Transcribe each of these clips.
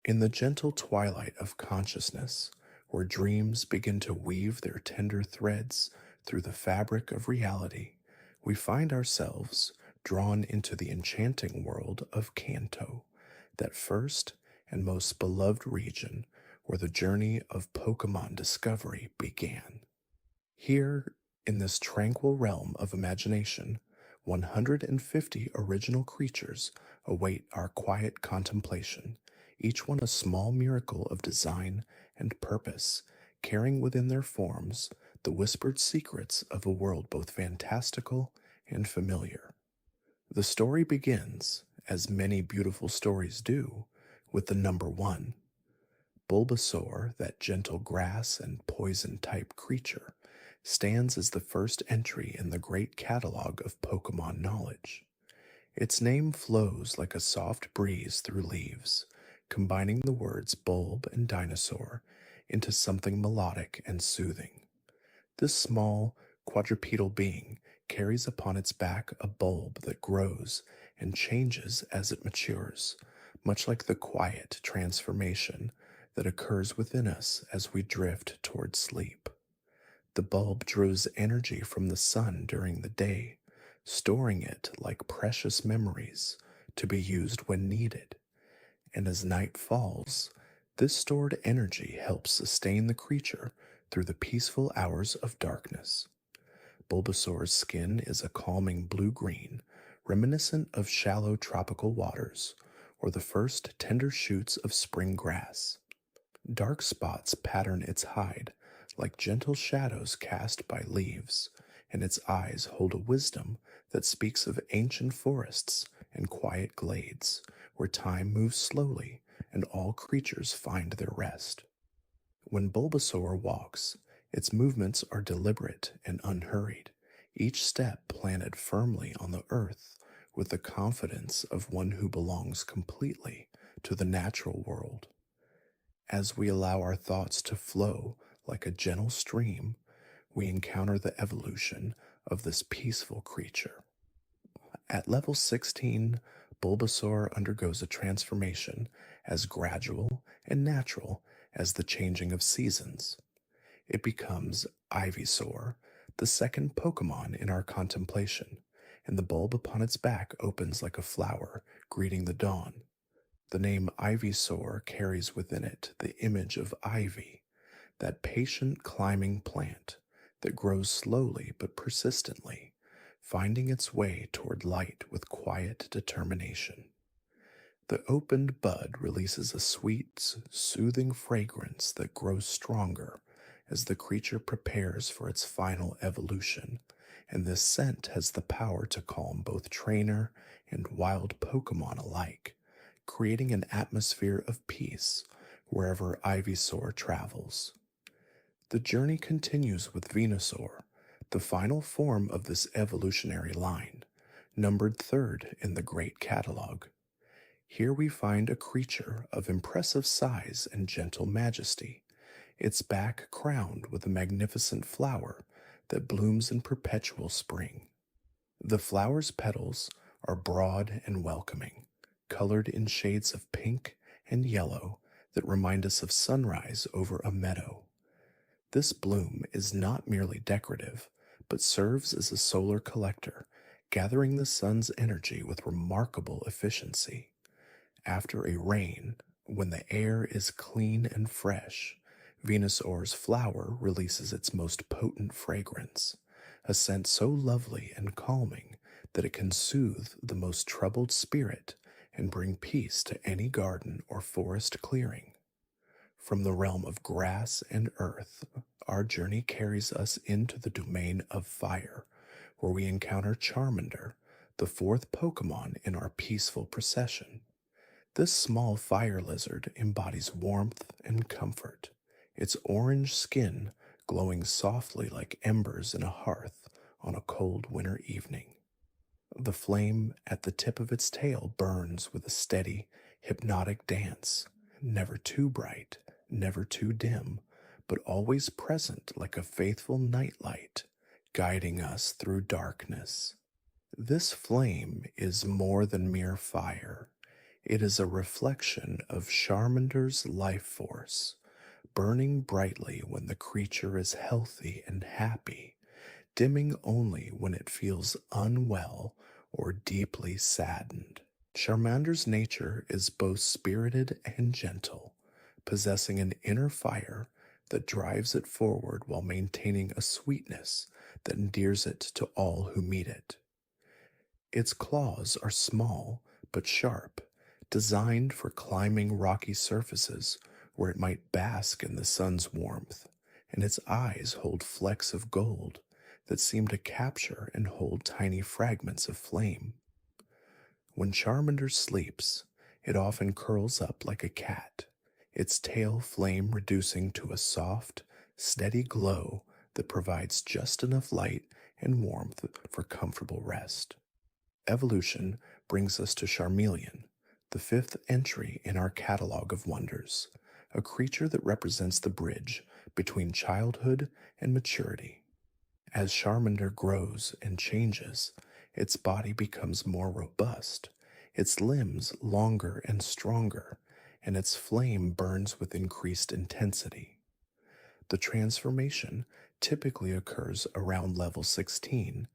In the gentle twilight of consciousness, where dreams begin to weave their tender threads through the fabric of reality, we find ourselves drawn into the enchanting world of Kanto, that first and most beloved region where the journey of Pokemon discovery began. Here, in this tranquil realm of imagination, 150 original creatures await our quiet contemplation, each one a small miracle of design and purpose, carrying within their forms the whispered secrets of a world both fantastical and familiar. The story begins, as many beautiful stories do, with the number one. Bulbasaur, that gentle grass and poison type creature, stands as the first entry in the great catalog of Pokemon knowledge. Its name flows like a soft breeze through leaves, combining the words bulb and dinosaur into something melodic and soothing. This small, quadrupedal being carries upon its back a bulb that grows and changes as it matures, much like the quiet transformation that occurs within us as we drift toward sleep. The bulb draws energy from the sun during the day, storing it like precious memories to be used when needed. And as night falls, this stored energy helps sustain the creature through the peaceful hours of darkness. Bulbasaur's skin is a calming blue-green, reminiscent of shallow tropical waters or the first tender shoots of spring grass. Dark spots pattern its hide like gentle shadows cast by leaves, and its eyes hold a wisdom that speaks of ancient forests and quiet glades where time moves slowly and all creatures find their rest. When Bulbasaur walks, its movements are deliberate and unhurried, each step planted firmly on the earth with the confidence of one who belongs completely to the natural world. As we allow our thoughts to flow like a gentle stream, we encounter the evolution of this peaceful creature. At level 16, Bulbasaur undergoes a transformation as gradual and natural as the changing of seasons. It becomes Ivysaur, the second Pokemon in our contemplation, and the bulb upon its back opens like a flower, greeting the dawn. The name Ivysaur carries within it the image of ivy, that patient climbing plant that grows slowly but persistently, finding its way toward light with quiet determination. The opened bud releases a sweet, soothing fragrance that grows stronger as the creature prepares for its final evolution, and this scent has the power to calm both trainer and wild Pokemon alike, creating an atmosphere of peace wherever Ivysaur travels. The journey continues with Venusaur, the final form of this evolutionary line, numbered third in the Great Catalog. Here we find a creature of impressive size and gentle majesty, its back crowned with a magnificent flower that blooms in perpetual spring. The flower's petals are broad and welcoming, colored in shades of pink and yellow that remind us of sunrise over a meadow. This bloom is not merely decorative, but serves as a solar collector, gathering the sun's energy with remarkable efficiency. After a rain, when the air is clean and fresh, Venusaur's flower releases its most potent fragrance, a scent so lovely and calming that it can soothe the most troubled spirit and bring peace to any garden or forest clearing. From the realm of grass and earth, our journey carries us into the domain of fire, where we encounter Charmander, the fourth Pokemon in our peaceful procession. This small fire lizard embodies warmth and comfort, its orange skin glowing softly like embers in a hearth on a cold winter evening. The flame at the tip of its tail burns with a steady, hypnotic dance, never too bright, never too dim, but always present like a faithful nightlight, guiding us through darkness. This flame is more than mere fire. It is a reflection of Charmander's life force, burning brightly when the creature is healthy and happy, dimming only when it feels unwell or deeply saddened. Charmander's nature is both spirited and gentle, possessing an inner fire that drives it forward while maintaining a sweetness that endears it to all who meet it. Its claws are small but sharp, designed for climbing rocky surfaces where it might bask in the sun's warmth, and its eyes hold flecks of gold that seem to capture and hold tiny fragments of flame. When Charmander sleeps, it often curls up like a cat, its tail flame reducing to a soft, steady glow that provides just enough light and warmth for comfortable rest. Evolution brings us to Charmeleon, the fifth entry in our catalog of wonders, a creature that represents the bridge between childhood and maturity. As Charmander grows and changes, its body becomes more robust, its limbs longer and stronger, and its flame burns with increased intensity. The transformation typically occurs around level 16,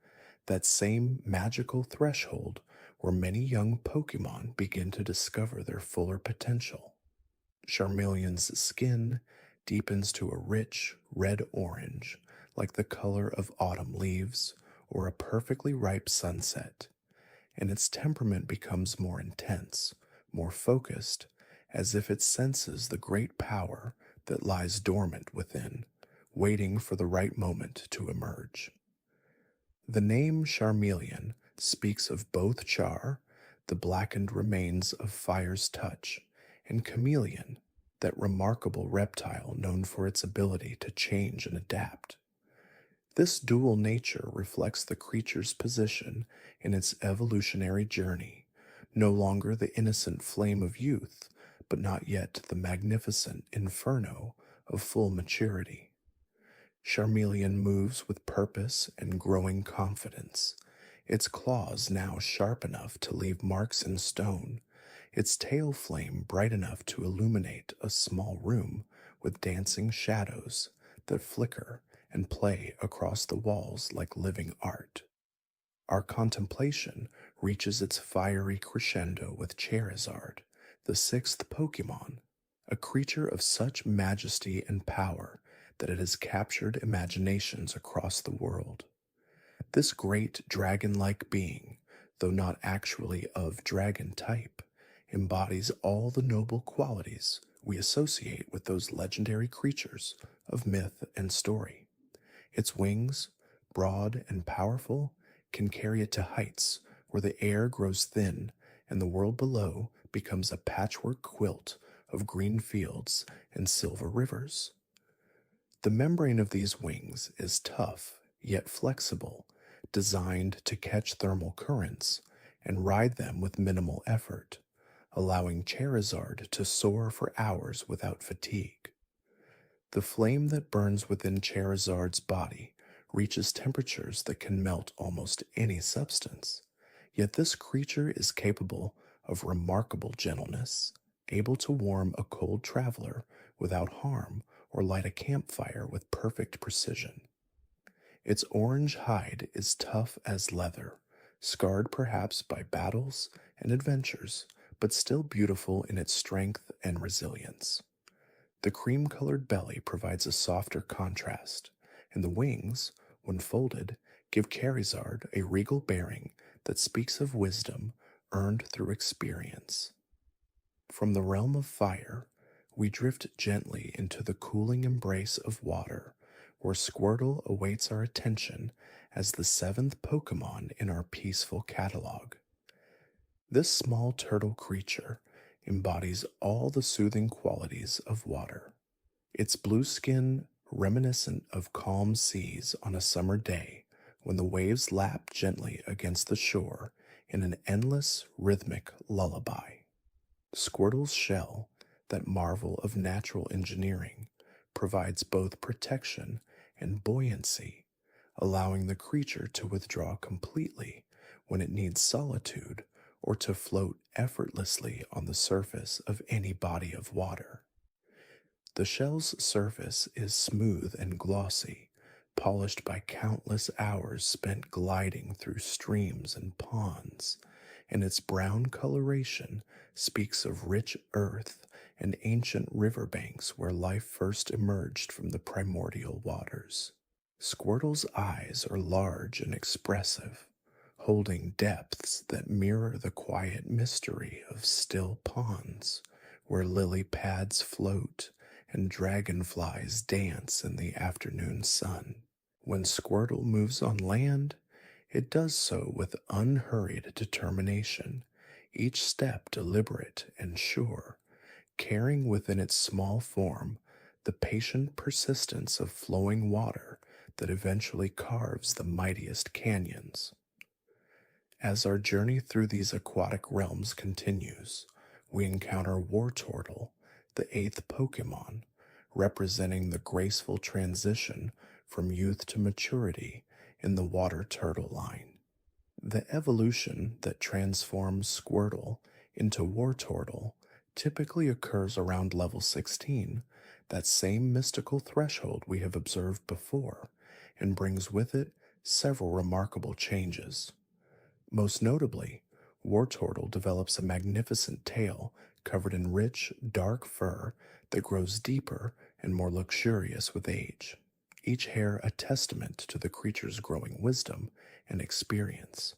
that same magical threshold where many young Pokemon begin to discover their fuller potential. Charmeleon's skin deepens to a rich red-orange, like the color of autumn leaves or a perfectly ripe sunset, and its temperament becomes more intense, more focused, as if it senses the great power that lies dormant within, waiting for the right moment to emerge. The name Charmeleon speaks of both Char, the blackened remains of fire's touch, and Chameleon, that remarkable reptile known for its ability to change and adapt. This dual nature reflects the creature's position in its evolutionary journey, no longer the innocent flame of youth, but not yet the magnificent inferno of full maturity. Charmeleon moves with purpose and growing confidence, its claws now sharp enough to leave marks in stone, its tail flame bright enough to illuminate a small room with dancing shadows that flicker and play across the walls like living art. Our contemplation reaches its fiery crescendo with Charizard, the sixth Pokemon, a creature of such majesty and power that it has captured imaginations across the world. This great dragon-like being, though not actually of dragon type, embodies all the noble qualities we associate with those legendary creatures of myth and story. Its wings, broad and powerful, can carry it to heights where the air grows thin and the world below becomes a patchwork quilt of green fields and silver rivers. The membrane of these wings is tough yet flexible, designed to catch thermal currents and ride them with minimal effort, allowing Charizard to soar for hours without fatigue. The flame that burns within Charizard's body reaches temperatures that can melt almost any substance, yet this creature is capable of remarkable gentleness, able to warm a cold traveler without harm or light a campfire with perfect precision. Its orange hide is tough as leather, scarred perhaps by battles and adventures, but still beautiful in its strength and resilience. The cream-colored belly provides a softer contrast, and the wings, when folded, give Charizard a regal bearing that speaks of wisdom earned through experience. From the realm of fire, we drift gently into the cooling embrace of water, where Squirtle awaits our attention as the seventh Pokemon in our peaceful catalog. This small turtle creature embodies all the soothing qualities of water. Its blue skin reminiscent of calm seas on a summer day when the waves lap gently against the shore in an endless rhythmic lullaby. Squirtle's shell, that marvel of natural engineering, provides both protection and buoyancy, allowing the creature to withdraw completely when it needs solitude or to float effortlessly on the surface of any body of water. The shell's surface is smooth and glossy, polished by countless hours spent gliding through streams and ponds, and its brown coloration speaks of rich earth and ancient riverbanks where life first emerged from the primordial waters. Squirtle's eyes are large and expressive, holding depths that mirror the quiet mystery of still ponds, where lily pads float and dragonflies dance in the afternoon sun. When Squirtle moves on land, it does so with unhurried determination, each step deliberate and sure, carrying within its small form the patient persistence of flowing water that eventually carves the mightiest canyons. As our journey through these aquatic realms continues, we encounter Wartortle, the eighth Pokémon, representing the graceful transition from youth to maturity in the water turtle line. The evolution that transforms Squirtle into Wartortle typically occurs around level 16, that same mystical threshold we have observed before, and brings with it several remarkable changes. Most notably, Wartortle develops a magnificent tail covered in rich, dark fur that grows deeper and more luxurious with age, each hair a testament to the creature's growing wisdom and experience.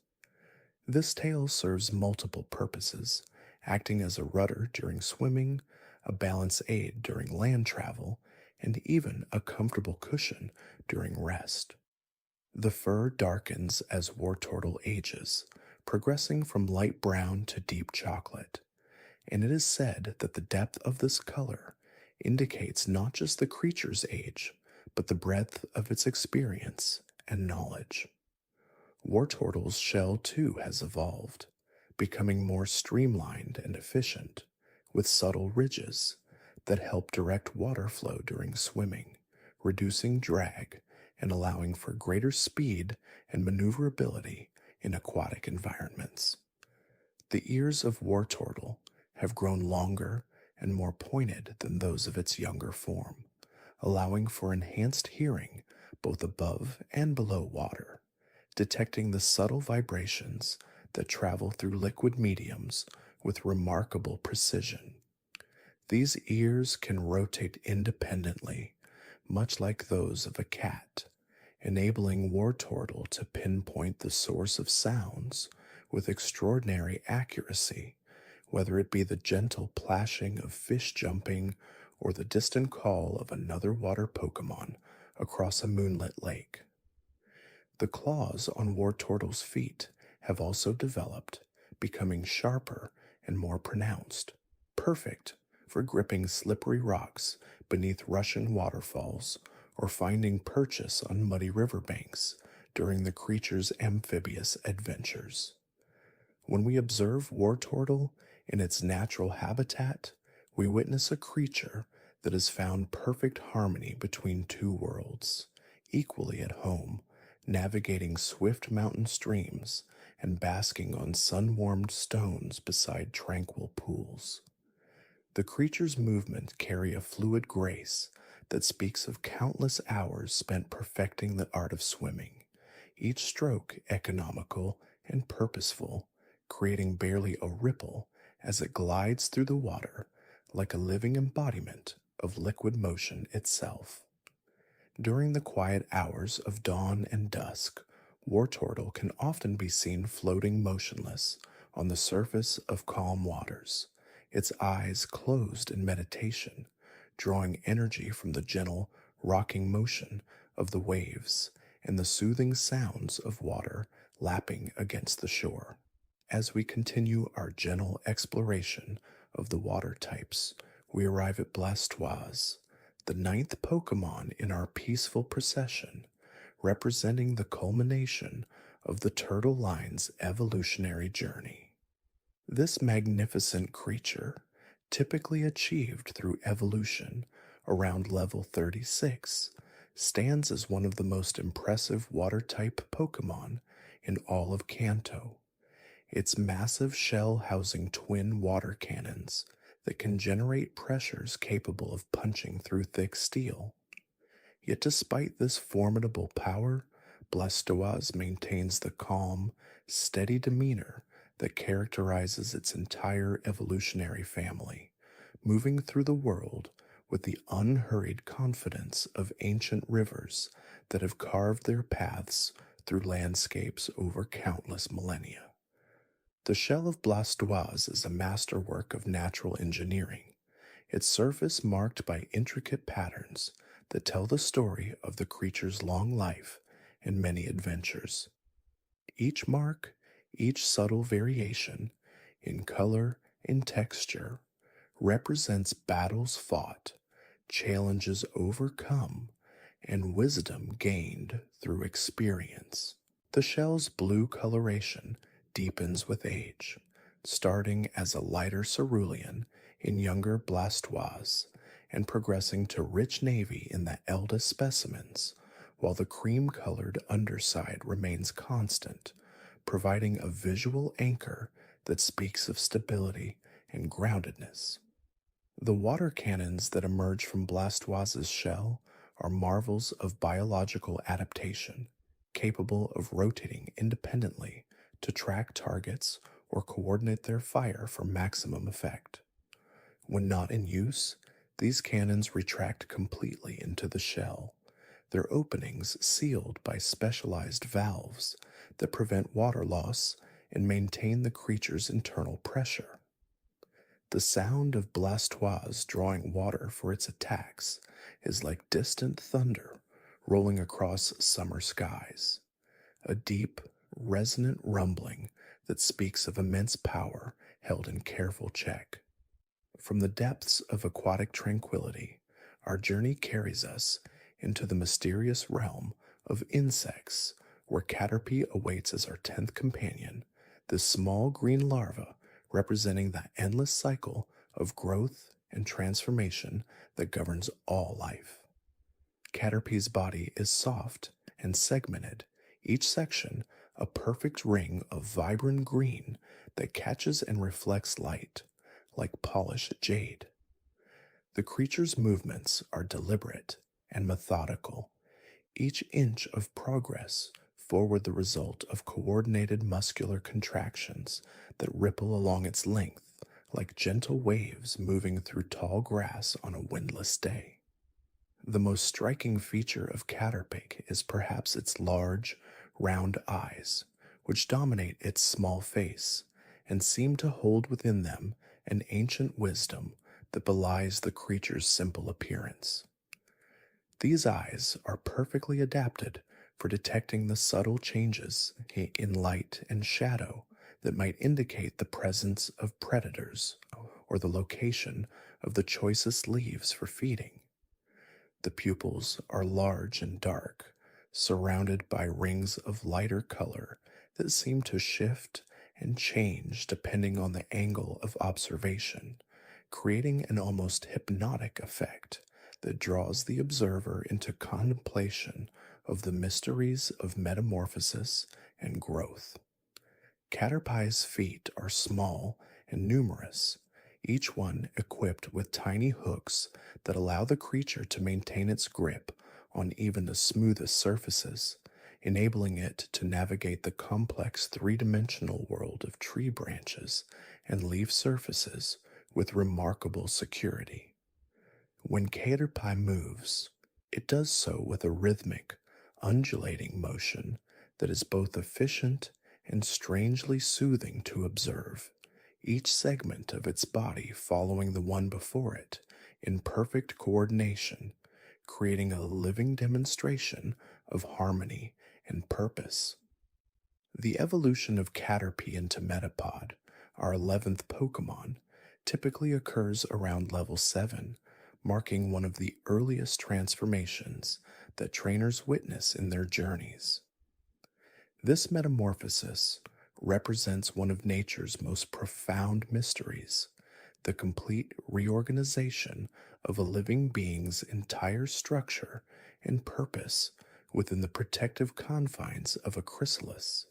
This tail serves multiple purposes, acting as a rudder during swimming, a balance aid during land travel, and even a comfortable cushion during rest. The fur darkens as Wartortle ages, progressing from light brown to deep chocolate, and it is said that the depth of this color indicates not just the creature's age, but the breadth of its experience and knowledge. Wartortle's shell too has evolved, becoming more streamlined and efficient, with subtle ridges that help direct water flow during swimming, reducing drag and allowing for greater speed and maneuverability in aquatic environments. The ears of Wartortle have grown longer and more pointed than those of its younger form, allowing for enhanced hearing both above and below water, detecting the subtle vibrations that travel through liquid mediums with remarkable precision. These ears can rotate independently, much like those of a cat, enabling Wartortle to pinpoint the source of sounds with extraordinary accuracy, whether it be the gentle plashing of fish jumping or the distant call of another water Pokémon across a moonlit lake. The claws on Wartortle's feet have also developed, becoming sharper and more pronounced, perfect for gripping slippery rocks beneath rushing waterfalls or finding purchase on muddy riverbanks during the creature's amphibious adventures. When we observe Wartortle in its natural habitat, we witness a creature that has found perfect harmony between two worlds, equally at home, navigating swift mountain streams and basking on sun-warmed stones beside tranquil pools. The creature's movements carry a fluid grace that speaks of countless hours spent perfecting the art of swimming, each stroke economical and purposeful, creating barely a ripple as it glides through the water like a living embodiment of liquid motion itself. During the quiet hours of dawn and dusk, Wartortle can often be seen floating motionless on the surface of calm waters, its eyes closed in meditation, drawing energy from the gentle, rocking motion of the waves and the soothing sounds of water lapping against the shore. As we continue our gentle exploration of the water types, we arrive at Blastoise, the ninth Pokémon in our peaceful procession, representing the culmination of the turtle line's evolutionary journey. This magnificent creature, typically achieved through evolution around level 36, stands as one of the most impressive water-type Pokémon in all of Kanto. its massive shell housing twin water cannons that can generate pressures capable of punching through thick steel. Yet despite this formidable power, Blastoise maintains the calm, steady demeanor that characterizes its entire evolutionary family, moving through the world with the unhurried confidence of ancient rivers that have carved their paths through landscapes over countless millennia. The shell of Blastoise is a masterwork of natural engineering, its surface marked by intricate patterns that tell the story of the creature's long life and many adventures. Each mark, each subtle variation, in color and texture, represents battles fought, challenges overcome, and wisdom gained through experience. The shell's blue coloration deepens with age, starting as a lighter cerulean in younger Blastoise and progressing to rich navy in the eldest specimens, while the cream-colored underside remains constant, providing a visual anchor that speaks of stability and groundedness. The water cannons that emerge from Blastoise's shell are marvels of biological adaptation, capable of rotating independently to track targets or coordinate their fire for maximum effect. When not in use, these cannons retract completely into the shell, their openings sealed by specialized valves that prevent water loss and maintain the creature's internal pressure. The sound of Blastoise drawing water for its attacks is like distant thunder rolling across summer skies, a deep, resonant rumbling that speaks of immense power held in careful check. From the depths of aquatic tranquility, our journey carries us into the mysterious realm of insects, where Caterpie awaits as our 10th companion, this small green larva representing the endless cycle of growth and transformation that governs all life. Caterpie's body is soft and segmented, each section a perfect ring of vibrant green that catches and reflects light, like polished jade. The creature's movements are deliberate and methodical, each inch of progress forward the result of coordinated muscular contractions that ripple along its length like gentle waves moving through tall grass on a windless day. The most striking feature of Caterpie is perhaps its large, round eyes, which dominate its small face and seem to hold within them an ancient wisdom that belies the creature's simple appearance. These eyes are perfectly adapted for detecting the subtle changes in light and shadow that might indicate the presence of predators or the location of the choicest leaves for feeding. The pupils are large and dark, surrounded by rings of lighter color that seem to shift and change depending on the angle of observation, creating an almost hypnotic effect that draws the observer into contemplation of the mysteries of metamorphosis and growth. Caterpie's feet are small and numerous, each one equipped with tiny hooks that allow the creature to maintain its grip on even the smoothest surfaces, enabling it to navigate the complex three-dimensional world of tree branches and leaf surfaces with remarkable security. When Caterpie moves, it does so with a rhythmic, undulating motion that is both efficient and strangely soothing to observe, each segment of its body following the one before it in perfect coordination, creating a living demonstration of harmony and purpose. The evolution of Caterpie into Metapod, our 11th Pokémon, typically occurs around level 7, marking one of the earliest transformations that trainers witness in their journeys. This metamorphosis represents one of nature's most profound mysteries, the complete reorganization of a living being's entire structure and purpose within the protective confines of a chrysalis.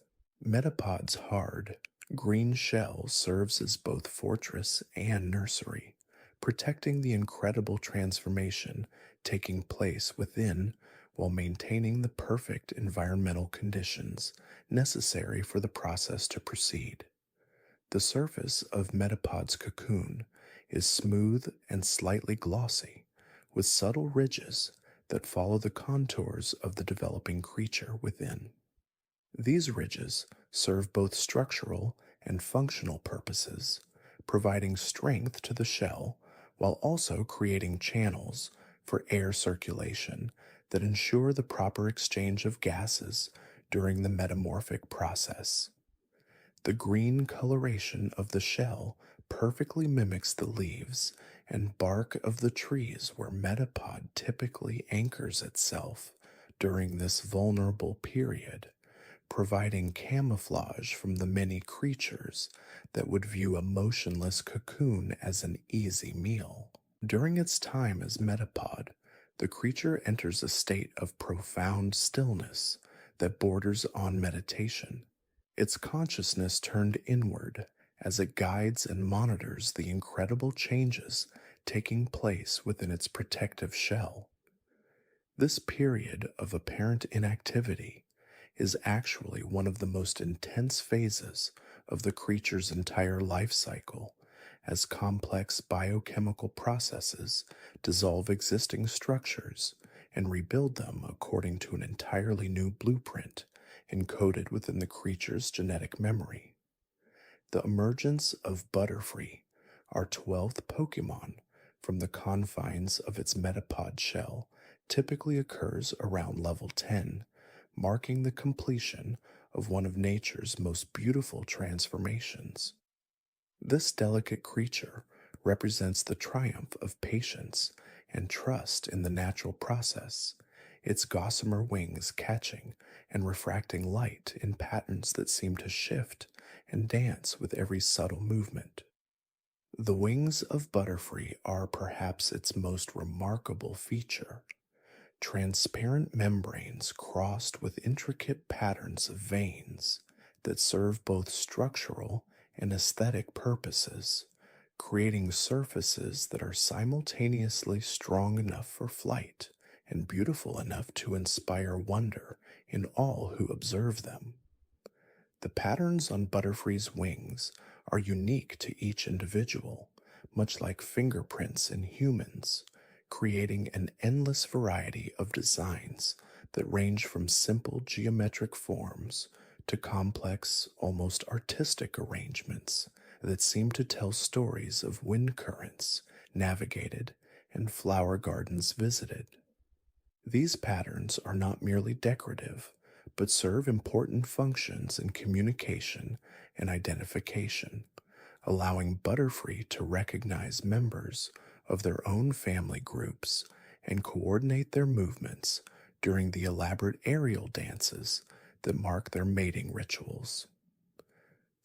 Metapod's hard, Green shell serves as both fortress and nursery, protecting the incredible transformation taking place within while maintaining the perfect environmental conditions necessary for the process to proceed. The surface of Metapod's cocoon is smooth and slightly glossy, with subtle ridges that follow the contours of the developing creature within. These ridges serve both structural and functional purposes, providing strength to the shell while also creating channels for air circulation that ensure the proper exchange of gases during the metamorphic process. The green coloration of the shell perfectly mimics the leaves and bark of the trees where Metapod typically anchors itself during this vulnerable period, providing camouflage from the many creatures that would view a motionless cocoon as an easy meal. During its time as Metapod, the creature enters a state of profound stillness that borders on meditation, its consciousness turned inward as it guides and monitors the incredible changes taking place within its protective shell. This period of apparent inactivity is actually one of the most intense phases of the creature's entire life cycle, as complex biochemical processes dissolve existing structures and rebuild them according to an entirely new blueprint encoded within the creature's genetic memory. The emergence of Butterfree, our 12th Pokemon, from the confines of its Metapod shell typically occurs around level 10, marking the completion of one of nature's most beautiful transformations. This delicate creature represents the triumph of patience and trust in the natural process, its gossamer wings catching and refracting light in patterns that seem to shift and dance with every subtle movement. The wings of Butterfree are perhaps its most remarkable feature. Transparent membranes crossed with intricate patterns of veins that serve both structural and aesthetic purposes, creating surfaces that are simultaneously strong enough for flight and beautiful enough to inspire wonder in all who observe them. The patterns on Butterfree's wings are unique to each individual, much like fingerprints in humans, creating an endless variety of designs that range from simple geometric forms to complex, almost artistic arrangements that seem to tell stories of wind currents navigated and flower gardens visited. These patterns are not merely decorative, but serve important functions in communication and identification, allowing Butterfree to recognize members of their own family groups and coordinate their movements during the elaborate aerial dances that mark their mating rituals.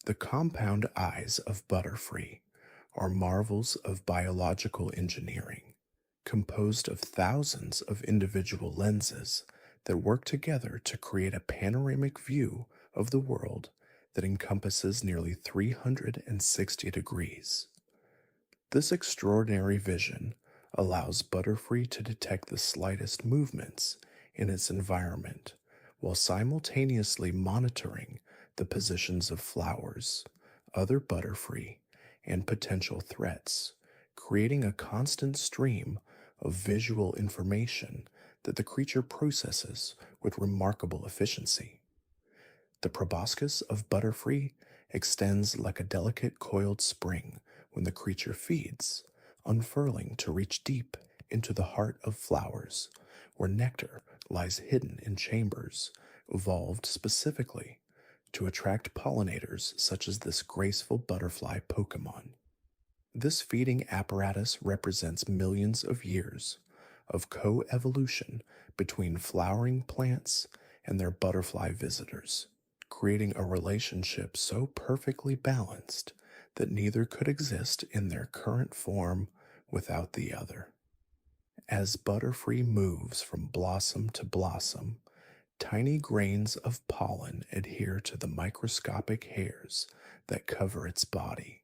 The compound eyes of Butterfree are marvels of biological engineering, composed of thousands of individual lenses that work together to create a panoramic view of the world that encompasses nearly 360 degrees. This extraordinary vision allows Butterfree to detect the slightest movements in its environment while simultaneously monitoring the positions of flowers, other Butterfree, and potential threats, creating a constant stream of visual information that the creature processes with remarkable efficiency. The proboscis of Butterfree extends like a delicate coiled spring when the creature feeds, unfurling to reach deep into the heart of flowers, where nectar lies hidden in chambers evolved specifically to attract pollinators such as this graceful butterfly Pokemon. This feeding apparatus represents millions of years of co-evolution between flowering plants and their butterfly visitors, creating a relationship so perfectly balanced that neither could exist in their current form without the other. As Butterfree moves from blossom to blossom, Tiny grains of pollen adhere to the microscopic hairs that cover its body,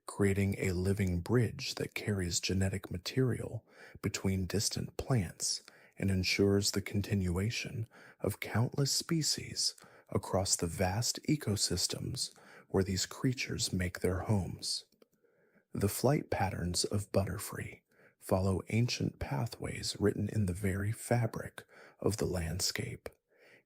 creating a living bridge that carries genetic material between distant plants and ensures the continuation of countless species across the vast ecosystems where these creatures make their homes. The flight patterns of Butterfree follow ancient pathways written in the very fabric of the landscape,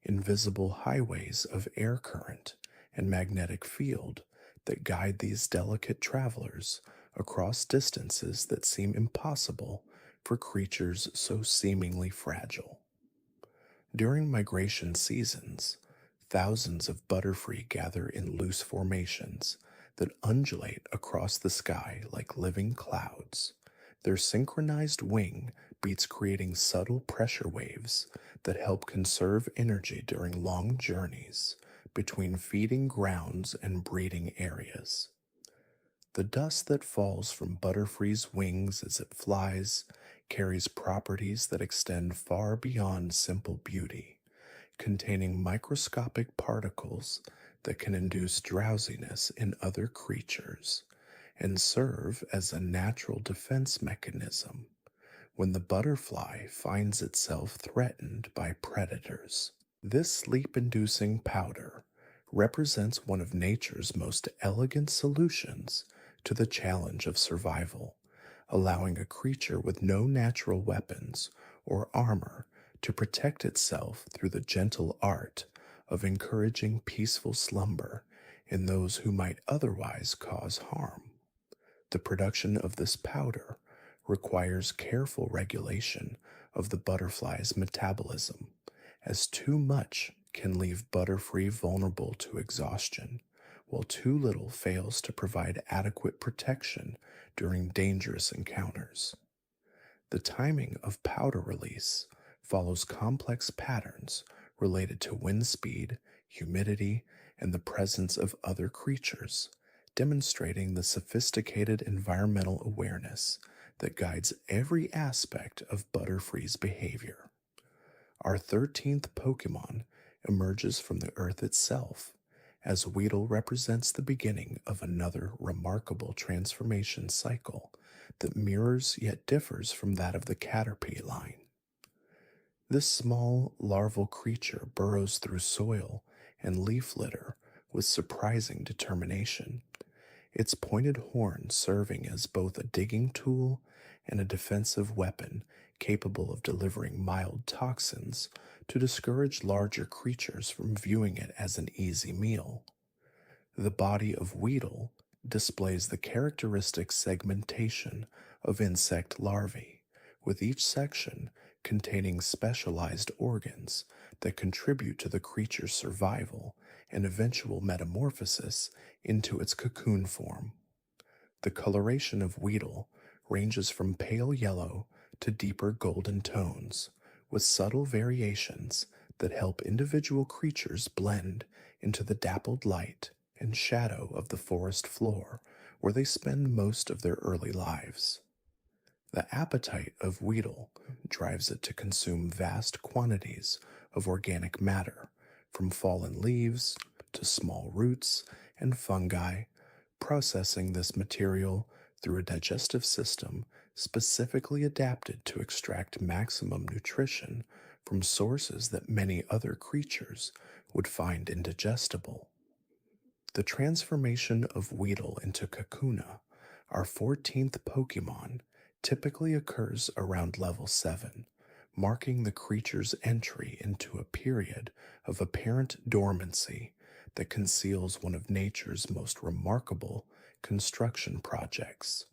invisible highways of air current and magnetic field that guide these delicate travelers across distances that seem impossible for creatures so seemingly fragile. During migration seasons, thousands of Butterfree gather in loose formations that undulate across the sky like living clouds. Their synchronized wing beats creating subtle pressure waves that help conserve energy during long journeys between feeding grounds and breeding areas. The dust that falls from Butterfree's wings as it flies carries properties that extend far beyond simple beauty, containing microscopic particles that can induce drowsiness in other creatures and serve as a natural defense mechanism when the butterfly finds itself threatened by predators. This sleep inducing powder represents one of nature's most elegant solutions to the challenge of survival, allowing a creature with no natural weapons or armor to protect itself through the gentle art of encouraging peaceful slumber in those who might otherwise cause harm. The production of this powder requires careful regulation of the butterfly's metabolism, as too much can leave Butterfree vulnerable to exhaustion, while too little fails to provide adequate protection during dangerous encounters. The timing of powder release follows complex patterns related to wind speed, humidity, and the presence of other creatures, demonstrating the sophisticated environmental awareness that guides every aspect of Butterfree's behavior. Our 13th Pokémon emerges from the earth itself, as Weedle represents the beginning of another remarkable transformation cycle that mirrors yet differs from that of the Caterpie line. This small larval creature burrows through soil and leaf litter with surprising determination, its pointed horn serving as both a digging tool and a defensive weapon capable of delivering mild toxins to discourage larger creatures from viewing it as an easy meal. The body of Weedle displays the characteristic segmentation of insect larvae, with each section containing specialized organs that contribute to the creature's survival and eventual metamorphosis into its cocoon form. The coloration of Weedle ranges from pale yellow to deeper golden tones, with subtle variations that help individual creatures blend into the dappled light and shadow of the forest floor where they spend most of their early lives. The appetite of Weedle drives it to consume vast quantities of organic matter, from fallen leaves to small roots and fungi, processing this material through a digestive system specifically adapted to extract maximum nutrition from sources that many other creatures would find indigestible. The transformation of Weedle into Kakuna, our 14th Pokémon, typically occurs around level 7, marking the creature's entry into a period of apparent dormancy that conceals one of nature's most remarkable construction projects.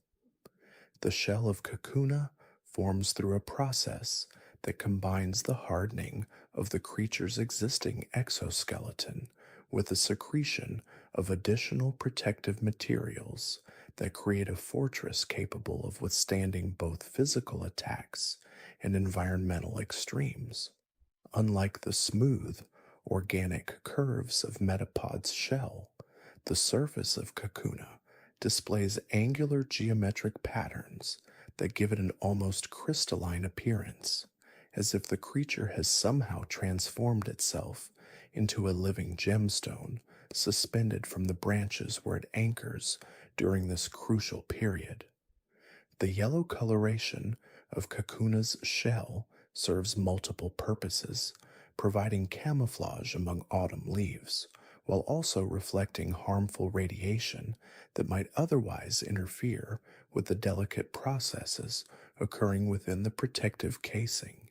The shell of Kakuna forms through a process that combines the hardening of the creature's existing exoskeleton with the secretion of additional protective materials that create a fortress capable of withstanding both physical attacks and environmental extremes. Unlike the smooth, organic curves of Metapod's shell, the surface of Kakuna displays angular geometric patterns that give it an almost crystalline appearance, as if the creature has somehow transformed itself into a living gemstone suspended from the branches where it anchors during this crucial period. The yellow coloration of Kakuna's shell serves multiple purposes, providing camouflage among autumn leaves, while also reflecting harmful radiation that might otherwise interfere with the delicate processes occurring within the protective casing.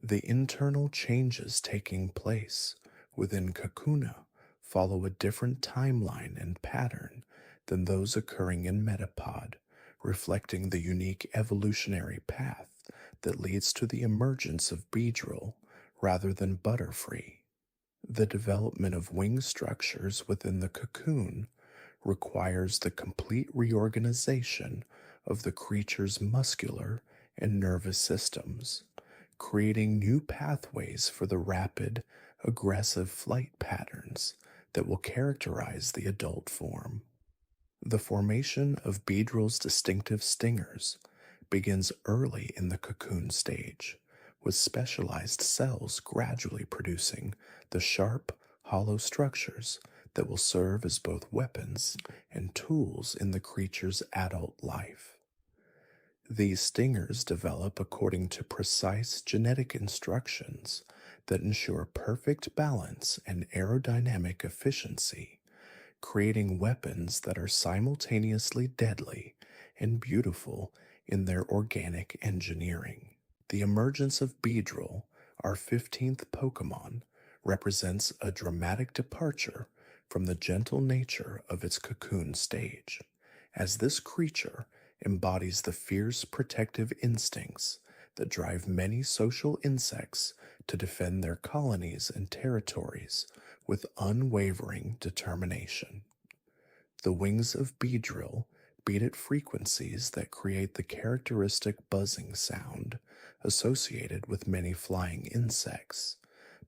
The internal changes taking place within Kakuna follow a different timeline and pattern than those occurring in Metapod, reflecting the unique evolutionary path that leads to the emergence of Beedrill rather than Butterfree. The development of wing structures within the cocoon requires the complete reorganization of the creature's muscular and nervous systems, creating new pathways for the rapid, aggressive flight patterns that will characterize the adult form. The formation of Beedrill's distinctive stingers begins early in the cocoon stage, with specialized cells gradually producing the sharp, hollow structures that will serve as both weapons and tools in the creature's adult life. These stingers develop according to precise genetic instructions that ensure perfect balance and aerodynamic efficiency, creating weapons that are simultaneously deadly and beautiful in their organic engineering. The emergence of Beedrill, our 15th Pokémon, represents a dramatic departure from the gentle nature of its cocoon stage, as this creature embodies the fierce protective instincts that drive many social insects to defend their colonies and territories with unwavering determination. The wings of Beedrill beat at frequencies that create the characteristic buzzing sound associated with many flying insects,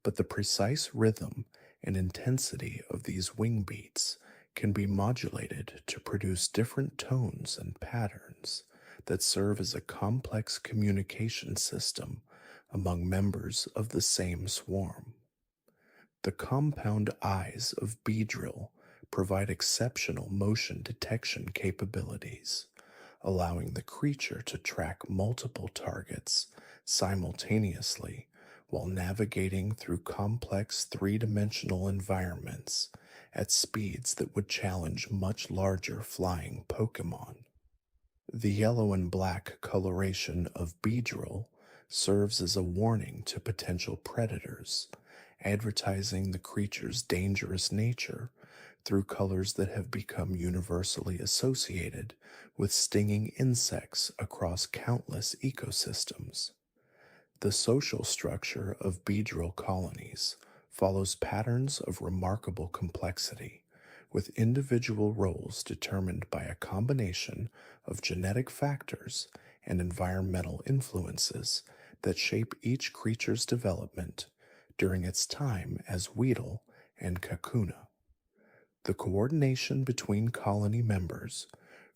but the precise rhythm and intensity of these wing beats can be modulated to produce different tones and patterns that serve as a complex communication system among members of the same swarm. The compound eyes of Beedrill provide exceptional motion detection capabilities, allowing the creature to track multiple targets simultaneously while navigating through complex three-dimensional environments at speeds that would challenge much larger flying Pokémon. The yellow and black coloration of Beedrill serves as a warning to potential predators, advertising the creature's dangerous nature through colors that have become universally associated with stinging insects across countless ecosystems. The social structure of Beedrill colonies follows patterns of remarkable complexity, with individual roles determined by a combination of genetic factors and environmental influences that shape each creature's development during its time as Weedle and Kakuna. The coordination between colony members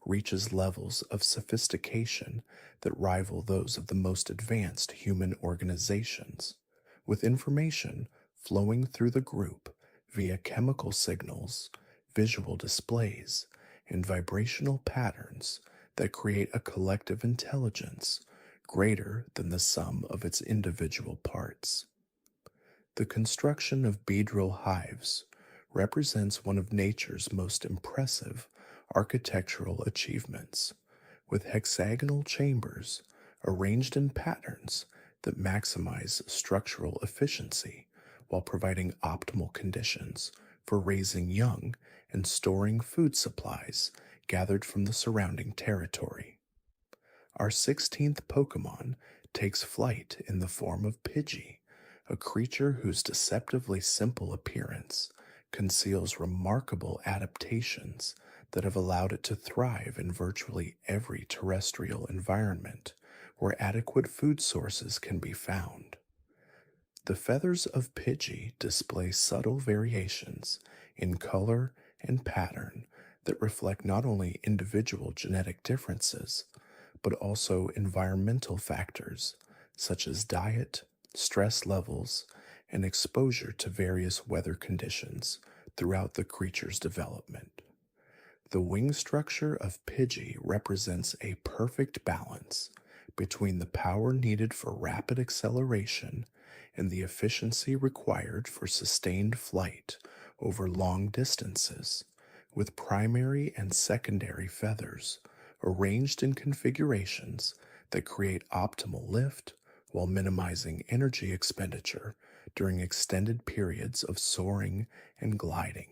reaches levels of sophistication that rival those of the most advanced human organizations, with information flowing through the group via chemical signals, visual displays, and vibrational patterns that create a collective intelligence greater than the sum of its individual parts. The construction of Beedrill hives represents one of nature's most impressive architectural achievements, with hexagonal chambers arranged in patterns that maximize structural efficiency while providing optimal conditions for raising young and storing food supplies gathered from the surrounding territory. Our 16th Pokémon takes flight in the form of Pidgey, a creature whose deceptively simple appearance conceals remarkable adaptations that have allowed it to thrive in virtually every terrestrial environment where adequate food sources can be found. The feathers of Pidgey display subtle variations in color and pattern that reflect not only individual genetic differences, but also environmental factors such as diet, stress levels, and exposure to various weather conditions throughout the creature's development. The wing structure of Pidgey represents a perfect balance between the power needed for rapid acceleration and the efficiency required for sustained flight over long distances, with primary and secondary feathers arranged in configurations that create optimal lift while minimizing energy expenditure during extended periods of soaring and gliding.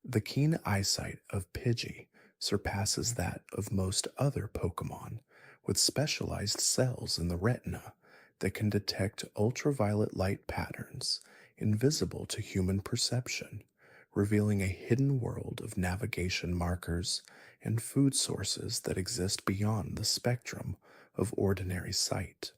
The keen eyesight of Pidgey surpasses that of most other Pokemon, with specialized cells in the retina that can detect ultraviolet light patterns invisible to human perception, revealing a hidden world of navigation markers and food sources that exist beyond the spectrum of ordinary sight.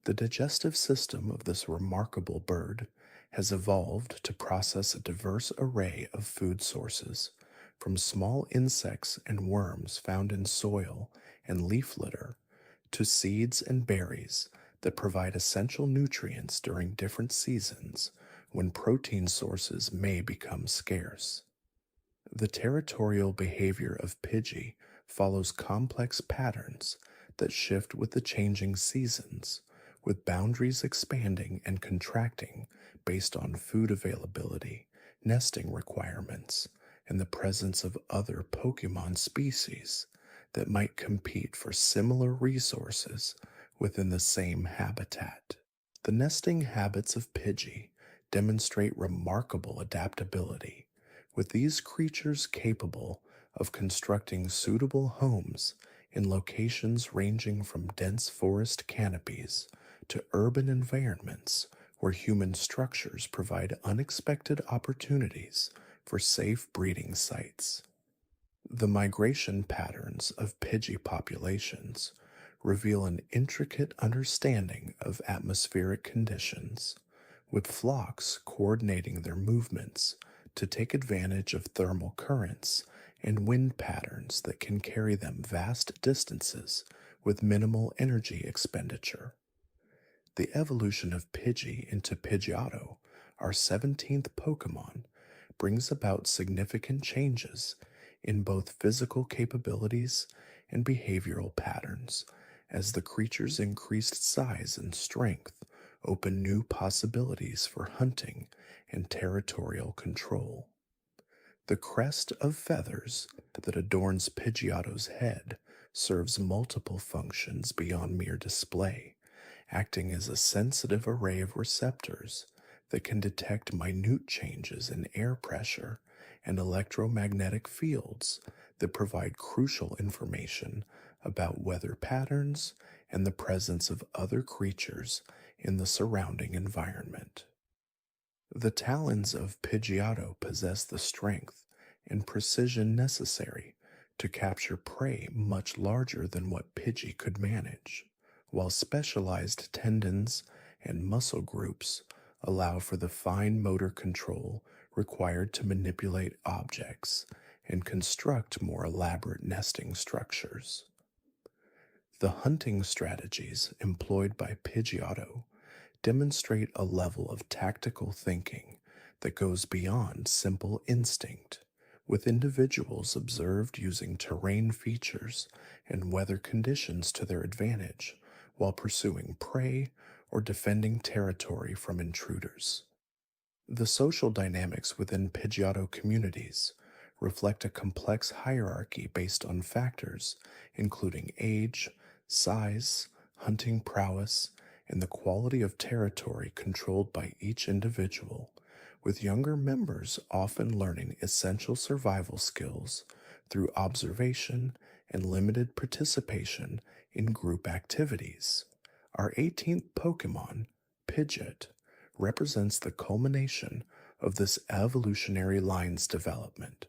The digestive system of this remarkable bird has evolved to process a diverse array of food sources, from small insects and worms found in soil and leaf litter to seeds and berries that provide essential nutrients during different seasons when protein sources may become scarce. The territorial behavior of Pidgey follows complex patterns that shift with the changing seasons, with boundaries expanding and contracting based on food availability, nesting requirements, and the presence of other Pokemon species that might compete for similar resources within the same habitat. The nesting habits of Pidgey demonstrate remarkable adaptability, with these creatures capable of constructing suitable homes in locations ranging from dense forest canopies to urban environments where human structures provide unexpected opportunities for safe breeding sites. The migration patterns of Pidgey populations reveal an intricate understanding of atmospheric conditions, with flocks coordinating their movements to take advantage of thermal currents and wind patterns that can carry them vast distances with minimal energy expenditure. The evolution of Pidgey into Pidgeotto, our 17th Pokemon, brings about significant changes in both physical capabilities and behavioral patterns, as the creature's increased size and strength open new possibilities for hunting and territorial control. The crest of feathers that adorns Pidgeotto's head serves multiple functions beyond mere display, acting as a sensitive array of receptors that can detect minute changes in air pressure and electromagnetic fields that provide crucial information about weather patterns and the presence of other creatures in the surrounding environment. The talons of Pidgeotto possess the strength and precision necessary to capture prey much larger than what Pidgey could manage, while specialized tendons and muscle groups allow for the fine motor control required to manipulate objects and construct more elaborate nesting structures. The hunting strategies employed by Pidgeotto demonstrate a level of tactical thinking that goes beyond simple instinct, with individuals observed using terrain features and weather conditions to their advantage while pursuing prey or defending territory from intruders. The social dynamics within Pidgeotto communities reflect a complex hierarchy based on factors including age, size, hunting prowess, and the quality of territory controlled by each individual, with younger members often learning essential survival skills through observation and limited participation in group activities. Our 18th Pokemon, Pidgeot, represents the culmination of this evolutionary line's development,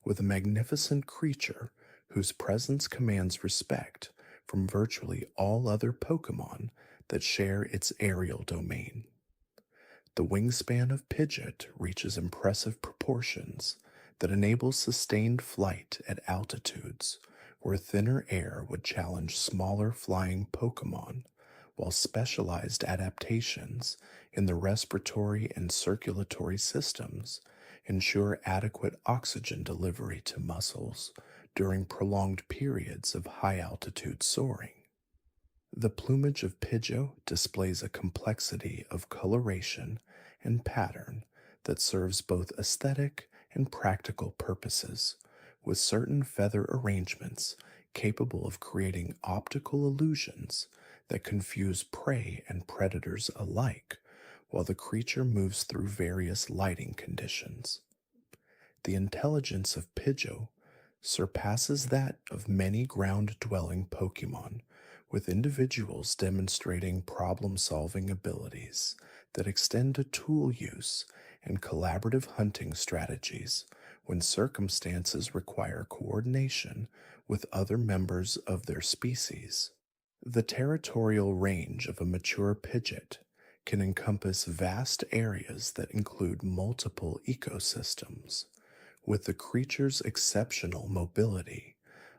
with a magnificent creature whose presence commands respect from virtually all other Pokemon that share its aerial domain. The wingspan of Pidgeot reaches impressive proportions that enable sustained flight at altitudes where thinner air would challenge smaller flying Pokemon, while specialized adaptations in the respiratory and circulatory systems ensure adequate oxygen delivery to muscles during prolonged periods of high altitude soaring. The plumage of Pidgeot displays a complexity of coloration and pattern that serves both aesthetic and practical purposes, with certain feather arrangements capable of creating optical illusions that confuse prey and predators alike while the creature moves through various lighting conditions. The intelligence of Pidgeot surpasses that of many ground-dwelling Pokémon, with individuals demonstrating problem-solving abilities that extend to tool use and collaborative hunting strategies when circumstances require coordination with other members of their species. The territorial range of a mature Pidgeot can encompass vast areas that include multiple ecosystems, with the creature's exceptional mobility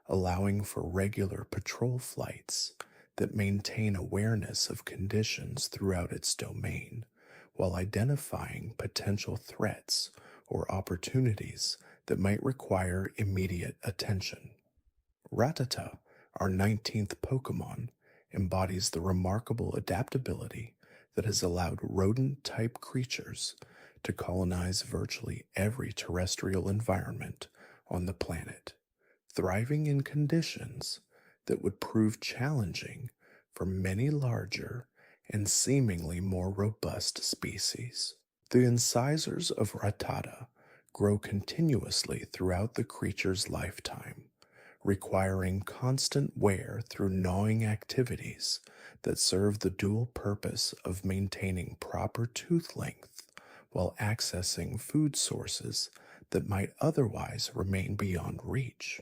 allowing for regular patrol flights that maintain awareness of conditions throughout its domain, while identifying potential threats or opportunities that might require immediate attention. Rattata, our 19th Pokémon, embodies the remarkable adaptability that has allowed rodent-type creatures to colonize virtually every terrestrial environment on the planet, thriving in conditions that would prove challenging for many larger and seemingly more robust species. The incisors of Rattata grow continuously throughout the creature's lifetime, requiring constant wear through gnawing activities that serve the dual purpose of maintaining proper tooth length while accessing food sources that might otherwise remain beyond reach.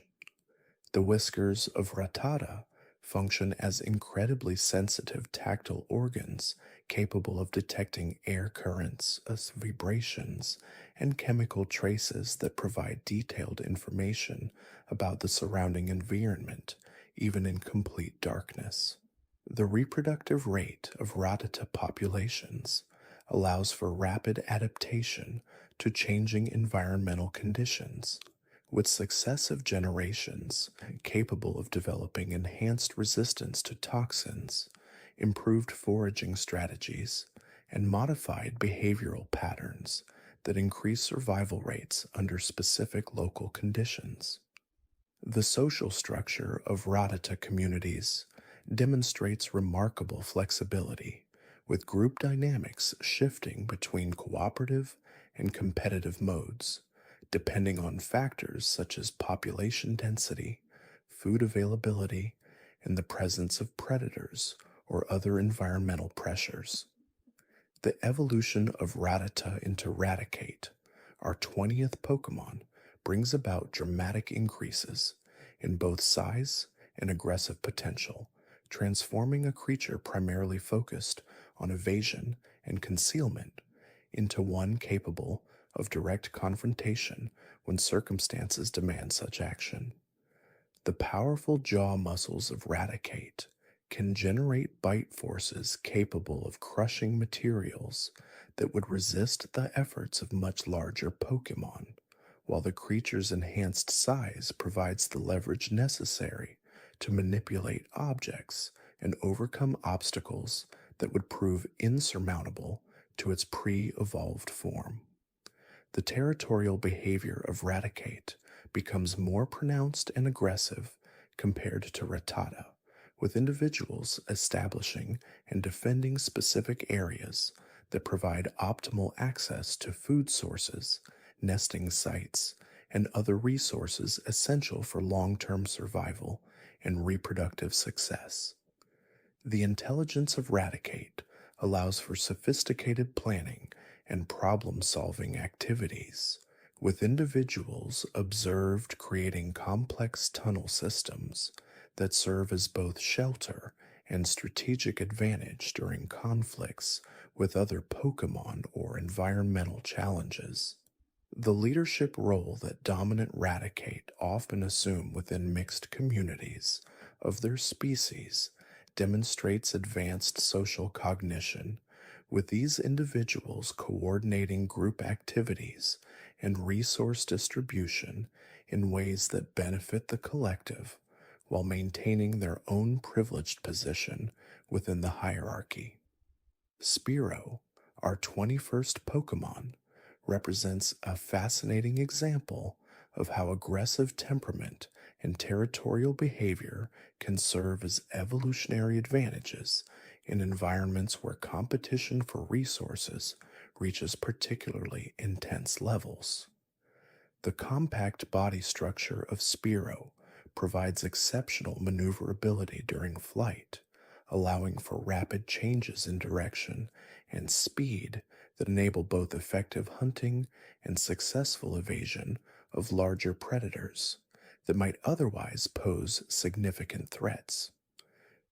The whiskers of Rattata function as incredibly sensitive tactile organs capable of detecting air currents, vibrations, and chemical traces that provide detailed information about the surrounding environment, even in complete darkness. The reproductive rate of Rattata populations allows for rapid adaptation to changing environmental conditions, with successive generations capable of developing enhanced resistance to toxins, improved foraging strategies, and modified behavioral patterns that increase survival rates under specific local conditions. The social structure of Rattata communities demonstrates remarkable flexibility, with group dynamics shifting between cooperative and competitive modes, depending on factors such as population density, food availability, and the presence of predators or other environmental pressures. The evolution of Rattata into Raticate, our 20th Pokémon, brings about dramatic increases in both size and aggressive potential, transforming a creature primarily focused on evasion and concealment into one capable of direct confrontation when circumstances demand such action. The powerful jaw muscles of Raticate can generate bite forces capable of crushing materials that would resist the efforts of much larger Pokémon, while the creature's enhanced size provides the leverage necessary to manipulate objects and overcome obstacles that would prove insurmountable to its pre-evolved form. The territorial behavior of Raticate becomes more pronounced and aggressive compared to Rattata, with individuals establishing and defending specific areas that provide optimal access to food sources, nesting sites, and other resources essential for long-term survival and reproductive success. The intelligence of Raticate allows for sophisticated planning and problem-solving activities, with individuals observed creating complex tunnel systems that serve as both shelter and strategic advantage during conflicts with other Pokémon or environmental challenges. The leadership role that dominant Raticate often assume within mixed communities of their species demonstrates advanced social cognition, with these individuals coordinating group activities and resource distribution in ways that benefit the collective while maintaining their own privileged position within the hierarchy. Spearow, our 21st Pokemon, represents a fascinating example of how aggressive temperament and territorial behavior can serve as evolutionary advantages in environments where competition for resources reaches particularly intense levels. The compact body structure of Spearow provides exceptional maneuverability during flight, allowing for rapid changes in direction and speed that enable both effective hunting and successful evasion of larger predators that might otherwise pose significant threats.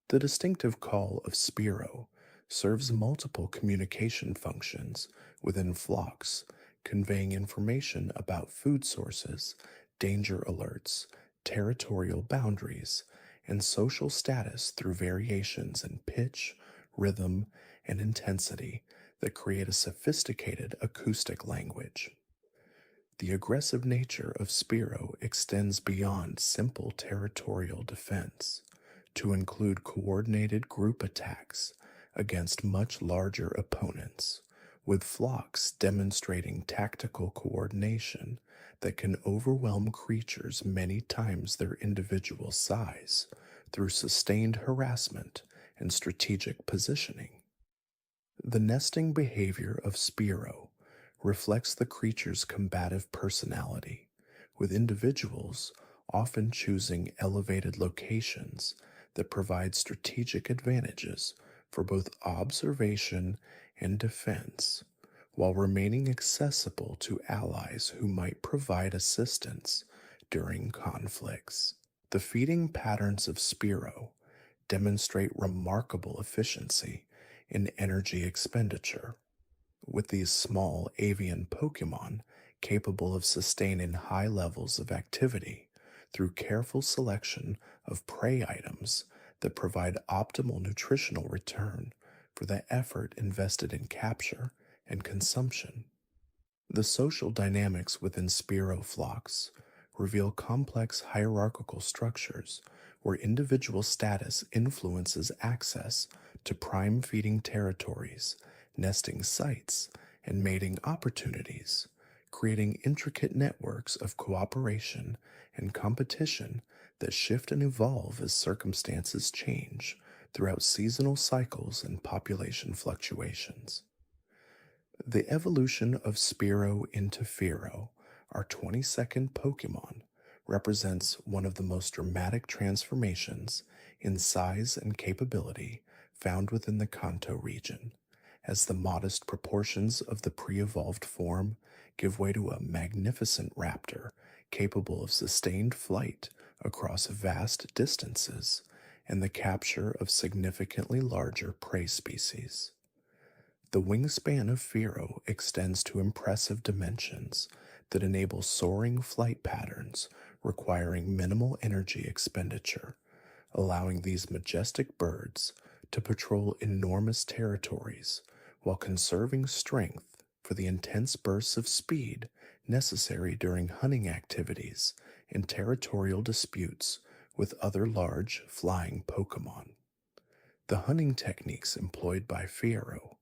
The distinctive call of Spearow serves multiple communication functions within flocks, conveying information about food sources, danger alerts, territorial boundaries, and social status through variations in pitch, rhythm, and intensity that create a sophisticated acoustic language. The aggressive nature of Spearow extends beyond simple territorial defense to include coordinated group attacks against much larger opponents, with flocks demonstrating tactical coordination that can overwhelm creatures many times their individual size through sustained harassment and strategic positioning. The nesting behavior of Spearow reflects the creature's combative personality, with individuals often choosing elevated locations that provide strategic advantages for both observation and defense, while remaining accessible to allies who might provide assistance during conflicts. The feeding patterns of Spearow demonstrate remarkable efficiency in energy expenditure, with these small avian Pokemon capable of sustaining high levels of activity through careful selection of prey items that provide optimal nutritional return for the effort invested in capture and consumption. The social dynamics within Spearow flocks reveal complex hierarchical structures where individual status influences access to prime feeding territories, nesting sites, and mating opportunities, creating intricate networks of cooperation and competition that shift and evolve as circumstances change throughout seasonal cycles and population fluctuations. The evolution of Spearow into Fearow, our 22nd Pokemon, represents one of the most dramatic transformations in size and capability found within the Kanto region, as the modest proportions of the pre-evolved form give way to a magnificent raptor capable of sustained flight across vast distances and the capture of significantly larger prey species. The wingspan of Fearow extends to impressive dimensions that enable soaring flight patterns requiring minimal energy expenditure, allowing these majestic birds to patrol enormous territories while conserving strength for the intense bursts of speed necessary during hunting activities and territorial disputes with other large flying Pokemon. The hunting techniques employed by Fearow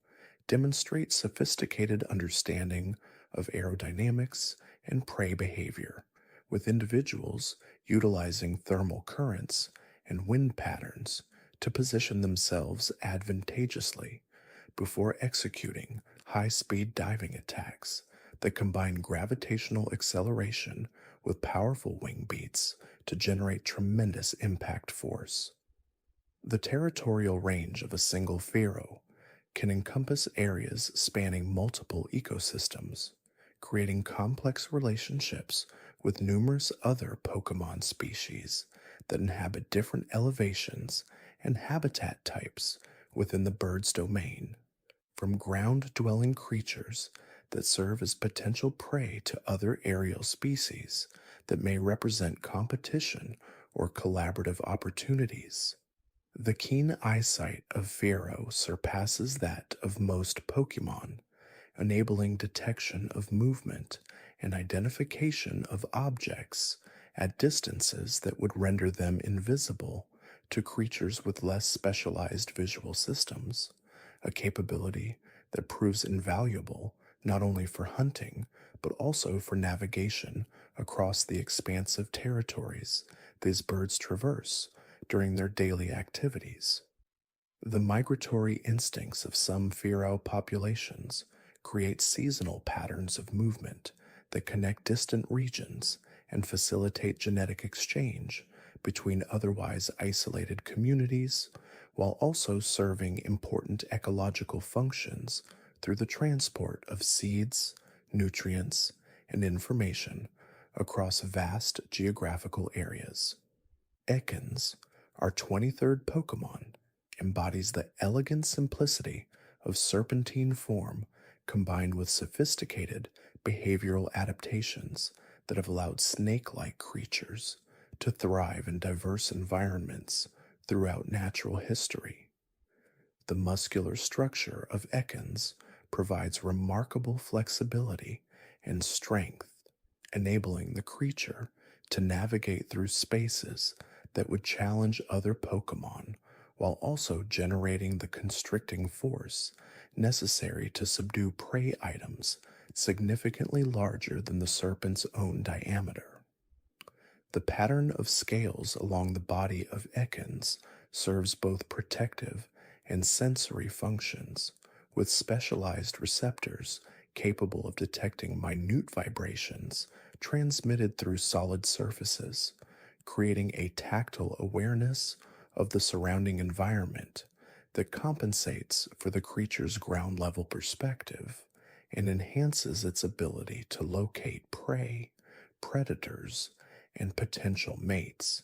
demonstrate sophisticated understanding of aerodynamics and prey behavior, with individuals utilizing thermal currents and wind patterns to position themselves advantageously before executing high-speed diving attacks that combine gravitational acceleration with powerful wing beats to generate tremendous impact force. The territorial range of a single Fearow can encompass areas spanning multiple ecosystems, creating complex relationships with numerous other Pokemon species that inhabit different elevations and habitat types within the bird's domain, from ground-dwelling creatures that serve as potential prey to other aerial species that may represent competition or collaborative opportunities. The keen eyesight of Pharaoh surpasses that of most Pokemon, enabling detection of movement and identification of objects at distances that would render them invisible to creatures with less specialized visual systems, a capability that proves invaluable not only for hunting but also for navigation across the expansive territories these birds traverse during their daily activities. The migratory instincts of some feral populations create seasonal patterns of movement that connect distant regions and facilitate genetic exchange between otherwise isolated communities, while also serving important ecological functions through the transport of seeds, nutrients, and information across vast geographical areas. Ekans, our 23rd Pokemon, embodies the elegant simplicity of serpentine form combined with sophisticated behavioral adaptations that have allowed snake like creatures to thrive in diverse environments throughout natural history. The muscular structure of Ekans provides remarkable flexibility and strength, enabling the creature to navigate through spaces that would challenge other Pokemon while also generating the constricting force necessary to subdue prey items significantly larger than the serpent's own diameter. The pattern of scales along the body of Ekans serves both protective and sensory functions, with specialized receptors capable of detecting minute vibrations transmitted through solid surfaces, creating a tactile awareness of the surrounding environment that compensates for the creature's ground level perspective and enhances its ability to locate prey, predators, and potential mates,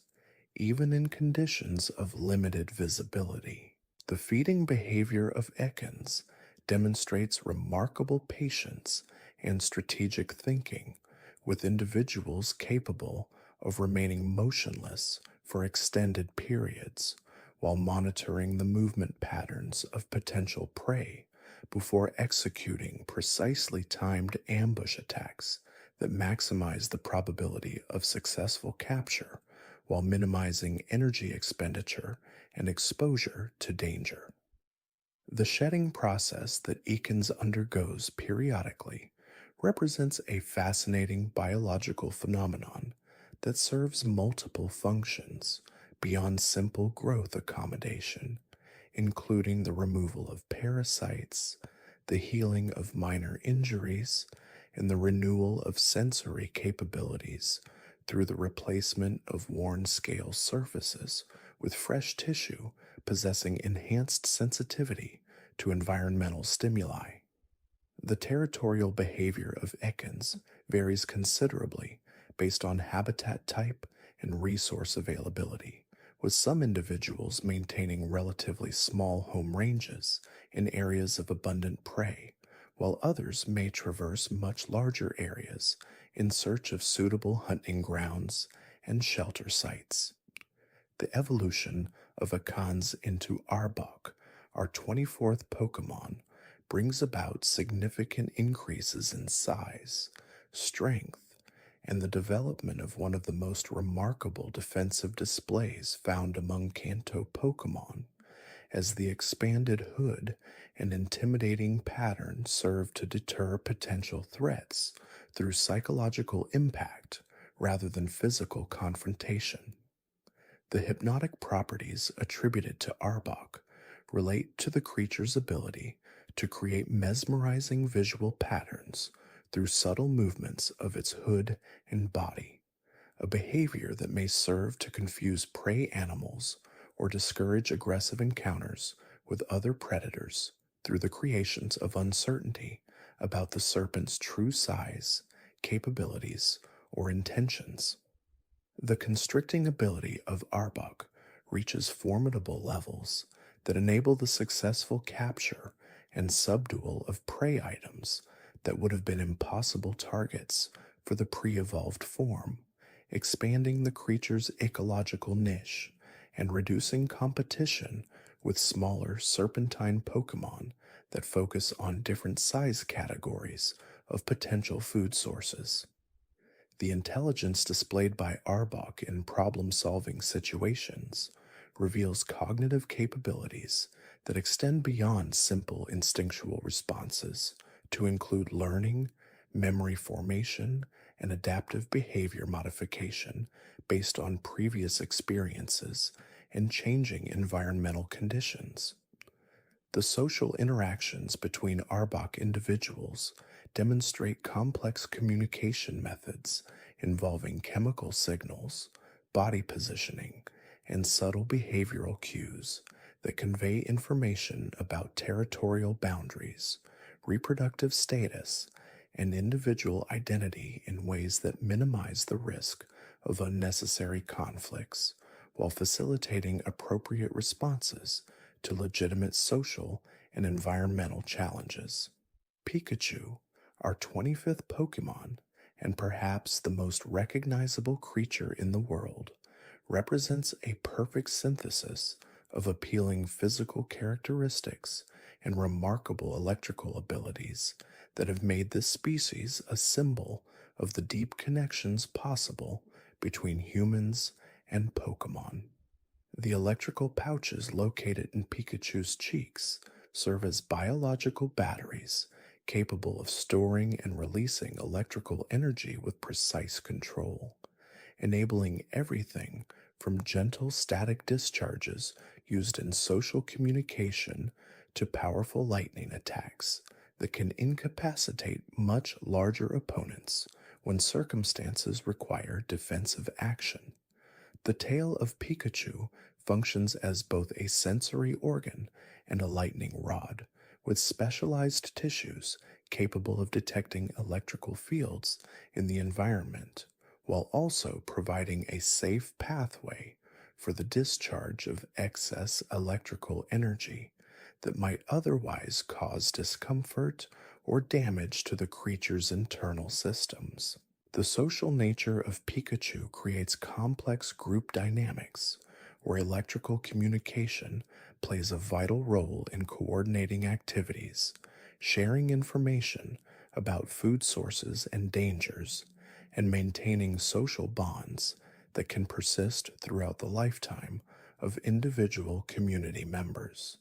even in conditions of limited visibility. The feeding behavior of Ekans demonstrates remarkable patience and strategic thinking, with individuals capable of remaining motionless for extended periods while monitoring the movement patterns of potential prey before executing precisely timed ambush attacks that maximize the probability of successful capture while minimizing energy expenditure and exposure to danger. The shedding process that Ekans undergoes periodically represents a fascinating biological phenomenon that serves multiple functions beyond simple growth accommodation, including the removal of parasites, the healing of minor injuries, and the renewal of sensory capabilities through the replacement of worn scale surfaces with fresh tissue possessing enhanced sensitivity to environmental stimuli. The territorial behavior of Ekans varies considerably based on habitat type and resource availability, with some individuals maintaining relatively small home ranges in areas of abundant prey, while others may traverse much larger areas in search of suitable hunting grounds and shelter sites. The evolution of Ekans into Arbok, our 24th Pokemon, brings about significant increases in size, strength, and the development of one of the most remarkable defensive displays found among Kanto Pokémon, as the expanded hood and intimidating pattern serve to deter potential threats through psychological impact rather than physical confrontation. The hypnotic properties attributed to Arbok relate to the creature's ability to create mesmerizing visual patterns through subtle movements of its hood and body, a behavior that may serve to confuse prey animals or discourage aggressive encounters with other predators through the creations of uncertainty about the serpent's true size, capabilities, or intentions. The constricting ability of Arbok reaches formidable levels that enable the successful capture and subdual of prey items that would have been impossible targets for the pre-evolved form, expanding the creature's ecological niche and reducing competition with smaller serpentine Pokemon that focus on different size categories of potential food sources. The intelligence displayed by Arbok in problem solving situations reveals cognitive capabilities that extend beyond simple instinctual responses to include learning, memory formation, and adaptive behavior modification based on previous experiences and changing environmental conditions. The social interactions between Arbok individuals demonstrate complex communication methods involving chemical signals, body positioning, and subtle behavioral cues that convey information about territorial boundaries, reproductive status, and individual identity in ways that minimize the risk of unnecessary conflicts while facilitating appropriate responses to legitimate social and environmental challenges. Pikachu, our 25th Pokemon, and perhaps the most recognizable creature in the world, represents a perfect synthesis of appealing physical characteristics and remarkable electrical abilities that have made this species a symbol of the deep connections possible between humans and Pokemon. The electrical pouches located in Pikachu's cheeks serve as biological batteries capable of storing and releasing electrical energy with precise control, enabling everything from gentle static discharges used in social communication to powerful lightning attacks that can incapacitate much larger opponents when circumstances require defensive action. The tail of Pikachu functions as both a sensory organ and a lightning rod, with specialized tissues capable of detecting electrical fields in the environment, while also providing a safe pathway for the discharge of excess electrical energy that might otherwise cause discomfort or damage to the creature's internal systems. The social nature of Pikachu creates complex group dynamics where electrical communication plays a vital role in coordinating activities, sharing information about food sources and dangers, and maintaining social bonds that can persist throughout the lifetime of individual community members.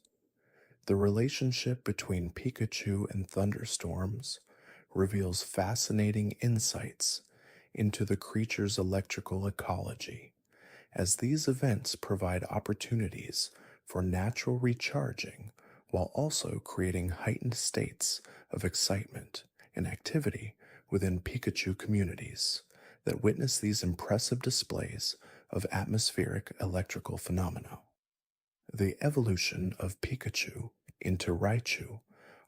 The relationship between Pikachu and thunderstorms reveals fascinating insights into the creature's electrical ecology, as these events provide opportunities for natural recharging while also creating heightened states of excitement and activity within Pikachu communities that witness these impressive displays of atmospheric electrical phenomena. The evolution of Pikachu into Raichu,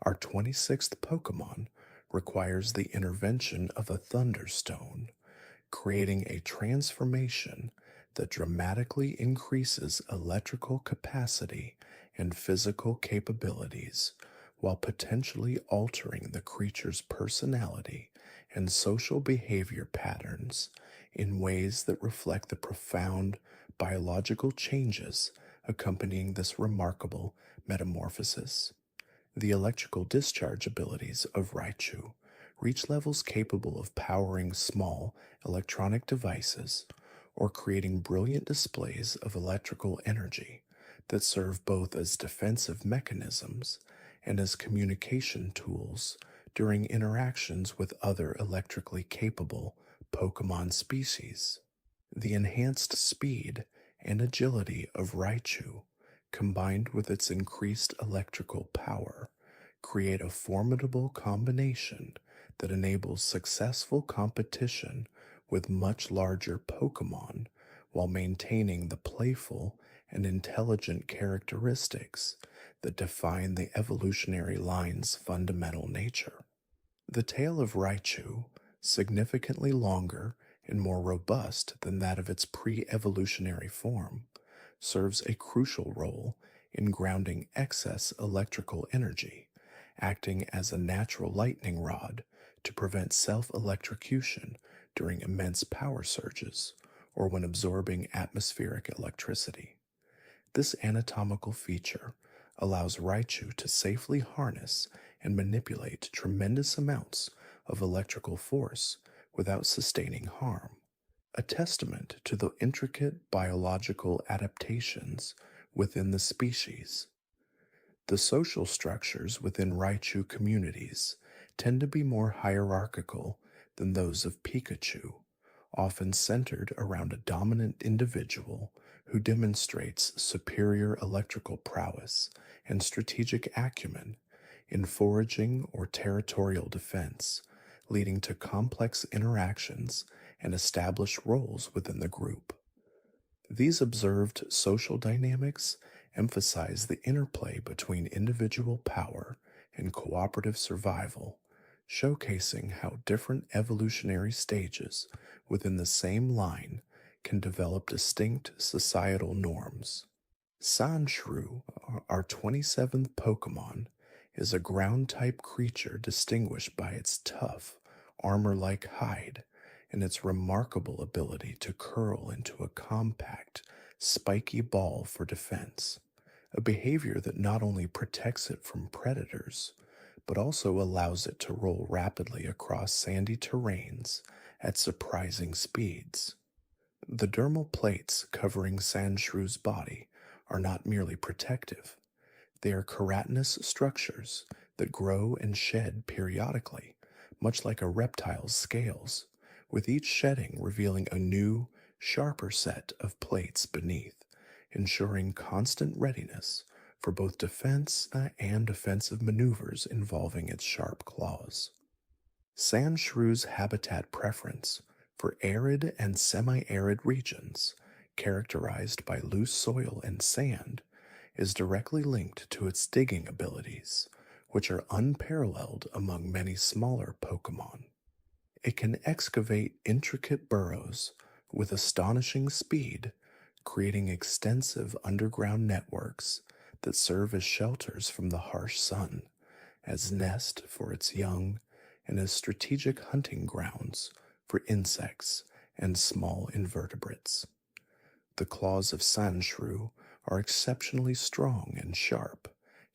our 26th Pokemon, requires the intervention of a Thunderstone, creating a transformation that dramatically increases electrical capacity and physical capabilities while potentially altering the creature's personality and social behavior patterns in ways that reflect the profound biological changes accompanying this remarkable metamorphosis. The electrical discharge abilities of Raichu reach levels capable of powering small electronic devices or creating brilliant displays of electrical energy that serve both as defensive mechanisms and as communication tools during interactions with other electrically capable Pokemon species. The enhanced speed and agility of Raichu, combined with its increased electrical power, create a formidable combination that enables successful competition with much larger Pokemon while maintaining the playful and intelligent characteristics that define the evolutionary line's fundamental nature. The tail of Raichu, significantly longer and more robust than that of its pre-evolutionary form, serves a crucial role in grounding excess electrical energy, acting as a natural lightning rod to prevent self-electrocution during immense power surges or when absorbing atmospheric electricity. This anatomical feature allows Raichu to safely harness and manipulate tremendous amounts of electrical force without sustaining harm, a testament to the intricate biological adaptations within the species. The social structures within Raichu communities tend to be more hierarchical than those of Pikachu, often centered around a dominant individual who demonstrates superior electrical prowess and strategic acumen in foraging or territorial defense, leading to complex interactions and established roles within the group. These observed social dynamics emphasize the interplay between individual power and cooperative survival, showcasing how different evolutionary stages within the same line can develop distinct societal norms. Sandshrew, our 27th Pokemon, is a ground type creature distinguished by its tough, armor like hide and its remarkable ability to curl into a compact, spiky ball for defense, a behavior that not only protects it from predators, but also allows it to roll rapidly across sandy terrains at surprising speeds. The dermal plates covering Sandshrew's body are not merely protective, they are keratinous structures that grow and shed periodically, much like a reptile's scales, with each shedding revealing a new, sharper set of plates beneath, ensuring constant readiness for both defense and offensive maneuvers involving its sharp claws. Sandshrew's habitat preference for arid and semi-arid regions, characterized by loose soil and sand, is directly linked to its digging abilities, which are unparalleled among many smaller Pokemon. It can excavate intricate burrows with astonishing speed, creating extensive underground networks that serve as shelters from the harsh sun, as nest for its young, and as strategic hunting grounds for insects and small invertebrates. The claws of Sandshrew are exceptionally strong and sharp,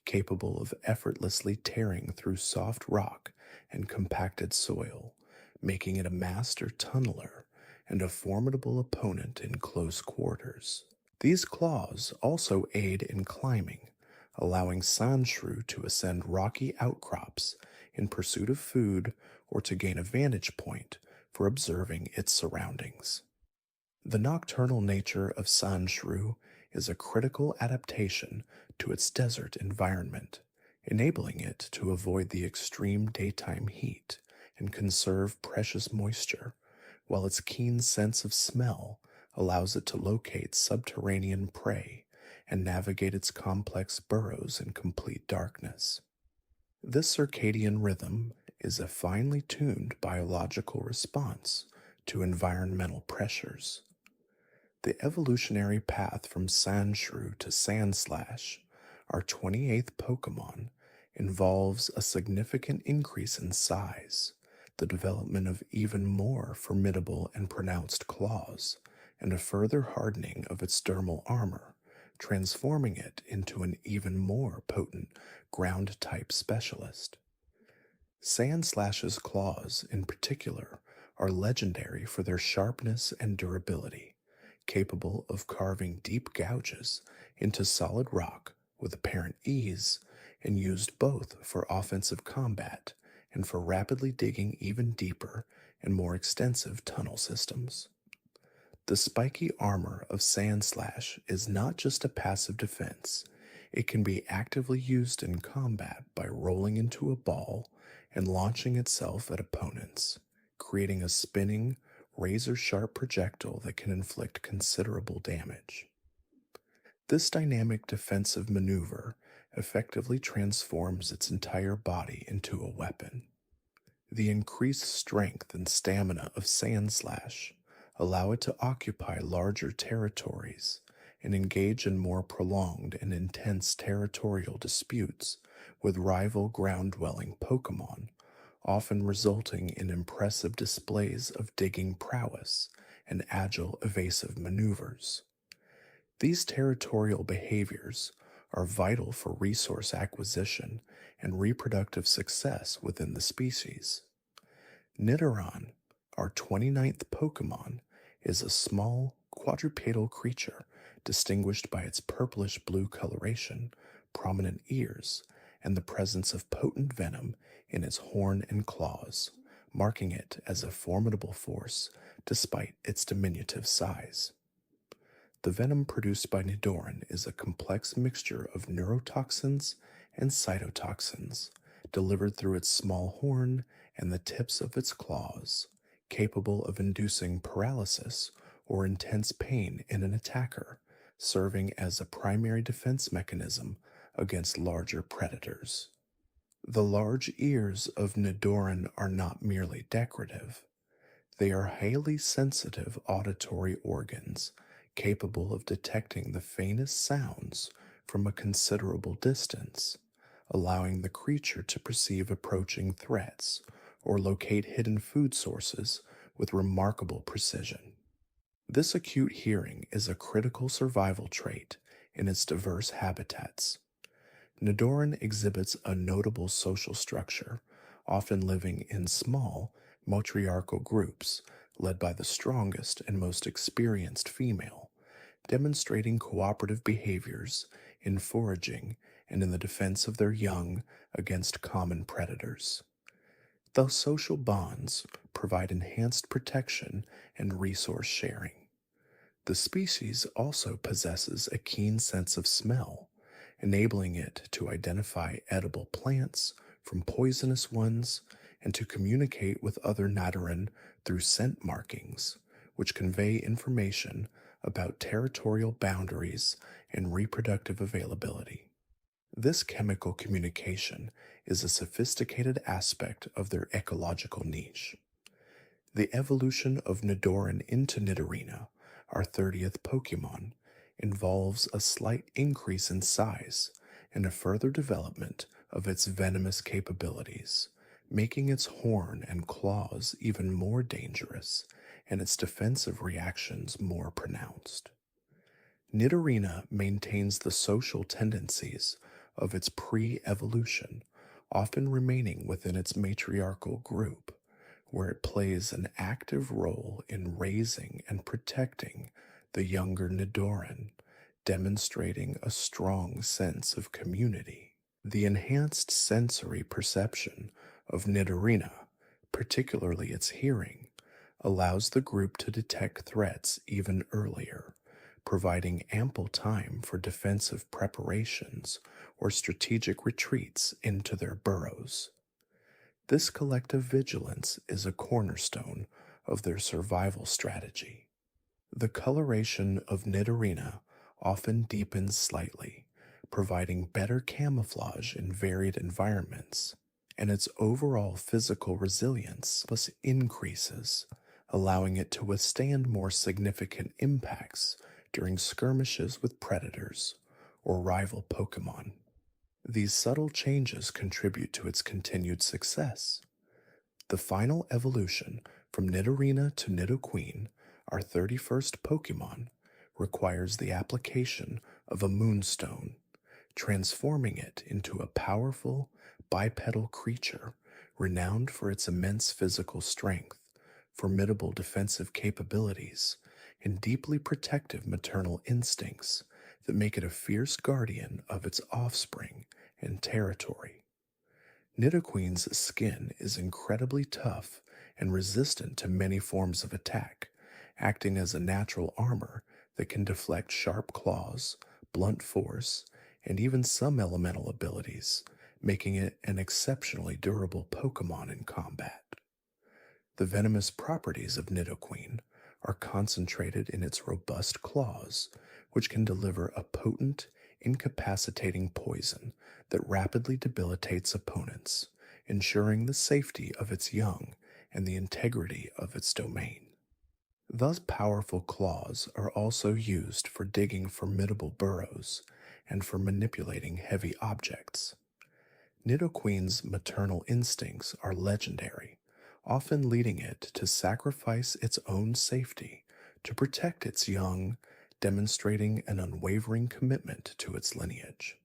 capable of effortlessly tearing through soft rock and compacted soil, making it a master tunneler and a formidable opponent in close quarters. These claws also aid in climbing, allowing Sandshrew to ascend rocky outcrops in pursuit of food or to gain a vantage point for observing its surroundings. The nocturnal nature of Sandshrew is a critical adaptation to its desert environment, enabling it to avoid the extreme daytime heat and conserve precious moisture, while its keen sense of smell allows it to locate subterranean prey and navigate its complex burrows in complete darkness. This circadian rhythm is a finely tuned biological response to environmental pressures. The evolutionary path from Sandshrew to Sandslash, our 28th Pokemon, involves a significant increase in size, the development of even more formidable and pronounced claws, and a further hardening of its dermal armor, transforming it into an even more potent ground-type specialist. Sandslash's claws, in particular, are legendary for their sharpness and durability, capable of carving deep gouges into solid rock with apparent ease, and used both for offensive combat and for rapidly digging even deeper and more extensive tunnel systems. The spiky armor of Sandslash is not just a passive defense, it can be actively used in combat by rolling into a ball and launching itself at opponents, creating a spinning, razor-sharp projectile that can inflict considerable damage. This dynamic defensive maneuver effectively transforms its entire body into a weapon. The increased strength and stamina of Sandslash allow it to occupy larger territories and engage in more prolonged and intense territorial disputes with rival ground-dwelling Pokemon, often resulting in impressive displays of digging prowess and agile evasive maneuvers. These territorial behaviors are vital for resource acquisition and reproductive success within the species. Nidoran, our 29th Pokemon, is a small, quadrupedal creature distinguished by its purplish blue coloration, prominent ears, and the presence of potent venom in its horn and claws, marking it as a formidable force despite its diminutive size. The venom produced by Nidoran is a complex mixture of neurotoxins and cytotoxins, delivered through its small horn and the tips of its claws, capable of inducing paralysis or intense pain in an attacker, serving as a primary defense mechanism against larger predators. The large ears of Nidoran are not merely decorative. They are highly sensitive auditory organs capable of detecting the faintest sounds from a considerable distance, allowing the creature to perceive approaching threats or locate hidden food sources with remarkable precision. This acute hearing is a critical survival trait in its diverse habitats. Nidoran exhibits a notable social structure, often living in small, matriarchal groups led by the strongest and most experienced female, demonstrating cooperative behaviors in foraging and in the defense of their young against common predators. Those social bonds provide enhanced protection and resource sharing. The species also possesses a keen sense of smell, enabling it to identify edible plants from poisonous ones and to communicate with other Nidoran through scent markings, which convey information about territorial boundaries and reproductive availability. This chemical communication is a sophisticated aspect of their ecological niche. The evolution of Nidoran into Nidorina, our 30th Pokemon, involves a slight increase in size and a further development of its venomous capabilities, making its horn and claws even more dangerous and its defensive reactions more pronounced. Nidorina maintains the social tendencies of its pre-evolution, often remaining within its matriarchal group, where it plays an active role in raising and protecting the younger Nidoran, demonstrating a strong sense of community. The enhanced sensory perception of Nidorina, particularly its hearing, allows the group to detect threats even earlier, providing ample time for defensive preparations or strategic retreats into their burrows. This collective vigilance is a cornerstone of their survival strategy. The coloration of Nidorina often deepens slightly, providing better camouflage in varied environments, and its overall physical resilience plus increases, allowing it to withstand more significant impacts during skirmishes with predators or rival Pokemon. These subtle changes contribute to its continued success. The final evolution from Nidorina to Nidoqueen, our 31st Pokemon, requires the application of a Moonstone, transforming it into a powerful, bipedal creature renowned for its immense physical strength, formidable defensive capabilities, and deeply protective maternal instincts that make it a fierce guardian of its offspring and territory. Nidoqueen's skin is incredibly tough and resistant to many forms of attack, acting as a natural armor that can deflect sharp claws, blunt force, and even some elemental abilities, making it an exceptionally durable Pokemon in combat. The venomous properties of Nidoqueen are concentrated in its robust claws, which can deliver a potent, incapacitating poison that rapidly debilitates opponents, ensuring the safety of its young and the integrity of its domain. Thus, powerful claws are also used for digging formidable burrows and for manipulating heavy objects. Nidoqueen's maternal instincts are legendary, often leading it to sacrifice its own safety to protect its young, demonstrating an unwavering commitment to its lineage.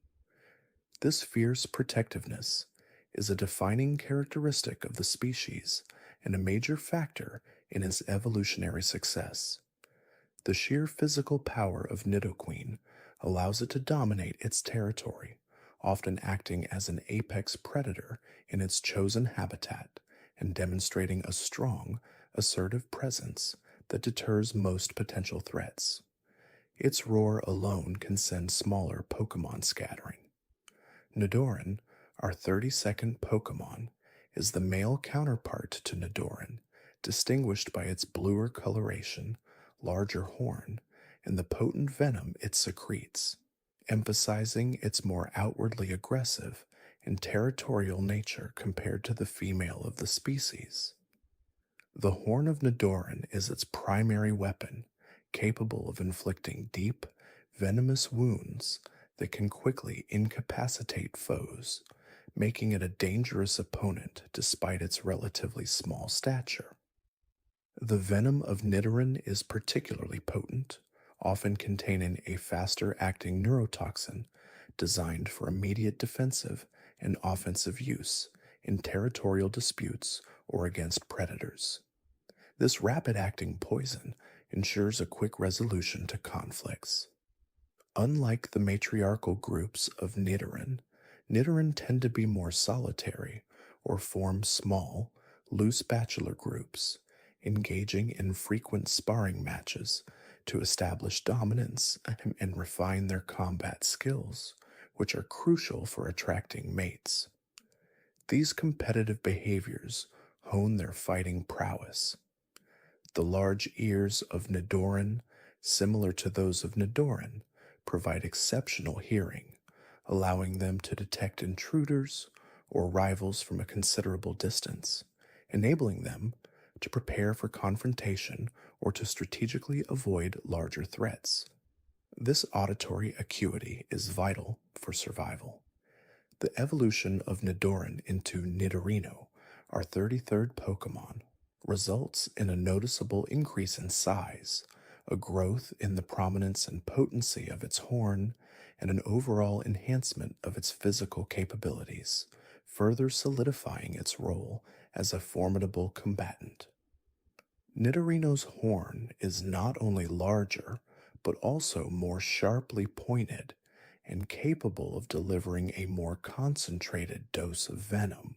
This fierce protectiveness is a defining characteristic of the species and a major factor in its evolutionary success. The sheer physical power of Nidoqueen allows it to dominate its territory, often acting as an apex predator in its chosen habitat and demonstrating a strong, assertive presence that deters most potential threats. Its roar alone can send smaller Pokémon scattering. Nidoran, our 32nd Pokémon, is the male counterpart to Nidoran, distinguished by its bluer coloration, larger horn, and the potent venom it secretes, emphasizing its more outwardly aggressive and territorial nature compared to the female of the species. The horn of Nidoran is its primary weapon, capable of inflicting deep, venomous wounds that can quickly incapacitate foes, making it a dangerous opponent despite its relatively small stature. The venom of Nidoran is particularly potent, often containing a faster-acting neurotoxin designed for immediate defensive and offensive use in territorial disputes or against predators. This rapid-acting poison ensures a quick resolution to conflicts. Unlike the matriarchal groups of Nidoran, Nidoran tend to be more solitary or form small, loose bachelor groups, engaging in frequent sparring matches to establish dominance and refine their combat skills, which are crucial for attracting mates. These competitive behaviors hone their fighting prowess. The large ears of Nidoran, similar to those of Nidoran, provide exceptional hearing, allowing them to detect intruders or rivals from a considerable distance, enabling them to prepare for confrontation or to strategically avoid larger threats. This auditory acuity is vital for survival. The evolution of Nidoran into Nidorino, our 33rd Pokémon, results in a noticeable increase in size, a growth in the prominence and potency of its horn, and an overall enhancement of its physical capabilities, further solidifying its role as a formidable combatant. Nidorino's horn is not only larger, but also more sharply pointed and capable of delivering a more concentrated dose of venom,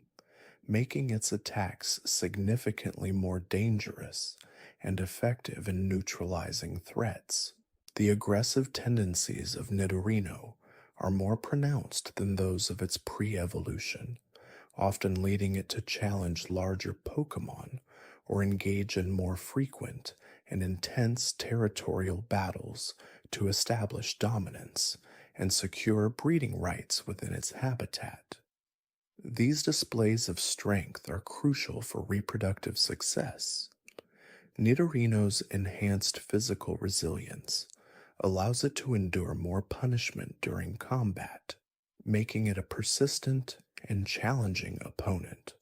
making its attacks significantly more dangerous and effective in neutralizing threats. The aggressive tendencies of Nidorino are more pronounced than those of its pre-evolution, often leading it to challenge larger Pokémon or engage in more frequent and intense territorial battles to establish dominance and secure breeding rights within its habitat. These displays of strength are crucial for reproductive success. Nidorino's enhanced physical resilience allows it to endure more punishment during combat, making it a persistent and challenging opponent,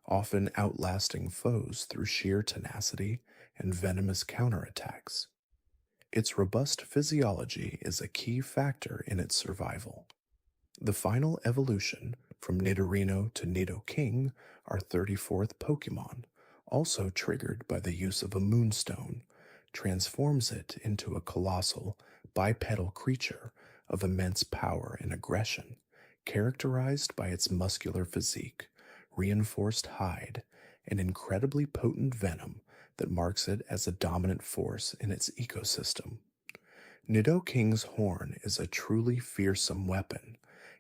often outlasting foes through sheer tenacity and venomous counterattacks. Its robust physiology is a key factor in its survival. The final evolution from Nidorino to Nidoking, our 34th Pokémon, also triggered by the use of a moonstone, transforms it into a colossal, bipedal creature of immense power and aggression, characterized by its muscular physique, reinforced hide, and incredibly potent venom that marks it as a dominant force in its ecosystem. Nidoking's horn is a truly fearsome weapon,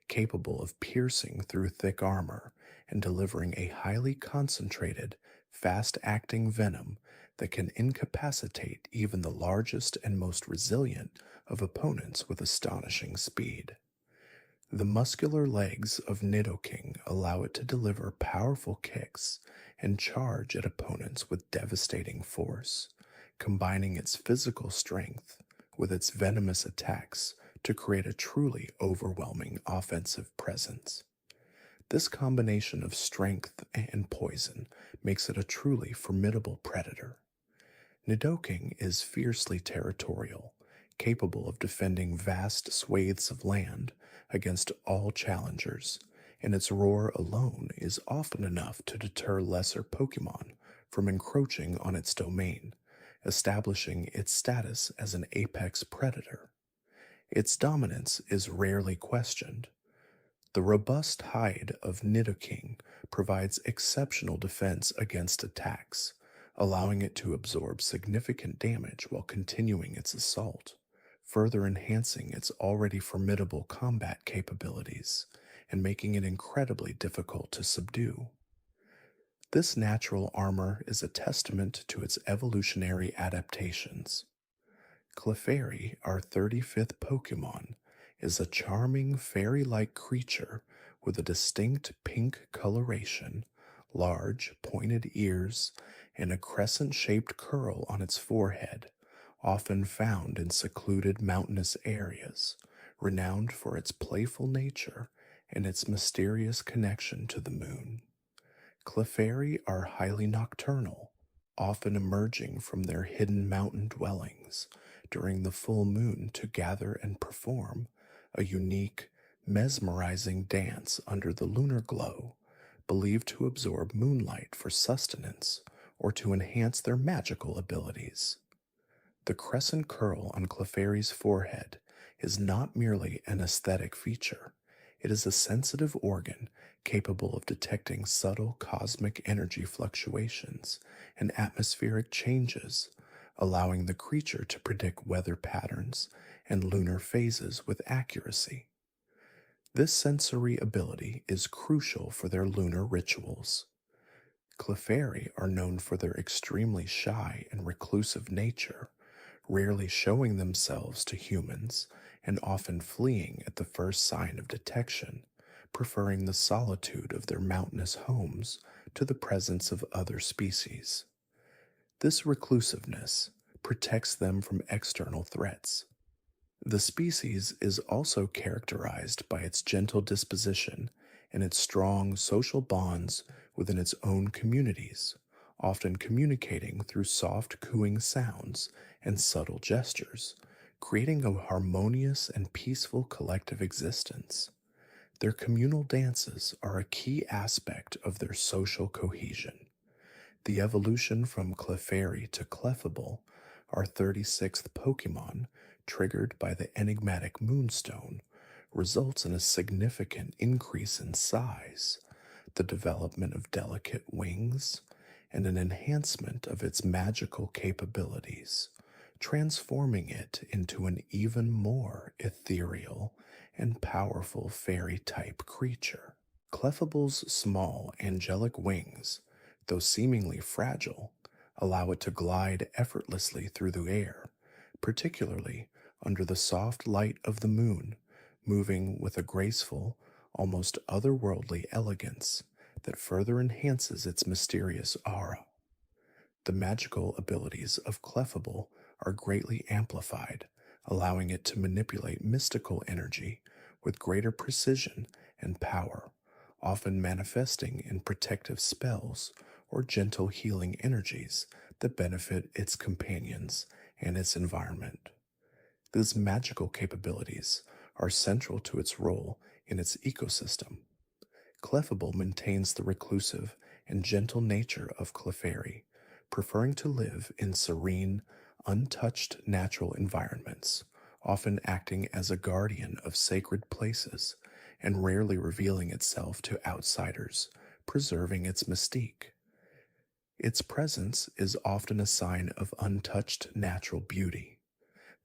capable of piercing through thick armor and delivering a highly concentrated, fast-acting venom that can incapacitate even the largest and most resilient of opponents with astonishing speed. The muscular legs of Nidoking allow it to deliver powerful kicks and charge at opponents with devastating force, combining its physical strength with its venomous attacks to create a truly overwhelming offensive presence. This combination of strength and poison makes it a truly formidable predator. Nidoking is fiercely territorial, capable of defending vast swathes of land against all challengers, and its roar alone is often enough to deter lesser Pokemon from encroaching on its domain, establishing its status as an apex predator. Its dominance is rarely questioned. The robust hide of Nidoking provides exceptional defense against attacks, allowing it to absorb significant damage while continuing its assault, further enhancing its already formidable combat capabilities and making it incredibly difficult to subdue. This natural armor is a testament to its evolutionary adaptations. Clefairy, our 35th Pokemon, is a charming fairy-like creature with a distinct pink coloration, large, pointed ears, and a crescent-shaped curl on its forehead, often found in secluded mountainous areas, renowned for its playful nature and its mysterious connection to the moon. Clefairy are highly nocturnal, often emerging from their hidden mountain dwellings during the full moon to gather and perform a unique, mesmerizing dance under the lunar glow, believed to absorb moonlight for sustenance or to enhance their magical abilities. The crescent curl on Clefairy's forehead is not merely an aesthetic feature, it is a sensitive organ capable of detecting subtle cosmic energy fluctuations and atmospheric changes, allowing the creature to predict weather patterns and lunar phases with accuracy. This sensory ability is crucial for their lunar rituals. Clefairy are known for their extremely shy and reclusive nature, rarely showing themselves to humans and often fleeing at the first sign of detection, preferring the solitude of their mountainous homes to the presence of other species. This reclusiveness protects them from external threats. The species is also characterized by its gentle disposition and its strong social bonds within its own communities, often communicating through soft cooing sounds and subtle gestures, creating a harmonious and peaceful collective existence. Their communal dances are a key aspect of their social cohesion. The evolution from Clefairy to Clefable, our 36th Pokemon, triggered by the enigmatic Moonstone, results in a significant increase in size, the development of delicate wings, and an enhancement of its magical capabilities, transforming it into an even more ethereal and powerful fairy-type creature. Clefable's small, angelic wings, though seemingly fragile, allow it to glide effortlessly through the air, particularly under the soft light of the moon, moving with a graceful, almost otherworldly elegance that further enhances its mysterious aura. The magical abilities of Clefable are greatly amplified, allowing it to manipulate mystical energy with greater precision and power, often manifesting in protective spells or gentle healing energies that benefit its companions and its environment. These magical capabilities are central to its role in its ecosystem. Clefable maintains the reclusive and gentle nature of Clefairy, preferring to live in serene, untouched natural environments, often acting as a guardian of sacred places and rarely revealing itself to outsiders, preserving its mystique. Its presence is often a sign of untouched natural beauty.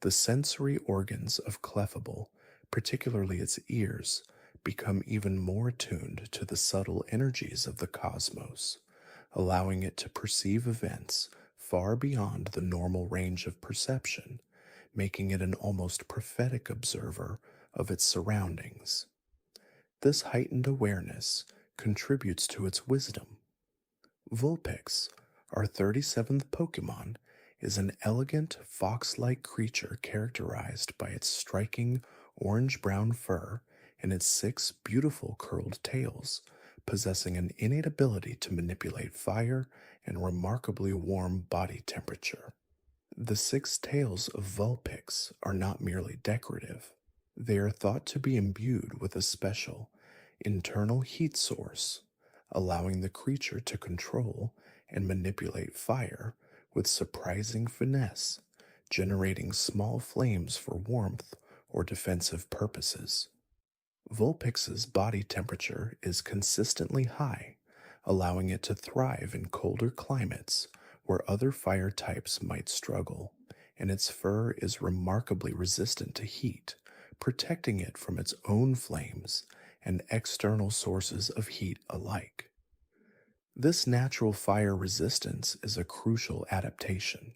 The sensory organs of Clefable, particularly its ears, become even more attuned to the subtle energies of the cosmos, allowing it to perceive events far beyond the normal range of perception, making it an almost prophetic observer of its surroundings. This heightened awareness contributes to its wisdom. Vulpix, our 37th Pokemon, is an elegant fox-like creature characterized by its striking orange-brown fur and its 6 beautiful curled tails, possessing an innate ability to manipulate fire and remarkably warm body temperature. The six tails of Vulpix are not merely decorative. They are thought to be imbued with a special, internal heat source, allowing the creature to control and manipulate fire with surprising finesse, generating small flames for warmth or defensive purposes. Vulpix's body temperature is consistently high, allowing it to thrive in colder climates where other fire types might struggle, and its fur is remarkably resistant to heat, protecting it from its own flames and external sources of heat alike. This natural fire resistance is a crucial adaptation.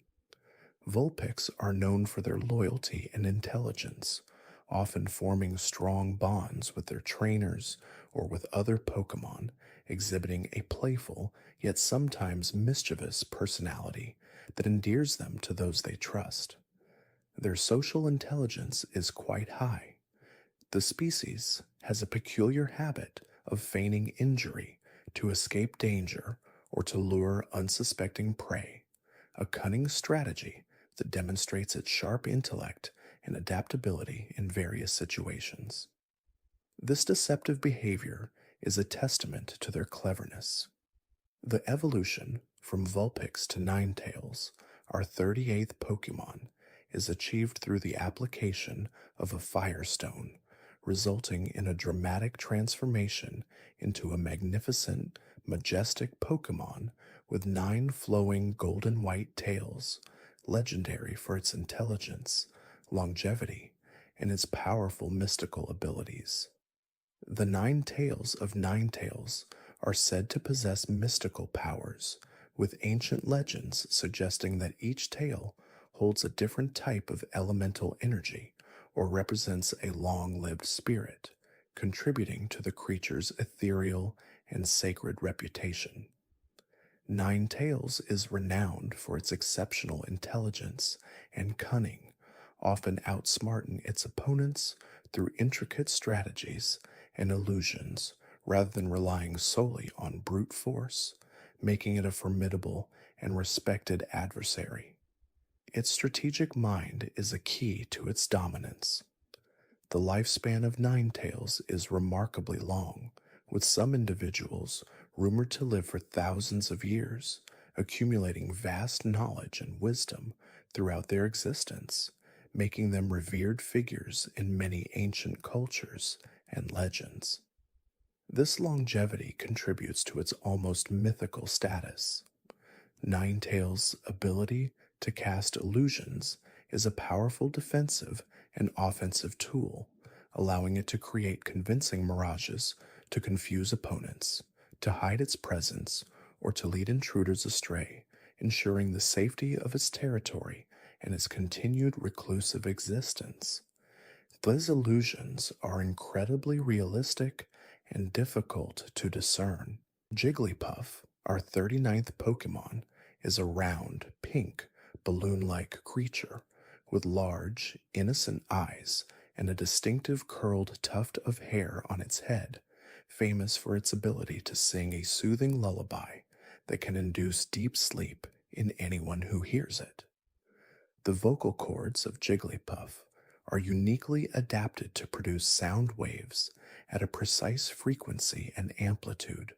Vulpix are known for their loyalty and intelligence, often forming strong bonds with their trainers or with other Pokemon, exhibiting a playful yet sometimes mischievous personality that endears them to those they trust. Their social intelligence is quite high. The species has a peculiar habit of feigning injury to escape danger or to lure unsuspecting prey, a cunning strategy that demonstrates its sharp intellect and adaptability in various situations. This deceptive behavior is a testament to their cleverness. The evolution from Vulpix to Ninetales, our 38th Pokemon, is achieved through the application of a Firestone, resulting in a dramatic transformation into a magnificent, majestic Pokemon with 9 flowing golden white tails, legendary for its intelligence, longevity, and its powerful mystical abilities. The 9 tails of Ninetales are said to possess mystical powers, with ancient legends suggesting that each tail holds a different type of elemental energy or represents a long lived spirit, contributing to the creature's ethereal and sacred reputation. Ninetales is renowned for its exceptional intelligence and cunning, often outsmarting its opponents through intricate strategies and illusions rather than relying solely on brute force, making it a formidable and respected adversary. Its strategic mind is a key to its dominance. The lifespan of Ninetales is remarkably long, with some individuals rumored to live for thousands of years, accumulating vast knowledge and wisdom throughout their existence, making them revered figures in many ancient cultures and legends. This longevity contributes to its almost mythical status. Ninetales' ability to cast illusions is a powerful defensive and offensive tool, allowing it to create convincing mirages to confuse opponents, to hide its presence, or to lead intruders astray, ensuring the safety of its territory and its continued reclusive existence. These illusions are incredibly realistic and difficult to discern. Jigglypuff, our 39th Pokemon, is a round, pink, balloon-like creature with large, innocent eyes and a distinctive curled tuft of hair on its head, famous for its ability to sing a soothing lullaby that can induce deep sleep in anyone who hears it. The vocal cords of Jigglypuff are uniquely adapted to produce sound waves at a precise frequency and amplitude,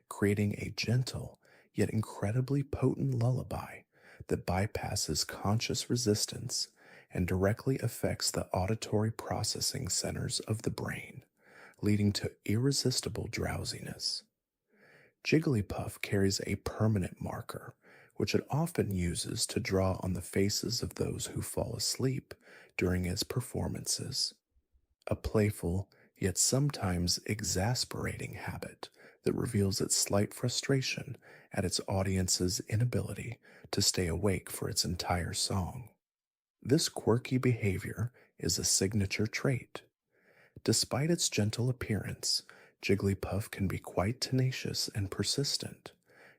creating a gentle yet incredibly potent lullaby that bypasses conscious resistance and directly affects the auditory processing centers of the brain, leading to irresistible drowsiness. Jigglypuff carries a permanent marker, which it often uses to draw on the faces of those who fall asleep during its performances. A playful, yet sometimes exasperating habit that reveals its slight frustration at its audience's inability to stay awake for its entire song. This quirky behavior is a signature trait. Despite its gentle appearance, Jigglypuff can be quite tenacious and persistent,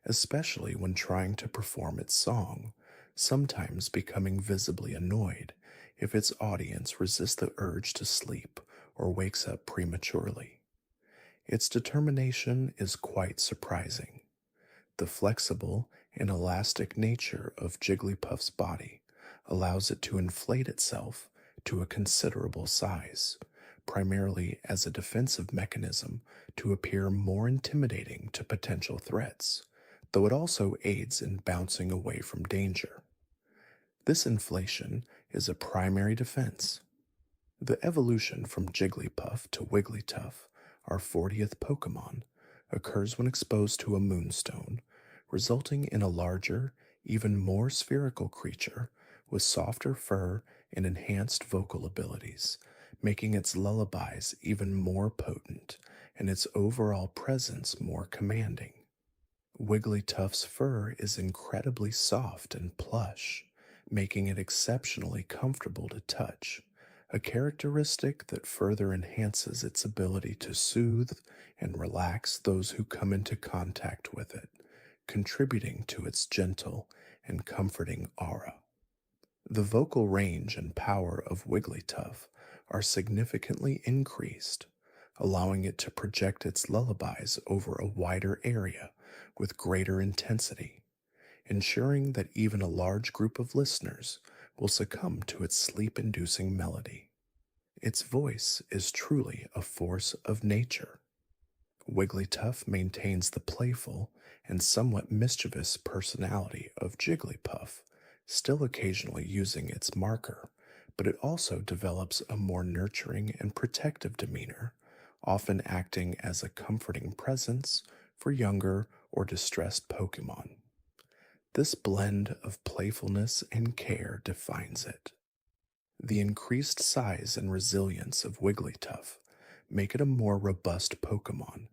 especially when trying to perform its song, sometimes becoming visibly annoyed if its audience resists the urge to sleep or wakes up prematurely. Its determination is quite surprising. The flexible and elastic nature of Jigglypuff's body allows it to inflate itself to a considerable size, primarily as a defensive mechanism to appear more intimidating to potential threats, though it also aids in bouncing away from danger. This inflation is a primary defense. The evolution from Jigglypuff to Wigglytuff, our 40th Pokémon, occurs when exposed to a moonstone, resulting in a larger, even more spherical creature with softer fur and enhanced vocal abilities, making its lullabies even more potent and its overall presence more commanding. Wigglytuff's fur is incredibly soft and plush, making it exceptionally comfortable to touch, a characteristic that further enhances its ability to soothe and relax those who come into contact with it, contributing to its gentle and comforting aura. The vocal range and power of Wigglytuff are significantly increased, allowing it to project its lullabies over a wider area with greater intensity, ensuring that even a large group of listeners will succumb to its sleep-inducing melody. Its voice is truly a force of nature. Wigglytuff maintains the playful and somewhat mischievous personality of Jigglypuff, still occasionally using its marker, but it also develops a more nurturing and protective demeanor, often acting as a comforting presence for younger or distressed Pokemon. This blend of playfulness and care defines it. The increased size and resilience of Wigglytuff make it a more robust Pokemon,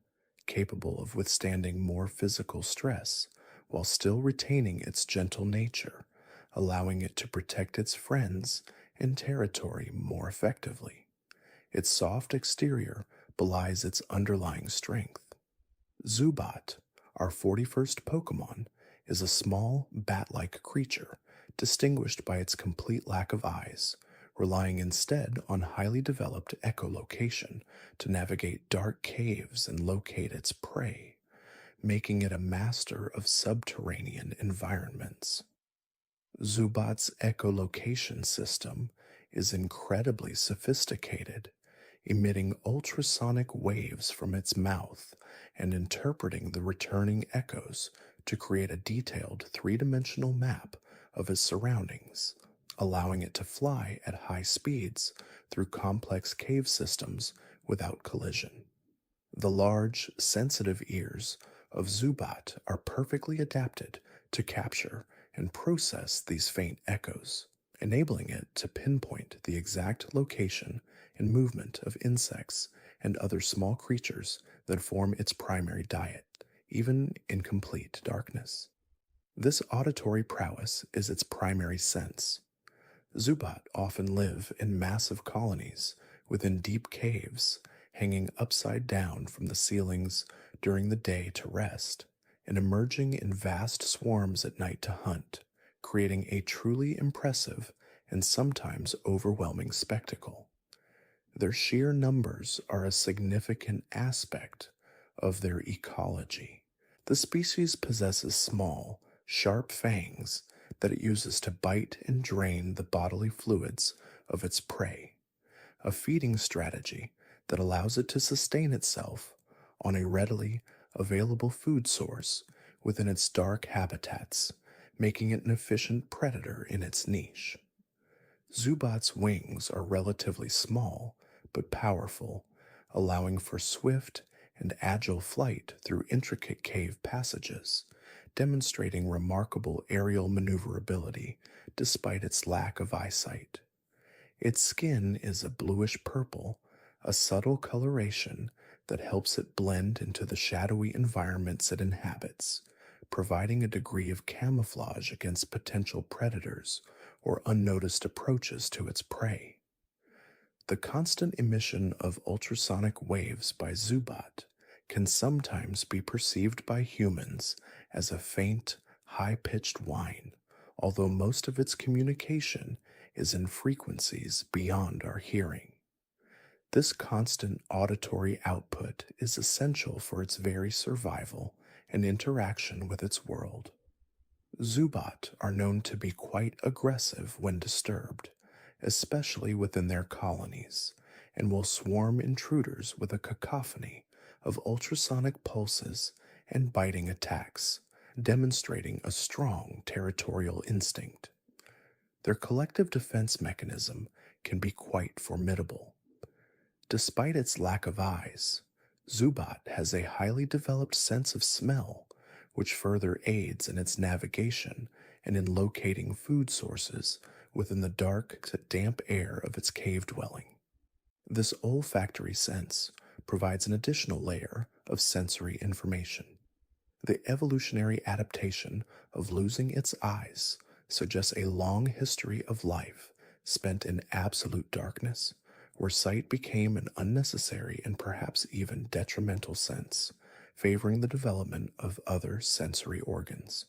capable of withstanding more physical stress while still retaining its gentle nature, allowing it to protect its friends and territory more effectively. Its soft exterior belies its underlying strength. Zubat, our 41st Pokemon, is a small, bat-like creature distinguished by its complete lack of eyes, relying instead on highly developed echolocation to navigate dark caves and locate its prey, making it a master of subterranean environments. Zubat's echolocation system is incredibly sophisticated, emitting ultrasonic waves from its mouth and interpreting the returning echoes to create a detailed three-dimensional map of its surroundings, allowing it to fly at high speeds through complex cave systems without collision. The large, sensitive ears of Zubat are perfectly adapted to capture and process these faint echoes, enabling it to pinpoint the exact location and movement of insects and other small creatures that form its primary diet, even in complete darkness. This auditory prowess is its primary sense. Zubat often live in massive colonies within deep caves, hanging upside down from the ceilings during the day to rest, and emerging in vast swarms at night to hunt, creating a truly impressive and sometimes overwhelming spectacle. Their sheer numbers are a significant aspect of their ecology. The species possesses small, sharp fangs that it uses to bite and drain the bodily fluids of its prey, a feeding strategy that allows it to sustain itself on a readily available food source within its dark habitats, making it an efficient predator in its niche. Zubat's wings are relatively small but powerful, allowing for swift and agile flight through intricate cave passages, demonstrating remarkable aerial maneuverability despite its lack of eyesight. Its skin is a bluish purple, a subtle coloration that helps it blend into the shadowy environments it inhabits, providing a degree of camouflage against potential predators or unnoticed approaches to its prey. The constant emission of ultrasonic waves by Zubat can sometimes be perceived by humans as a faint, high-pitched whine, although most of its communication is in frequencies beyond our hearing. This constant auditory output is essential for its very survival and interaction with its world. Zubat are known to be quite aggressive when disturbed, especially within their colonies, and will swarm intruders with a cacophony of ultrasonic pulses and biting attacks, demonstrating a strong territorial instinct. Their collective defense mechanism can be quite formidable. Despite its lack of eyes, Zubat has a highly developed sense of smell, which further aids in its navigation and in locating food sources within the dark, damp air of its cave dwelling. This olfactory sense provides an additional layer of sensory information. The evolutionary adaptation of losing its eyes suggests a long history of life spent in absolute darkness, where sight became an unnecessary and perhaps even detrimental sense, favoring the development of other sensory organs.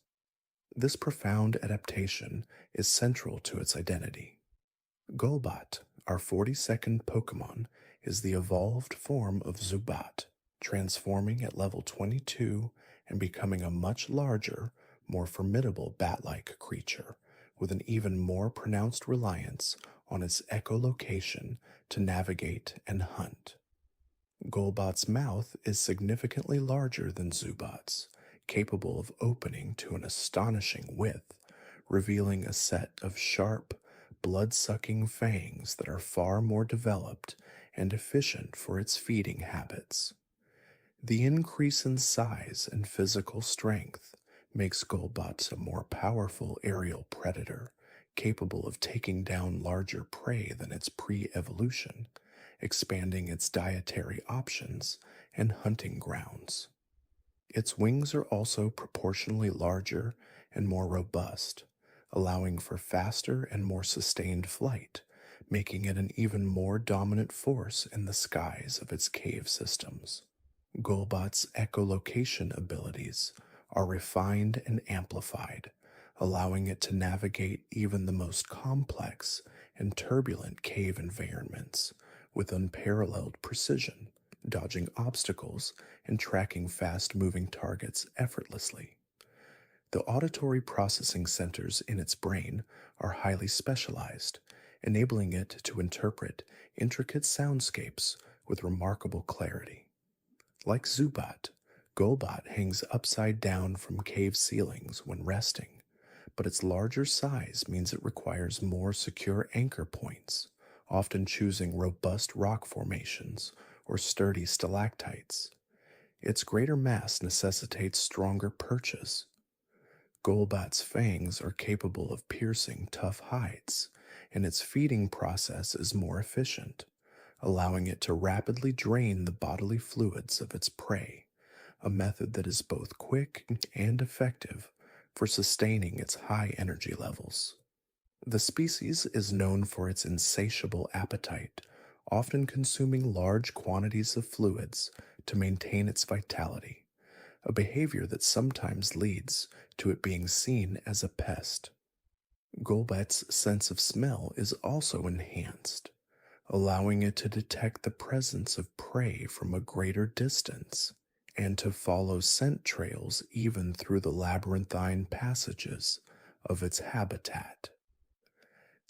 This profound adaptation is central to its identity. Golbat, our 42nd Pokémon, is the evolved form of Zubat, transforming at level 22 and becoming a much larger, more formidable bat-like creature, with an even more pronounced reliance on its echolocation to navigate and hunt. Golbat's mouth is significantly larger than Zubat's, capable of opening to an astonishing width, revealing a set of sharp, blood-sucking fangs that are far more developed and efficient for its feeding habits. The increase in size and physical strength makes Golbat a more powerful aerial predator, capable of taking down larger prey than its pre-evolution, expanding its dietary options and hunting grounds. Its wings are also proportionally larger and more robust, allowing for faster and more sustained flight, making it an even more dominant force in the skies of its cave systems. Golbat's echolocation abilities are refined and amplified, allowing it to navigate even the most complex and turbulent cave environments with unparalleled precision, dodging obstacles and tracking fast-moving targets effortlessly. The auditory processing centers in its brain are highly specialized, enabling it to interpret intricate soundscapes with remarkable clarity. Like Zubat, Golbat hangs upside down from cave ceilings when resting, but its larger size means it requires more secure anchor points, often choosing robust rock formations or sturdy stalactites. Its greater mass necessitates stronger perches. Golbat's fangs are capable of piercing tough hides, and its feeding process is more efficient, allowing it to rapidly drain the bodily fluids of its prey, a method that is both quick and effective for sustaining its high energy levels. The species is known for its insatiable appetite, often consuming large quantities of fluids to maintain its vitality, a behavior that sometimes leads to it being seen as a pest. Golbat's sense of smell is also enhanced, allowing it to detect the presence of prey from a greater distance and to follow scent trails even through the labyrinthine passages of its habitat.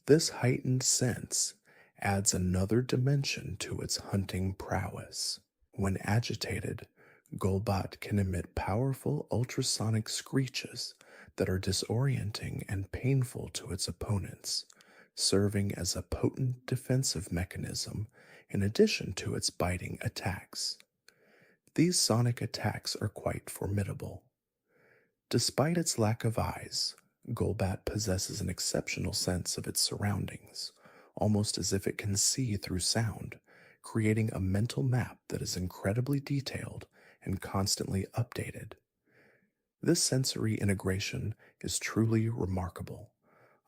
This heightened sense adds another dimension to its hunting prowess. When agitated, Golbat can emit powerful ultrasonic screeches that are disorienting and painful to its opponents, serving as a potent defensive mechanism in addition to its biting attacks. These sonic attacks are quite formidable. Despite its lack of eyes, Golbat possesses an exceptional sense of its surroundings, almost as if it can see through sound, creating a mental map that is incredibly detailed and constantly updated. This sensory integration is truly remarkable.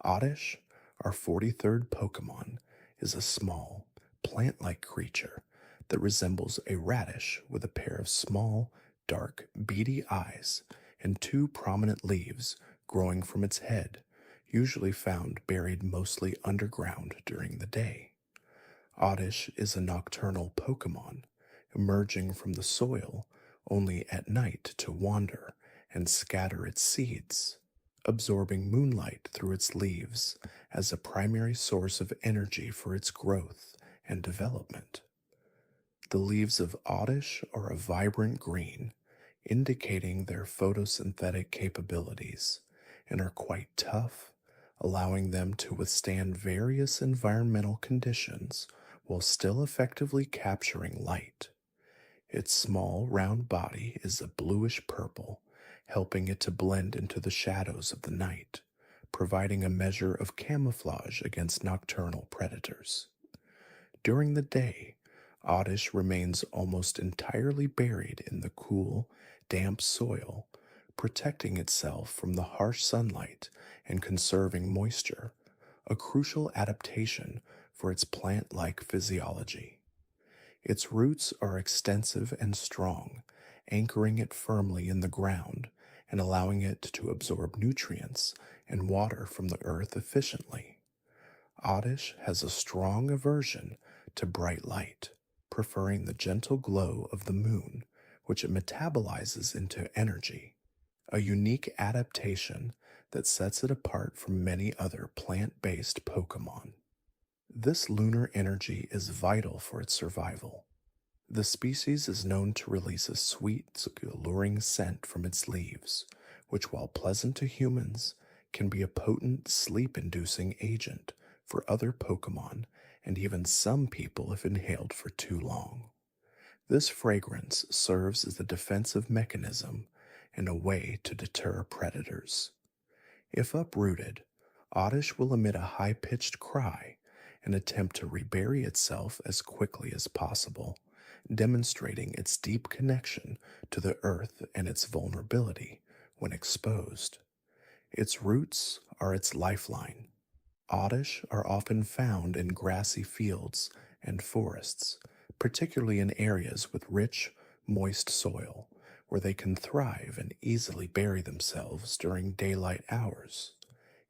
Oddish, our 43rd Pokémon, is a small, plant-like creature that resembles a radish with a pair of small, dark, beady eyes and two prominent leaves growing from its head, usually found buried mostly underground during the day. Oddish is a nocturnal Pokémon, emerging from the soil only at night to wander and scatter its seeds. absorbing moonlight through its leaves as a primary source of energy for its growth and development. The leaves of Oddish are a vibrant green, indicating their photosynthetic capabilities, and are quite tough, allowing them to withstand various environmental conditions while still effectively capturing light. Its small, round body is a bluish purple, helping it to blend into the shadows of the night, providing a measure of camouflage against nocturnal predators. During the day, Oddish remains almost entirely buried in the cool, damp soil, protecting itself from the harsh sunlight and conserving moisture, a crucial adaptation for its plant like physiology. Its roots are extensive and strong, anchoring it firmly in the ground and allowing it to absorb nutrients and water from the earth efficiently. Oddish has a strong aversion to bright light, preferring the gentle glow of the moon, which it metabolizes into energy, a unique adaptation that sets it apart from many other plant based Pokemon. This lunar energy is vital for its survival. The species is known to release a sweet, alluring scent from its leaves, which, while pleasant to humans, can be a potent sleep inducing agent for other Pokemon and even some people if inhaled for too long. This fragrance serves as a defensive mechanism and a way to deter predators. If uprooted, Oddish will emit a high pitched cry and attempt to rebury itself as quickly as possible, demonstrating its deep connection to the earth and its vulnerability when exposed. Its roots are its lifeline. Oddish are often found in grassy fields and forests, particularly in areas with rich, moist soil, where they can thrive and easily bury themselves during daylight hours.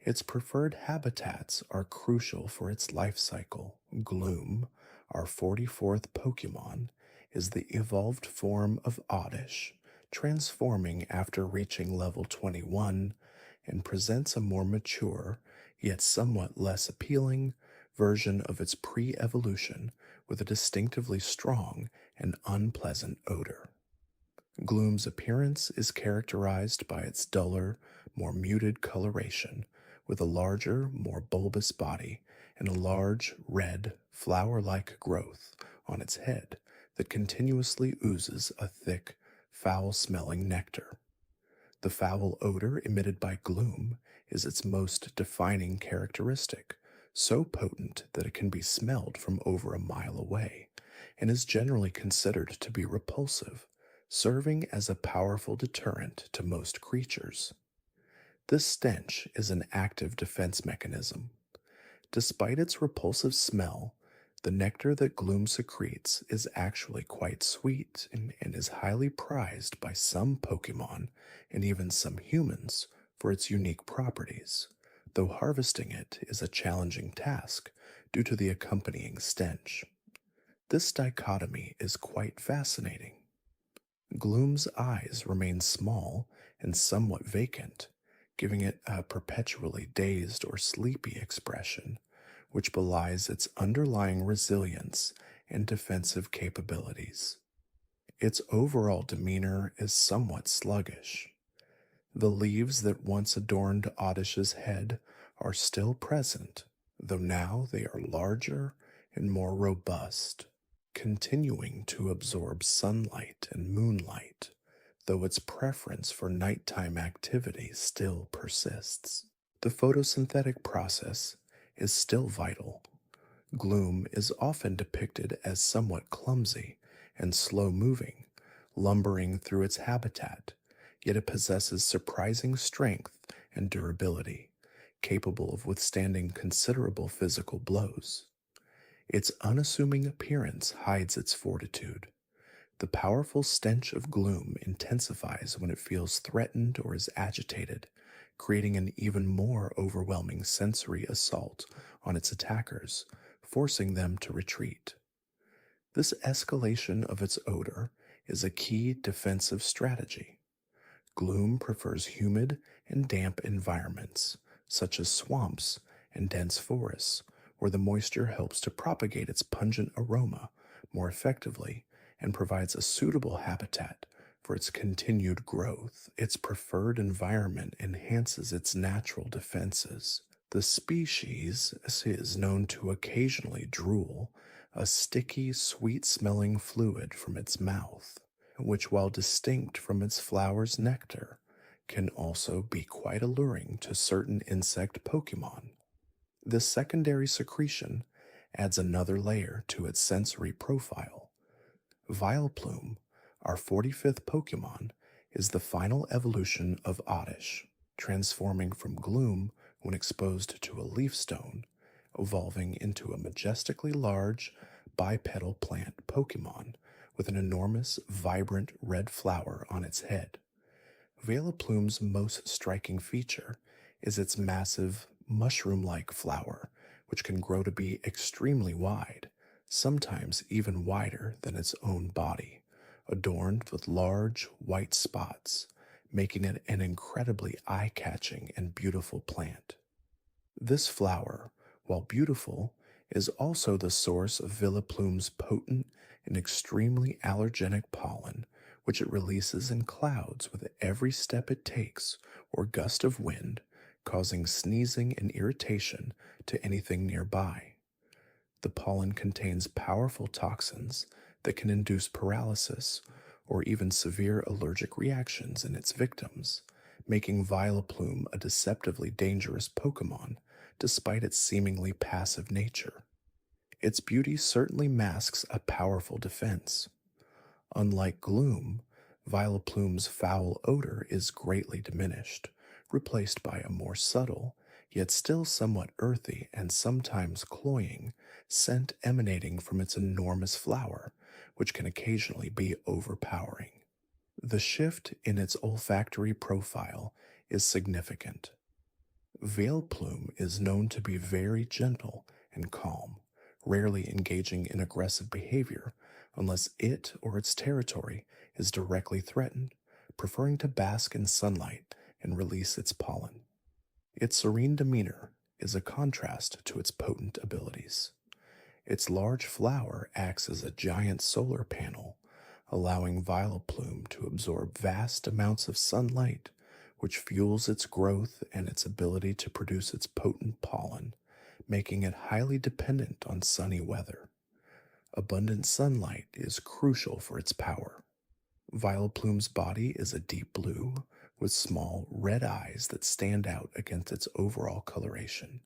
Its preferred habitats are crucial for its life cycle. Gloom, our 44th Pokemon, is the evolved form of Oddish, transforming after reaching level 21 and presents a more mature, yet somewhat less appealing, version of its pre-evolution with a distinctively strong and unpleasant odor. Gloom's appearance is characterized by its duller, more muted coloration, with a larger, more bulbous body and a large, red, flower-like growth on its head that continuously oozes a thick, foul-smelling nectar. The foul odor emitted by Gloom is its most defining characteristic, so potent that it can be smelled from over a mile away, and is generally considered to be repulsive, serving as a powerful deterrent to most creatures. This stench is an active defense mechanism. Despite its repulsive smell, the nectar that Gloom secretes is actually quite sweet and is highly prized by some Pokemon and even some humans for its unique properties, though harvesting it is a challenging task due to the accompanying stench. This dichotomy is quite fascinating. Gloom's eyes remain small and somewhat vacant, giving it a perpetually dazed or sleepy expression, which belies its underlying resilience and defensive capabilities. Its overall demeanor is somewhat sluggish. The leaves that once adorned Oddish's head are still present, though now they are larger and more robust, continuing to absorb sunlight and moonlight, though its preference for nighttime activity still persists. The photosynthetic process is still vital. Gloom is often depicted as somewhat clumsy and slow-moving, lumbering through its habitat, yet it possesses surprising strength and durability, capable of withstanding considerable physical blows. Its unassuming appearance hides its fortitude. The powerful stench of Gloom intensifies when it feels threatened or is agitated, creating an even more overwhelming sensory assault on its attackers, forcing them to retreat. This escalation of its odor is a key defensive strategy. Gloom prefers humid and damp environments, such as swamps and dense forests, where the moisture helps to propagate its pungent aroma more effectively and provides a suitable habitat for its continued growth. Its preferred environment enhances its natural defenses. The species is known to occasionally drool a sticky, sweet smelling fluid from its mouth, which, while distinct from its flower's nectar, can also be quite alluring to certain insect Pokemon. This secondary secretion adds another layer to its sensory profile. Vileplume, our 45th Pokemon, is the final evolution of Oddish, transforming from Gloom when exposed to a leaf stone, evolving into a majestically large bipedal plant Pokemon with an enormous, vibrant red flower on its head. Vileplume's most striking feature is its massive, mushroom like flower, which can grow to be extremely wide, sometimes even wider than its own body, adorned with large, white spots, making it an incredibly eye catching and beautiful plant. This flower, while beautiful, is also the source of Vileplume's potent and extremely allergenic pollen, which it releases in clouds with every step it takes or gust of wind, causing sneezing and irritation to anything nearby. The pollen contains powerful toxins that can induce paralysis or even severe allergic reactions in its victims, making Vileplume a deceptively dangerous Pokemon despite its seemingly passive nature. Its beauty certainly masks a powerful defense. Unlike Gloom, Vileplume's foul odor is greatly diminished, replaced by a more subtle, yet still somewhat earthy and sometimes cloying, scent emanating from its enormous flower, which can occasionally be overpowering. The shift in its olfactory profile is significant. Vileplume is known to be very gentle and calm, rarely engaging in aggressive behavior unless it or its territory is directly threatened, preferring to bask in sunlight and release its pollen. Its serene demeanor is a contrast to its potent abilities. Its large flower acts as a giant solar panel, allowing Vileplume to absorb vast amounts of sunlight, which fuels its growth and its ability to produce its potent pollen, making it highly dependent on sunny weather. Abundant sunlight is crucial for its power. Vileplume's body is a deep blue, with small red eyes that stand out against its overall coloration,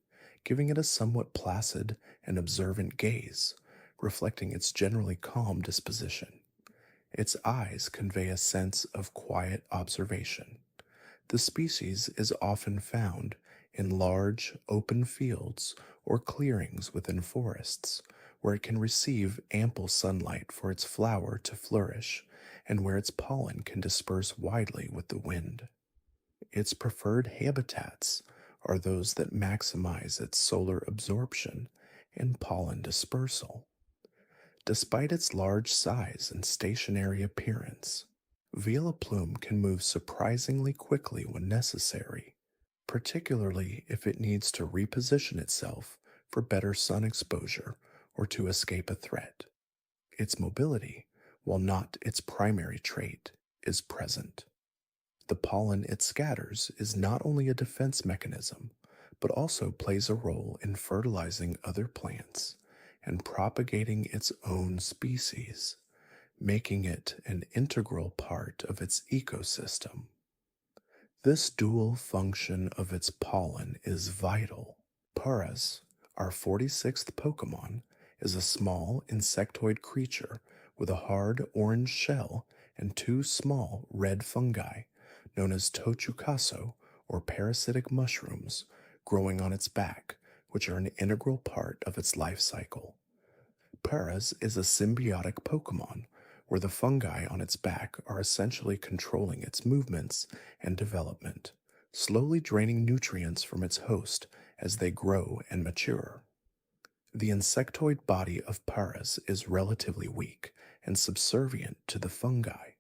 giving it a somewhat placid and observant gaze, reflecting its generally calm disposition. Its eyes convey a sense of quiet observation. The species is often found in large, open fields or clearings within forests, where it can receive ample sunlight for its flower to flourish and where its pollen can disperse widely with the wind. Its preferred habitats are those that maximize its solar absorption and pollen dispersal. Despite its large size and stationary appearance, Vileplume can move surprisingly quickly when necessary, particularly if it needs to reposition itself for better sun exposure or to escape a threat. Its mobility, while not its primary trait, is present. The pollen it scatters is not only a defense mechanism, but also plays a role in fertilizing other plants and propagating its own species, making it an integral part of its ecosystem. This dual function of its pollen is vital. Paras, our 46th Pokemon, is a small insectoid creature with a hard orange shell and two small red fungi, known as tochukaso or parasitic mushrooms, growing on its back, which are an integral part of its life cycle. Paras is a symbiotic Pokemon, where the fungi on its back are essentially controlling its movements and development, slowly draining nutrients from its host as they grow and mature. The insectoid body of Paras is relatively weak and subservient to the fungi,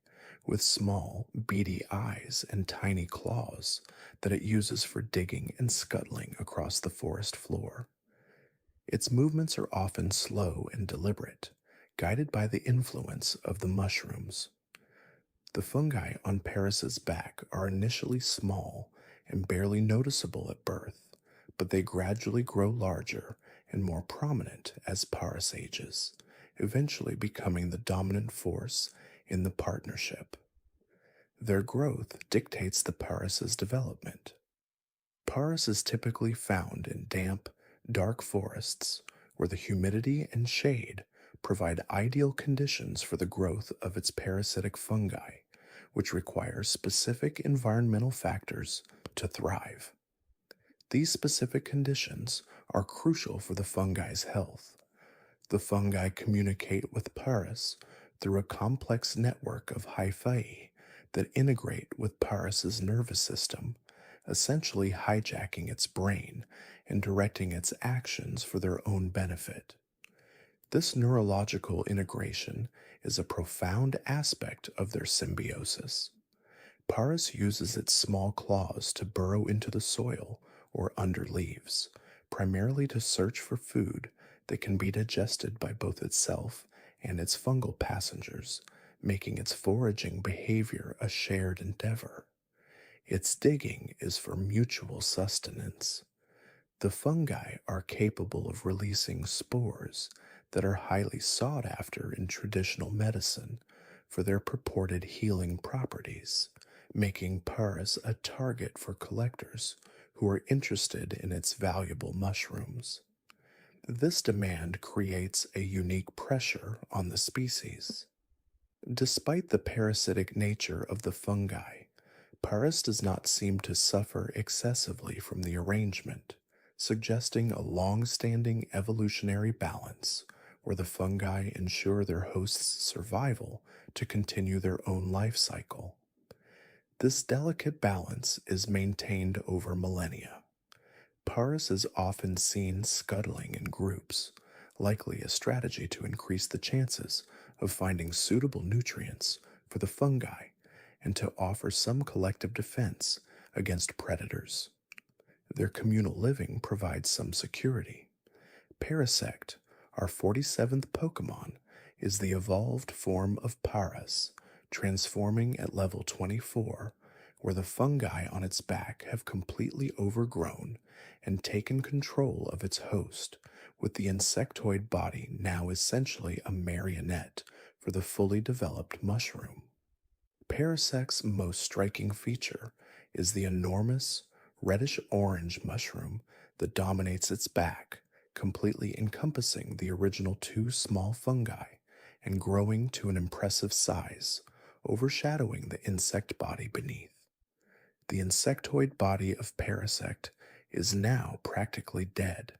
with small, beady eyes and tiny claws that it uses for digging and scuttling across the forest floor. Its movements are often slow and deliberate, guided by the influence of the mushrooms. The fungi on Paris's back are initially small and barely noticeable at birth, but they gradually grow larger and more prominent as Paris ages, eventually becoming the dominant force in the partnership. Their growth dictates the Paris's development. Paris is typically found in damp, dark forests where the humidity and shade provide ideal conditions for the growth of its parasitic fungi, which require specific environmental factors to thrive. These specific conditions are crucial for the fungi's health. The fungi communicate with Paris through a complex network of hyphae that integrate with Paris's nervous system, essentially hijacking its brain and directing its actions for their own benefit. This neurological integration is a profound aspect of their symbiosis. Paris uses its small claws to burrow into the soil or under leaves, primarily to search for food that can be digested by both itself and its fungal passengers, making its foraging behavior a shared endeavor. Its digging is for mutual sustenance. The fungi are capable of releasing spores that are highly sought after in traditional medicine for their purported healing properties, making Paris a target for collectors who are interested in its valuable mushrooms. This demand creates a unique pressure on the species. Despite the parasitic nature of the fungi, Paris does not seem to suffer excessively from the arrangement, suggesting a long-standing evolutionary balance where the fungi ensure their host's survival to continue their own life cycle. This delicate balance is maintained over millennia. Paris is often seen scuttling in groups, likely a strategy to increase the chances of finding suitable nutrients for the fungi and to offer some collective defense against predators. Their communal living provides some security. Parasect, our 47th Pokémon, is the evolved form of Paras, transforming at level 24, where the fungi on its back have completely overgrown and taken control of its host, with the insectoid body now essentially a marionette for the fully developed mushroom. Parasect's most striking feature is the enormous, reddish-orange mushroom that dominates its back, completely encompassing the original two small fungi and growing to an impressive size, overshadowing the insect body beneath. The insectoid body of Parasect is now practically dead.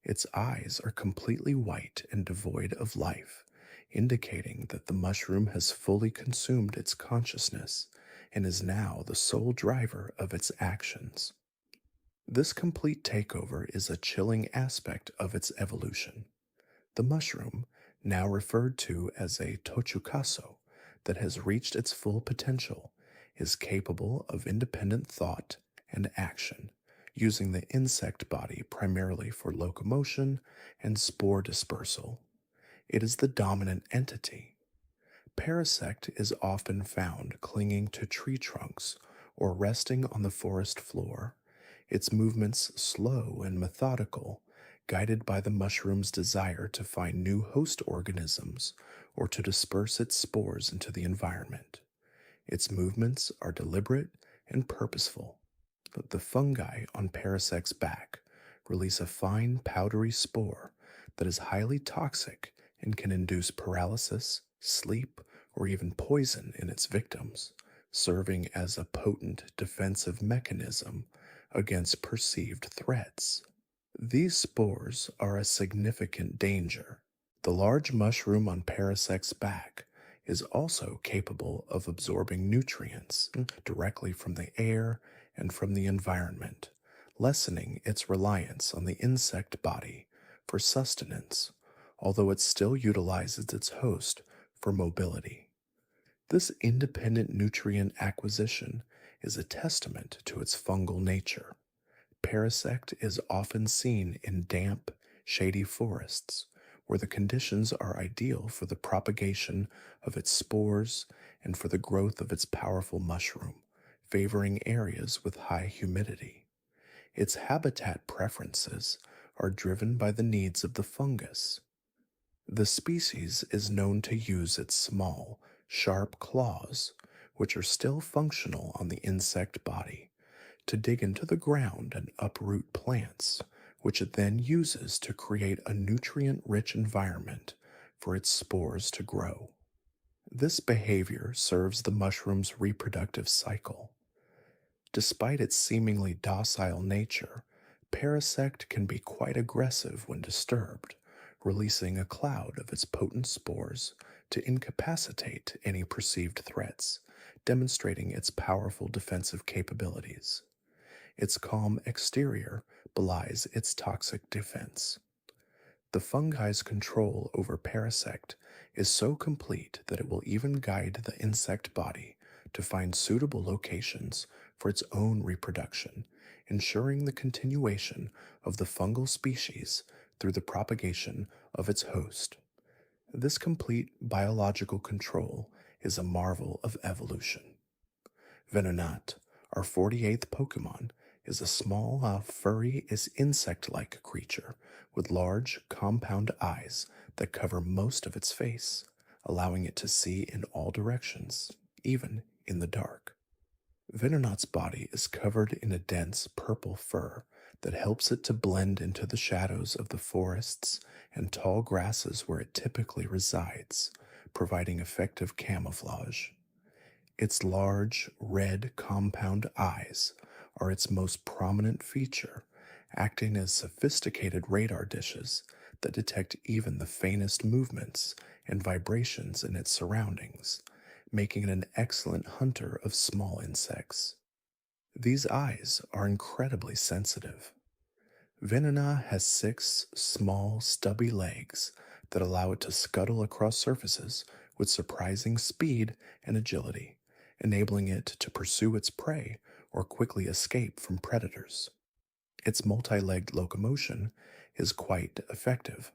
Its eyes are completely white and devoid of life, indicating that the mushroom has fully consumed its consciousness and is now the sole driver of its actions. This complete takeover is a chilling aspect of its evolution. The mushroom, now referred to as a tochukaso, that has reached its full potential, is capable of independent thought and action, using the insect body primarily for locomotion and spore dispersal. It is the dominant entity. Parasect is often found clinging to tree trunks or resting on the forest floor, its movements slow and methodical, guided by the mushroom's desire to find new host organisms or to disperse its spores into the environment. Its movements are deliberate and purposeful, but the fungi on Parasect's back release a fine powdery spore that is highly toxic and can induce paralysis, sleep, or even poison in its victims, serving as a potent defensive mechanism against perceived threats. These spores are a significant danger. The large mushroom on Parasect's back is also capable of absorbing nutrients directly from the air and from the environment, lessening its reliance on the insect body for sustenance, although it still utilizes its host for mobility. This independent nutrient acquisition is a testament to its fungal nature. Parasect is often seen in damp, shady forests, where the conditions are ideal for the propagation of its spores and for the growth of its powerful mushroom, favoring areas with high humidity. Its habitat preferences are driven by the needs of the fungus. The species is known to use its small, sharp claws, which are still functional on the insect body, to dig into the ground and uproot plants, which it then uses to create a nutrient rich environment for its spores to grow. This behavior serves the mushroom's reproductive cycle. Despite its seemingly docile nature, Parasect can be quite aggressive when disturbed, releasing a cloud of its potent spores to incapacitate any perceived threats, demonstrating its powerful defensive capabilities. Its calm exterior belies its toxic defense. The fungi's control over Parasect is so complete that it will even guide the insect body to find suitable locations for its own reproduction, ensuring the continuation of the fungal species through the propagation of its host. This complete biological control is a marvel of evolution. Venonat, our 48th Pokemon, is a small, furry, insect-like creature with large, compound eyes that cover most of its face, allowing it to see in all directions, even in the dark. Venonat's body is covered in a dense purple fur that helps it to blend into the shadows of the forests and tall grasses where it typically resides, providing effective camouflage. Its large, red, compound eyes are its most prominent feature, acting as sophisticated radar dishes that detect even the faintest movements and vibrations in its surroundings, making it an excellent hunter of small insects. These eyes are incredibly sensitive. Venona has 6 small, stubby legs that allow it to scuttle across surfaces with surprising speed and agility, enabling it to pursue its prey or quickly escape from predators. Its multi-legged locomotion is quite effective.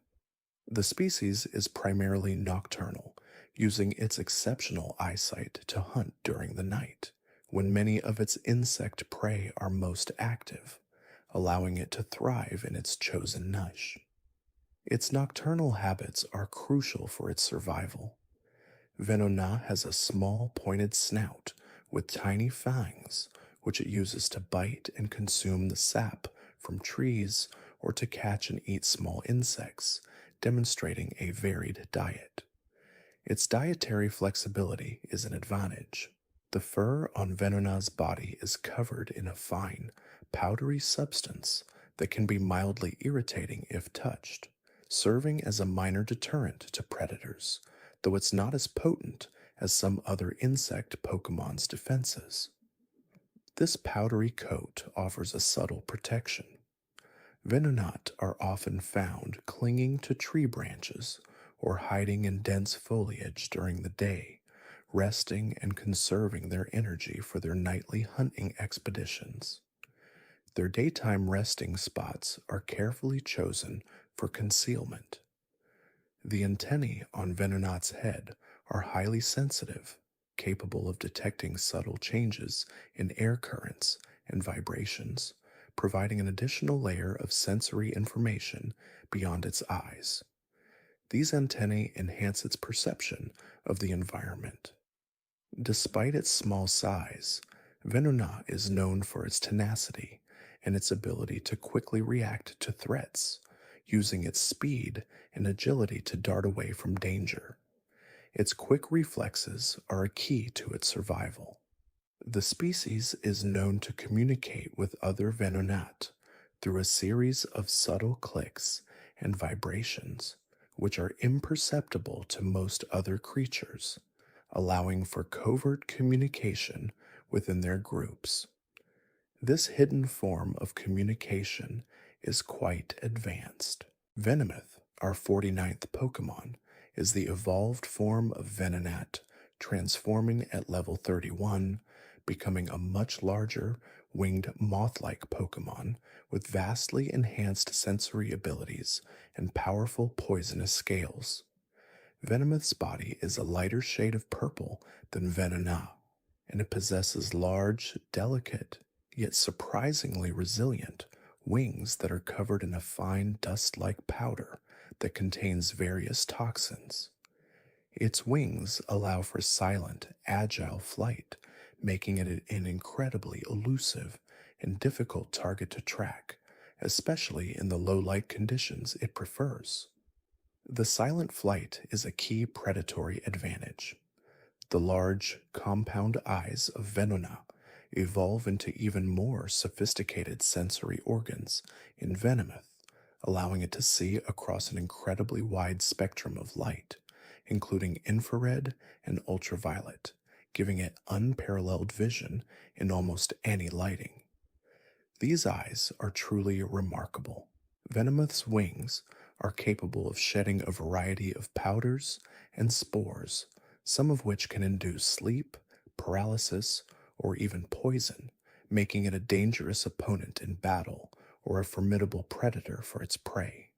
The species is primarily nocturnal, using its exceptional eyesight to hunt during the night, when many of its insect prey are most active, allowing it to thrive in its chosen niche. Its nocturnal habits are crucial for its survival. Venona has a small pointed snout with tiny fangs, which it uses to bite and consume the sap from trees or to catch and eat small insects, demonstrating a varied diet. Its dietary flexibility is an advantage. The fur on Venona's body is covered in a fine, powdery substance that can be mildly irritating if touched, serving as a minor deterrent to predators, though it's not as potent as some other insect Pokemon's defenses. This powdery coat offers a subtle protection. Venonat are often found clinging to tree branches or hiding in dense foliage during the day, resting and conserving their energy for their nightly hunting expeditions. Their daytime resting spots are carefully chosen for concealment. The antennae on Venonat's head are highly sensitive, capable of detecting subtle changes in air currents and vibrations, providing an additional layer of sensory information beyond its eyes. These antennae enhance its perception of the environment. Despite its small size, Venona is known for its tenacity and its ability to quickly react to threats, using its speed and agility to dart away from danger. Its quick reflexes are a key to its survival. The species is known to communicate with other Venonat through a series of subtle clicks and vibrations, which are imperceptible to most other creatures, allowing for covert communication within their groups. This hidden form of communication is quite advanced. Venomoth, our 49th Pokemon, is the evolved form of Venonat transforming at level 31, becoming a much larger, winged moth like Pokemon with vastly enhanced sensory abilities and powerful poisonous scales. Venomoth's body is a lighter shade of purple than Venona, and it possesses large, delicate, yet surprisingly resilient wings that are covered in a fine dust like powder that contains various toxins. Its wings allow for silent, agile flight, making it an incredibly elusive and difficult target to track, especially in the low light conditions it prefers. The silent flight is a key predatory advantage. The large, compound eyes of Venona evolve into even more sophisticated sensory organs in Venomoth, allowing it to see across an incredibly wide spectrum of light, including infrared and ultraviolet, giving it unparalleled vision in almost any lighting. These eyes are truly remarkable. Venomoth's wings are capable of shedding a variety of powders and spores, some of which can induce sleep, paralysis, or even poison, making it a dangerous opponent in battle or a formidable predator for its prey.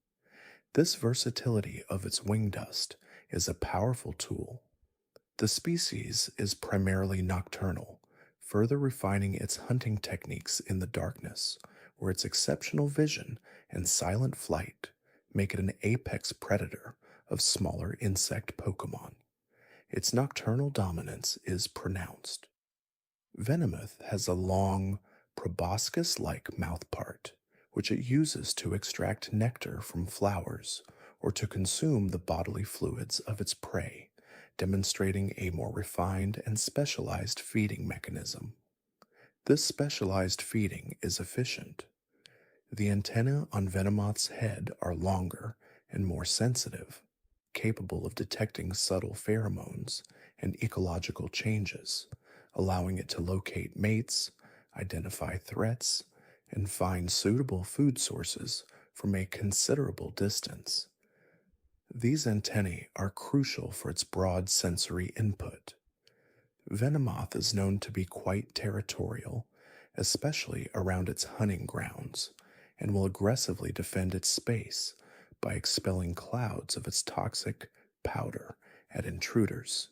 This versatility of its wing dust is a powerful tool. The species is primarily nocturnal, further refining its hunting techniques in the darkness, where its exceptional vision and silent flight make it an apex predator of smaller insect Pokemon. Its nocturnal dominance is pronounced. Venomoth has a long, proboscis-like mouthpart, which it uses to extract nectar from flowers or to consume the bodily fluids of its prey, demonstrating a more refined and specialized feeding mechanism. This specialized feeding is efficient. The antennae on Venomoth's head are longer and more sensitive, capable of detecting subtle pheromones and ecological changes, allowing it to locate mates, identify threats, and find suitable food sources from a considerable distance. These antennae are crucial for its broad sensory input. Venomoth is known to be quite territorial, especially around its hunting grounds, and will aggressively defend its space by expelling clouds of its toxic powder at intruders.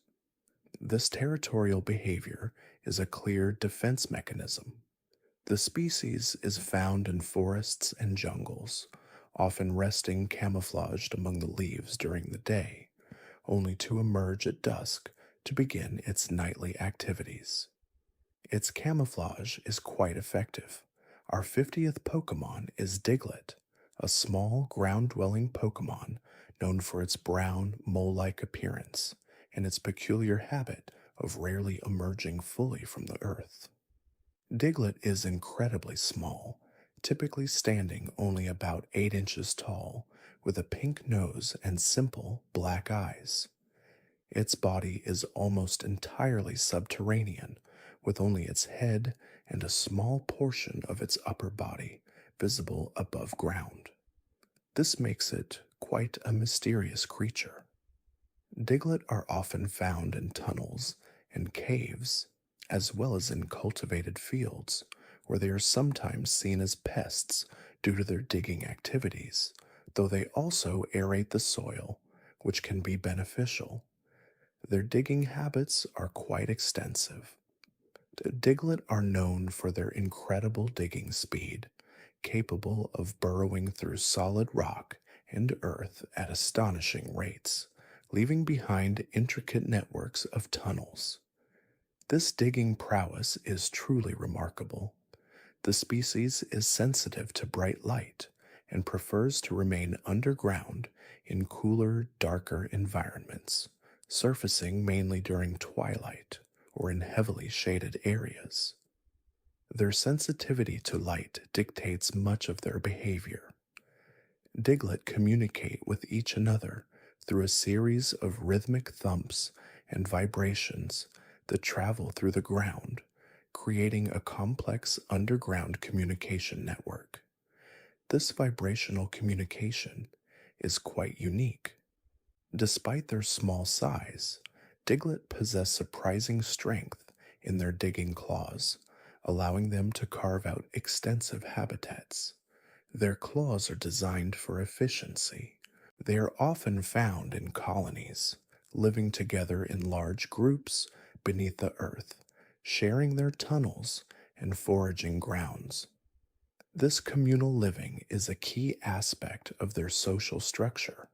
This territorial behavior is a clear defense mechanism. The species is found in forests and jungles, often resting camouflaged among the leaves during the day, only to emerge at dusk to begin its nightly activities. Its camouflage is quite effective. Our 50th Pokemon is Diglett, a small ground-dwelling Pokemon known for its brown, mole-like appearance and its peculiar habit of rarely emerging fully from the earth. Diglett is incredibly small, typically standing only about 8 inches tall, with a pink nose and simple black eyes. Its body is almost entirely subterranean, with only its head and a small portion of its upper body visible above ground. This makes it quite a mysterious creature. Diglett are often found in tunnels and caves, as well as in cultivated fields, where they are sometimes seen as pests due to their digging activities, though they also aerate the soil, which can be beneficial. Their digging habits are quite extensive. Diglett are known for their incredible digging speed, capable of burrowing through solid rock and earth at astonishing rates, leaving behind intricate networks of tunnels. This digging prowess is truly remarkable. The species is sensitive to bright light and prefers to remain underground in cooler, darker environments, surfacing mainly during twilight or in heavily shaded areas. Their sensitivity to light dictates much of their behavior. Diglett communicate with each another through a series of rhythmic thumps and vibrations that travel through the ground, creating a complex underground communication network. This vibrational communication is quite unique. Despite their small size, Diglett possess surprising strength in their digging claws, allowing them to carve out extensive habitats. Their claws are designed for efficiency. They are often found in colonies, living together in large groups beneath the earth, sharing their tunnels and foraging grounds. This communal living is a key aspect of their social structure.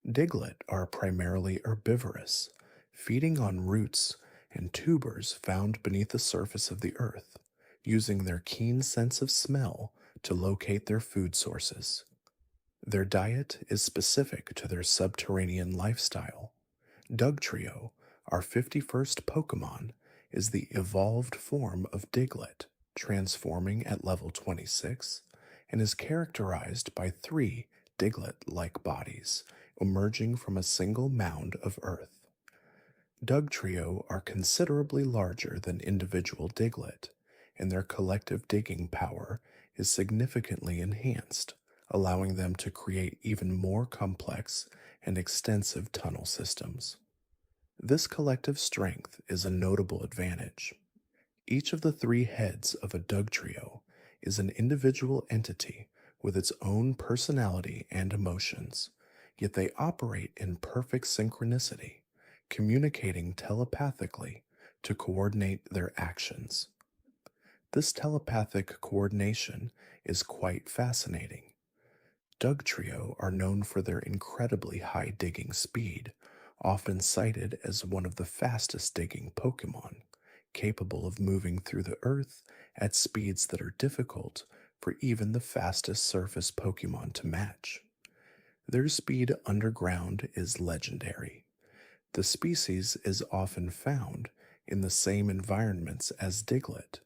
Diglett are primarily herbivorous, feeding on roots and tubers found beneath the surface of the earth, using their keen sense of smell to locate their food sources. Their diet is specific to their subterranean lifestyle. Dugtrio, our 51st Pokemon, is the evolved form of Diglett, transforming at level 26, and is characterized by three Diglett-like bodies emerging from a single mound of earth. Dugtrio are considerably larger than individual Diglett, and their collective digging power is significantly enhanced, allowing them to create even more complex and extensive tunnel systems. This collective strength is a notable advantage. Each of the three heads of a Dugtrio is an individual entity with its own personality and emotions, yet they operate in perfect synchronicity, communicating telepathically to coordinate their actions. This telepathic coordination is quite fascinating. Dugtrio are known for their incredibly high digging speed, often cited as one of the fastest digging Pokemon, capable of moving through the earth at speeds that are difficult for even the fastest surface Pokemon to match. Their speed underground is legendary. The species is often found in the same environments as Diglett,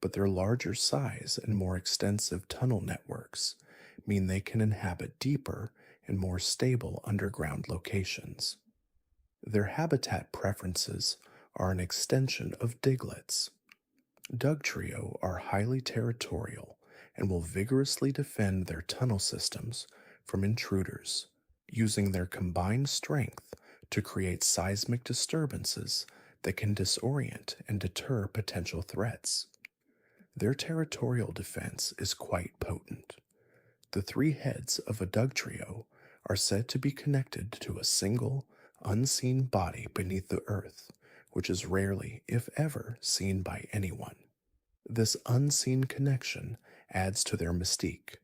but their larger size and more extensive tunnel networks mean they can inhabit deeper and more stable underground locations. Their habitat preferences are an extension of Diglett's. Dugtrio are highly territorial and will vigorously defend their tunnel systems from intruders, using their combined strength to create seismic disturbances that can disorient and deter potential threats. Their territorial defense is quite potent. The three heads of a Dugtrio are said to be connected to a single, unseen body beneath the earth, which is rarely, if ever, seen by anyone. This unseen connection adds to their mystique.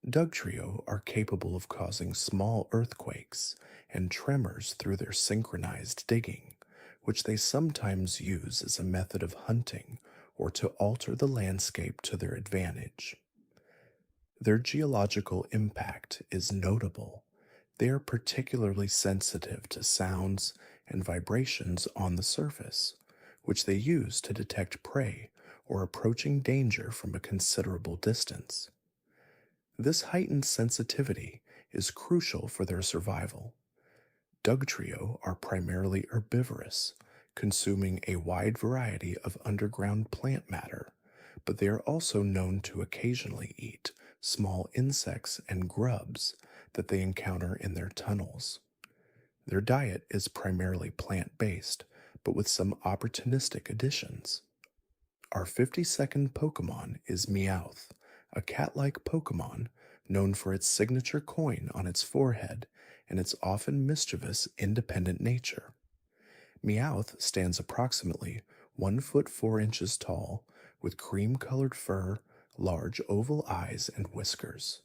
Dugtrio are capable of causing small earthquakes and tremors through their synchronized digging, which they sometimes use as a method of hunting or to alter the landscape to their advantage. Their geological impact is notable. They are particularly sensitive to sounds and vibrations on the surface, which they use to detect prey or approaching danger from a considerable distance. This heightened sensitivity is crucial for their survival. Dugtrio are primarily herbivorous, consuming a wide variety of underground plant matter, but they are also known to occasionally eat small insects and grubs that they encounter in their tunnels. Their diet is primarily plant-based, but with some opportunistic additions. Our 52nd Pokemon is Meowth, a cat-like Pokemon known for its signature coin on its forehead and its often mischievous independent nature. Meowth stands approximately 1 foot 4 inches tall, with cream-colored fur, large oval eyes, and whiskers.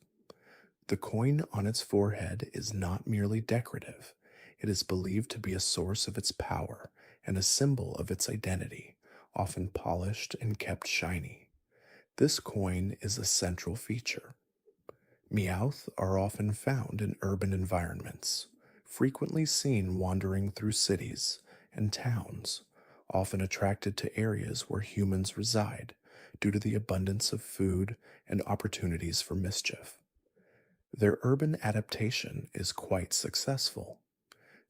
The coin on its forehead is not merely decorative, it is believed to be a source of its power and a symbol of its identity, often polished and kept shiny. This coin is a central feature. Meowth are often found in urban environments, frequently seen wandering through cities and towns, often attracted to areas where humans reside due to the abundance of food and opportunities for mischief. Their urban adaptation is quite successful.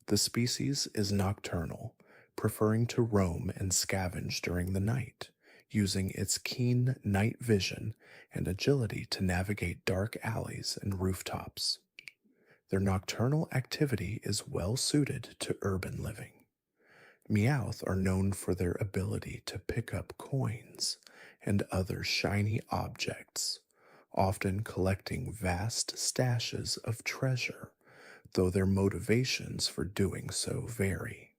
The species is nocturnal, preferring to roam and scavenge during the night, using its keen night vision and agility to navigate dark alleys and rooftops. Their nocturnal activity is well suited to urban living. Meowth are known for their ability to pick up coins and other shiny objects, often collecting vast stashes of treasure, though their motivations for doing so vary.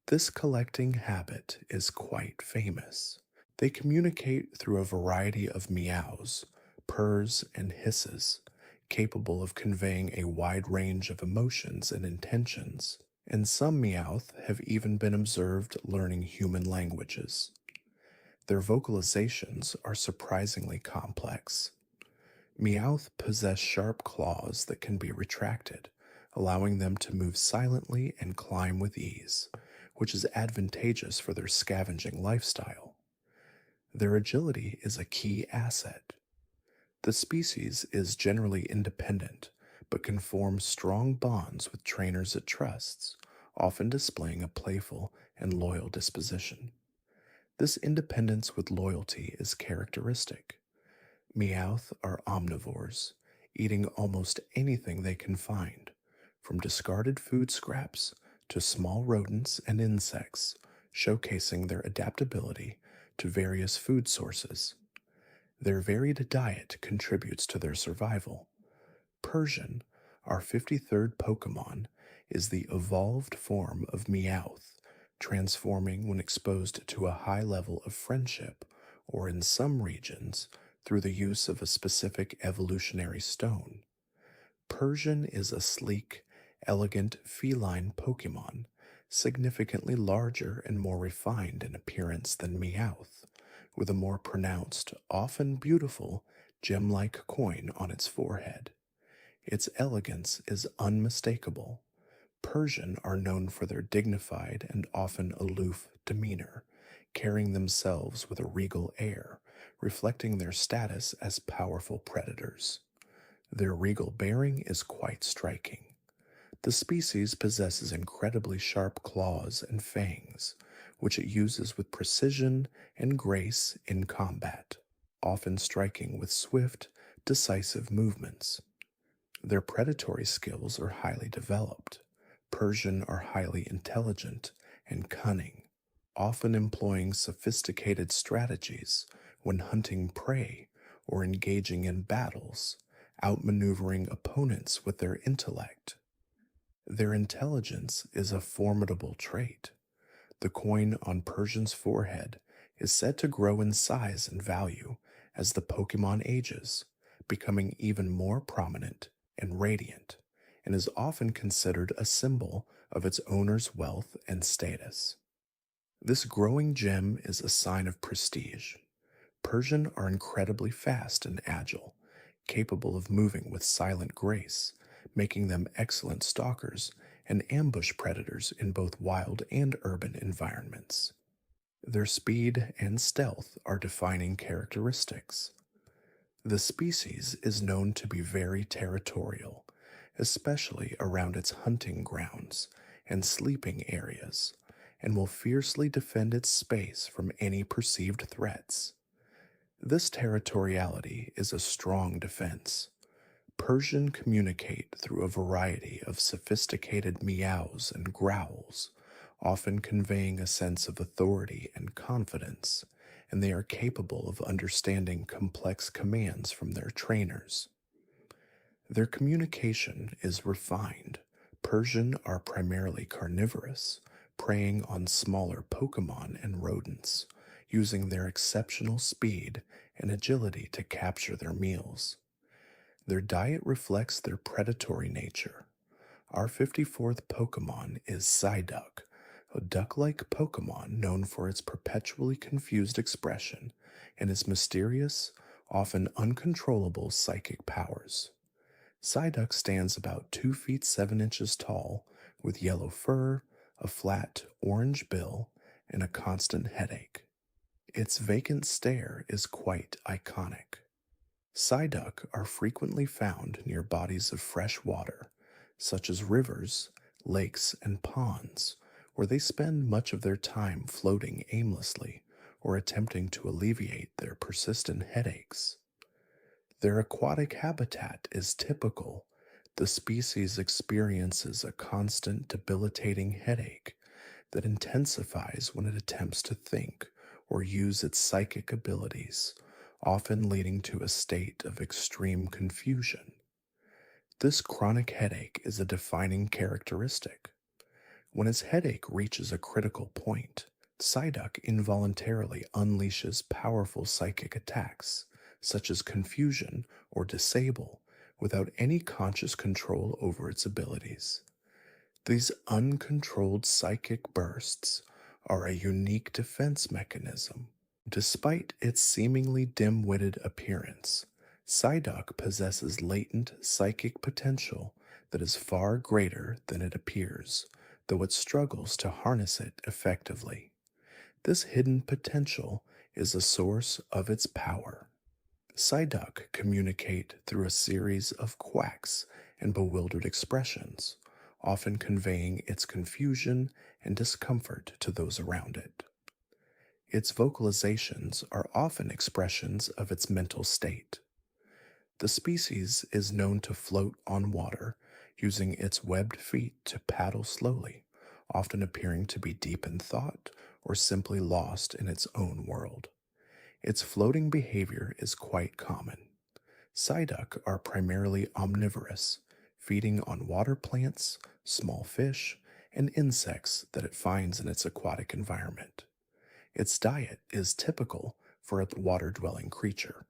This collecting habit is quite famous. They communicate through a variety of meows, purrs, and hisses, capable of conveying a wide range of emotions and intentions, and some Meowth have even been observed learning human languages. Their vocalizations are surprisingly complex. Meowth possess sharp claws that can be retracted, allowing them to move silently and climb with ease, which is advantageous for their scavenging lifestyle. Their agility is a key asset. The species is generally independent, but can form strong bonds with trainers it trusts, often displaying a playful and loyal disposition. This independence with loyalty is characteristic. Meowth are omnivores, eating almost anything they can find, from discarded food scraps to small rodents and insects, showcasing their adaptability to various food sources. Their varied diet contributes to their survival. Persian, our 53rd Pokemon, is the evolved form of Meowth, transforming when exposed to a high level of friendship, or in some regions, through the use of a specific evolutionary stone. Persian is a sleek, elegant feline Pokemon, significantly larger and more refined in appearance than Meowth, with a more pronounced, often beautiful, gem-like coin on its forehead. Its elegance is unmistakable. Persian are known for their dignified and often aloof demeanor, carrying themselves with a regal air, reflecting their status as powerful predators. Their regal bearing is quite striking. The species possesses incredibly sharp claws and fangs, which it uses with precision and grace in combat, often striking with swift, decisive movements. Their predatory skills are highly developed. Persian are highly intelligent and cunning, often employing sophisticated strategies when hunting prey or engaging in battles, outmaneuvering opponents with their intellect. Their intelligence is a formidable trait. The coin on Persian's forehead is said to grow in size and value as the Pokemon ages, becoming even more prominent and radiant, and is often considered a symbol of its owner's wealth and status. This growing gem is a sign of prestige. Persian are incredibly fast and agile, capable of moving with silent grace, making them excellent stalkers and ambush predators in both wild and urban environments. Their speed and stealth are defining characteristics. The species is known to be very territorial, especially around its hunting grounds and sleeping areas, and will fiercely defend its space from any perceived threats. This territoriality is a strong defense. Persian communicate through a variety of sophisticated meows and growls, often conveying a sense of authority and confidence, and they are capable of understanding complex commands from their trainers. Their communication is refined. Persian are primarily carnivorous, preying on smaller Pokemon and rodents, using their exceptional speed and agility to capture their meals. Their diet reflects their predatory nature. Our 54th Pokemon is Psyduck, a duck-like Pokemon known for its perpetually confused expression and its mysterious, often uncontrollable psychic powers. Psyduck stands about 2 feet 7 inches tall, with yellow fur, a flat orange bill, and a constant headache. Its vacant stare is quite iconic. Psyduck are frequently found near bodies of fresh water, such as rivers, lakes, and ponds, where they spend much of their time floating aimlessly or attempting to alleviate their persistent headaches. Their aquatic habitat is typical. The species experiences a constant debilitating headache that intensifies when it attempts to think or use its psychic abilities, often leading to a state of extreme confusion. This chronic headache is a defining characteristic. When its headache reaches a critical point, Psyduck involuntarily unleashes powerful psychic attacks, such as confusion or disable, without any conscious control over its abilities. These uncontrolled psychic bursts are a unique defense mechanism. Despite its seemingly dim witted appearance, Psyduck possesses latent psychic potential that is far greater than it appears, though it struggles to harness it effectively. This hidden potential is a source of its power. Psyduck communicate through a series of quacks and bewildered expressions, often conveying its confusion and discomfort to those around it. Its vocalizations are often expressions of its mental state. The species is known to float on water, using its webbed feet to paddle slowly, often appearing to be deep in thought or simply lost in its own world. Its floating behavior is quite common. Psyduck are primarily omnivorous, feeding on water plants, small fish, and insects that it finds in its aquatic environment. Its diet is typical for a water-dwelling creature.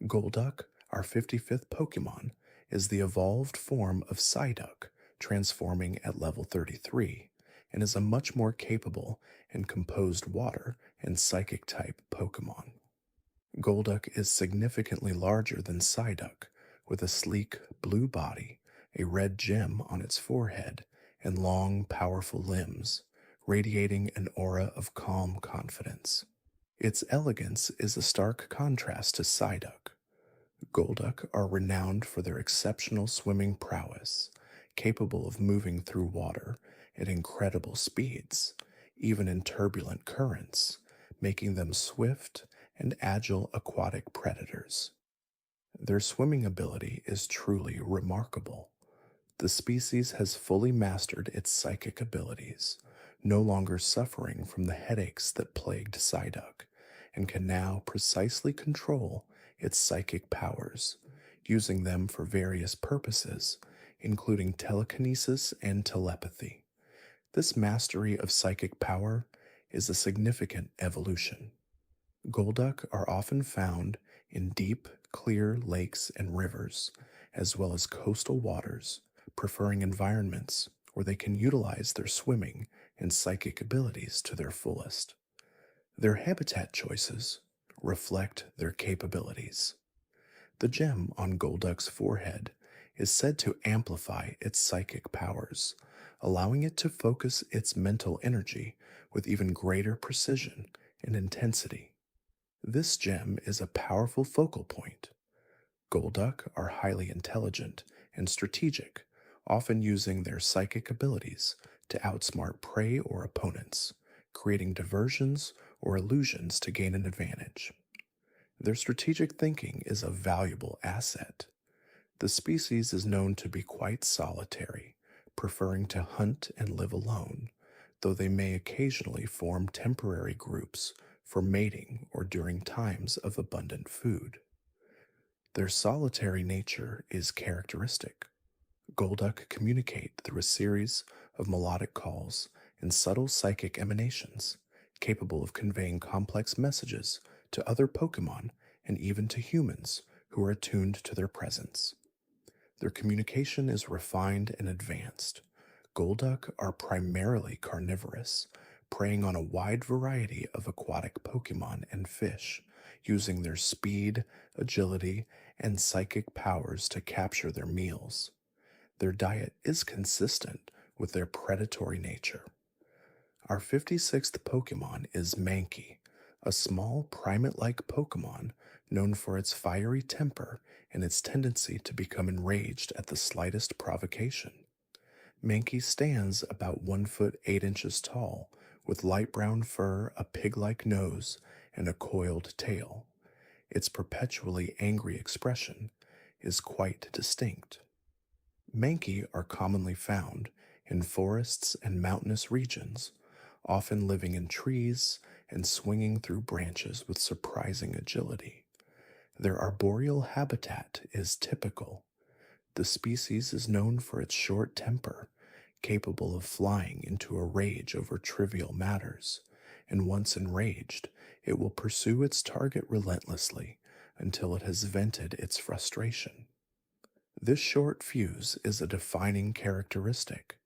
Golduck, our 55th Pokémon, is the evolved form of Psyduck, transforming at level 33, and is a much more capable and composed water and psychic-type Pokémon. Golduck is significantly larger than Psyduck, with a sleek blue body, a red gem on its forehead, and long, powerful limbs, radiating an aura of calm confidence. Its elegance is a stark contrast to Psyduck. Golduck are renowned for their exceptional swimming prowess, capable of moving through water at incredible speeds, even in turbulent currents, making them swift and agile aquatic predators. Their swimming ability is truly remarkable. The species has fully mastered its psychic abilities, no longer suffering from the headaches that plagued Psyduck, and can now precisely control its psychic powers, using them for various purposes, including telekinesis and telepathy. This mastery of psychic power is a significant evolution. Golduck are often found in deep, clear lakes and rivers, as well as coastal waters, preferring environments where they can utilize their swimming and psychic abilities to their fullest. Their habitat choices reflect their capabilities. The gem on Golduck's forehead is said to amplify its psychic powers, allowing it to focus its mental energy with even greater precision and intensity. This gem is a powerful focal point. Golduck are highly intelligent and strategic, often using their psychic abilities to outsmart prey or opponents, creating diversions or illusions to gain an advantage. Their strategic thinking is a valuable asset. The species is known to be quite solitary, preferring to hunt and live alone, though they may occasionally form temporary groups for mating or during times of abundant food. Their solitary nature is characteristic. Golduck communicate through a series of melodic calls and subtle psychic emanations, capable of conveying complex messages to other Pokémon and even to humans who are attuned to their presence. Their communication is refined and advanced. Golduck are primarily carnivorous, preying on a wide variety of aquatic Pokémon and fish, using their speed, agility, and psychic powers to capture their meals. Their diet is consistent with their predatory nature. Our 56th Pokémon is Mankey, a small primate-like Pokémon known for its fiery temper and its tendency to become enraged at the slightest provocation. Mankey stands about 1 foot 8 inches tall, with light brown fur, a pig-like nose, and a coiled tail. Its perpetually angry expression is quite distinct. Mankey are commonly found in forests and mountainous regions, often living in trees and swinging through branches with surprising agility. Their arboreal habitat is typical. The species is known for its short temper, capable of flying into a rage over trivial matters, and once enraged, it will pursue its target relentlessly until it has vented its frustration. This short fuse is a defining characteristic.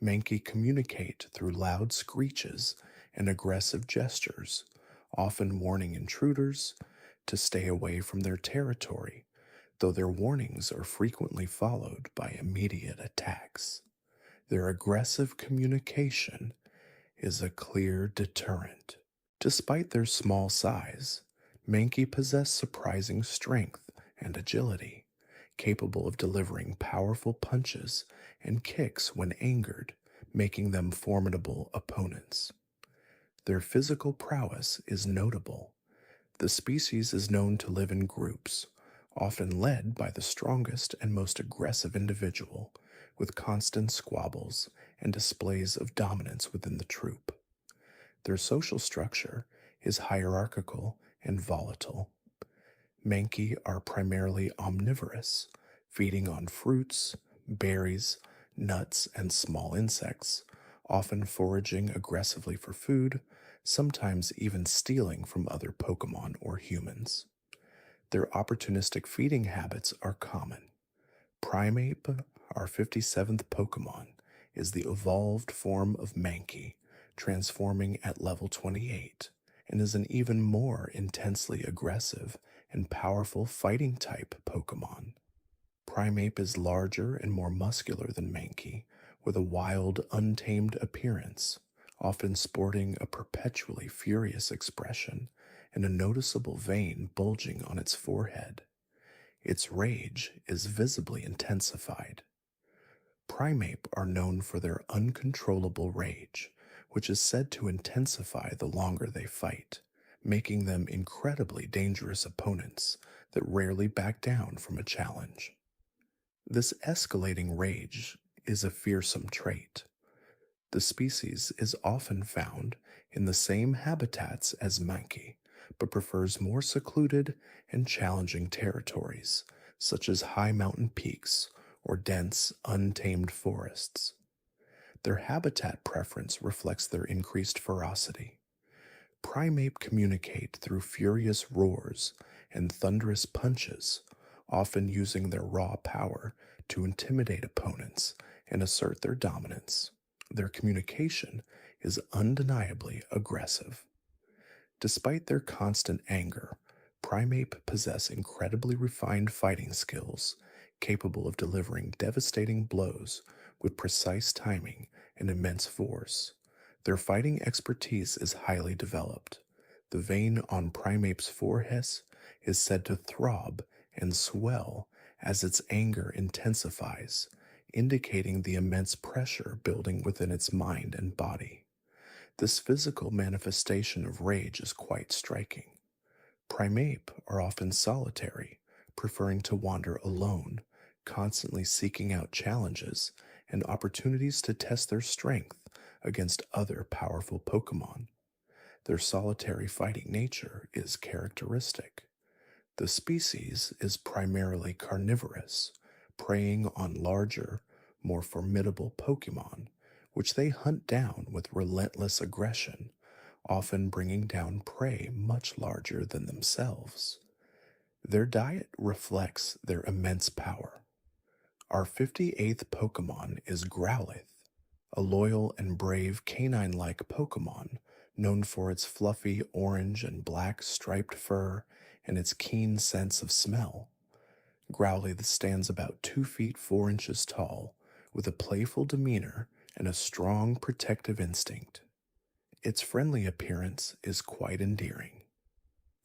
Mankey communicate through loud screeches and aggressive gestures, often warning intruders to stay away from their territory, though their warnings are frequently followed by immediate attacks. Their aggressive communication is a clear deterrent. Despite their small size, Mankey possess surprising strength and agility, capable of delivering powerful punches and kicks when angered, making them formidable opponents. Their physical prowess is notable. The species is known to live in groups, often led by the strongest and most aggressive individual, with constant squabbles and displays of dominance within the troop. Their social structure is hierarchical and volatile. Mankey are primarily omnivorous, feeding on fruits, berries, nuts, and small insects, often foraging aggressively for food, sometimes even stealing from other Pokemon or humans. Their opportunistic feeding habits are common. Primeape, our 57th Pokemon, is the evolved form of Mankey, transforming at level 28, and is an even more intensely aggressive and powerful fighting type Pokemon. Primeape is larger and more muscular than Mankey, with a wild, untamed appearance, often sporting a perpetually furious expression and a noticeable vein bulging on its forehead. Its rage is visibly intensified. Primeape are known for their uncontrollable rage, which is said to intensify the longer they fight, making them incredibly dangerous opponents that rarely back down from a challenge. This escalating rage is a fearsome trait. The species is often found in the same habitats as Mankey, but prefers more secluded and challenging territories, such as high mountain peaks or dense, untamed forests. Their habitat preference reflects their increased ferocity. Primeape communicate through furious roars and thunderous punches, often using their raw power to intimidate opponents and assert their dominance. Their communication is undeniably aggressive. Despite their constant anger, Primeape possess incredibly refined fighting skills, capable of delivering devastating blows with precise timing and immense force. Their fighting expertise is highly developed. The vein on Primeape's forehead is said to throb and swell as its anger intensifies, indicating the immense pressure building within its mind and body. This physical manifestation of rage is quite striking. Primeape are often solitary, preferring to wander alone, constantly seeking out challenges and opportunities to test their strength against other powerful Pokemon. Their solitary fighting nature is characteristic. The species is primarily carnivorous, preying on larger, more formidable Pokemon, which they hunt down with relentless aggression, often bringing down prey much larger than themselves. Their diet reflects their immense power. Our 58th Pokemon is Growlithe, a loyal and brave canine-like Pokemon known for its fluffy orange and black striped fur and its keen sense of smell. Growlithe stands about 2 feet 4 inches tall, with a playful demeanor and a strong protective instinct. Its friendly appearance is quite endearing.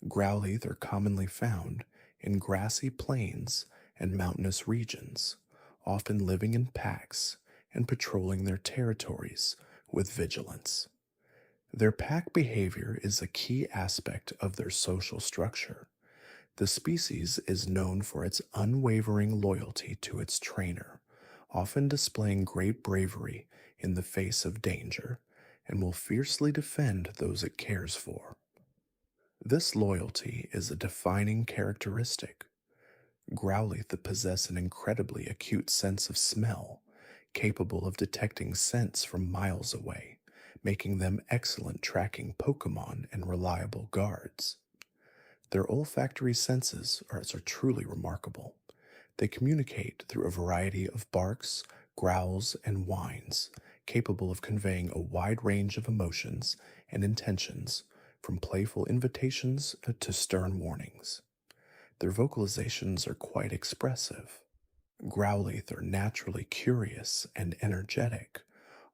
Growlithe are commonly found in grassy plains and mountainous regions, often living in packs and patrolling their territories with vigilance. Their pack behavior is a key aspect of their social structure. The species is known for its unwavering loyalty to its trainer, often displaying great bravery in the face of danger, and will fiercely defend those it cares for. This loyalty is a defining characteristic. Growlithe possess an incredibly acute sense of smell, capable of detecting scents from miles away, making them excellent tracking Pokémon and reliable guards. Their olfactory senses are truly remarkable. They communicate through a variety of barks, growls, and whines, capable of conveying a wide range of emotions and intentions, from playful invitations to stern warnings. Their vocalizations are quite expressive. Growlithe are naturally curious and energetic,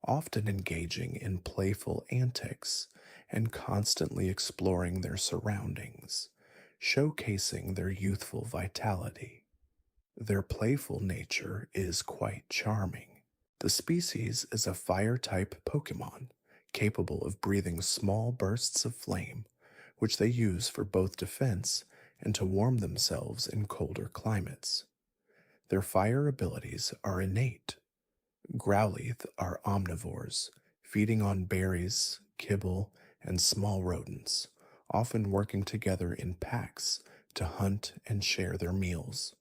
often engaging in playful antics and constantly exploring their surroundings, showcasing their youthful vitality. Their playful nature is quite charming. The species is a fire type Pokemon, capable of breathing small bursts of flame, which they use for both defense and to warm themselves in colder climates. Their fire abilities are innate. Growlithe are omnivores, feeding on berries, kibble, and small rodents, often working together in packs to hunt and share their meals.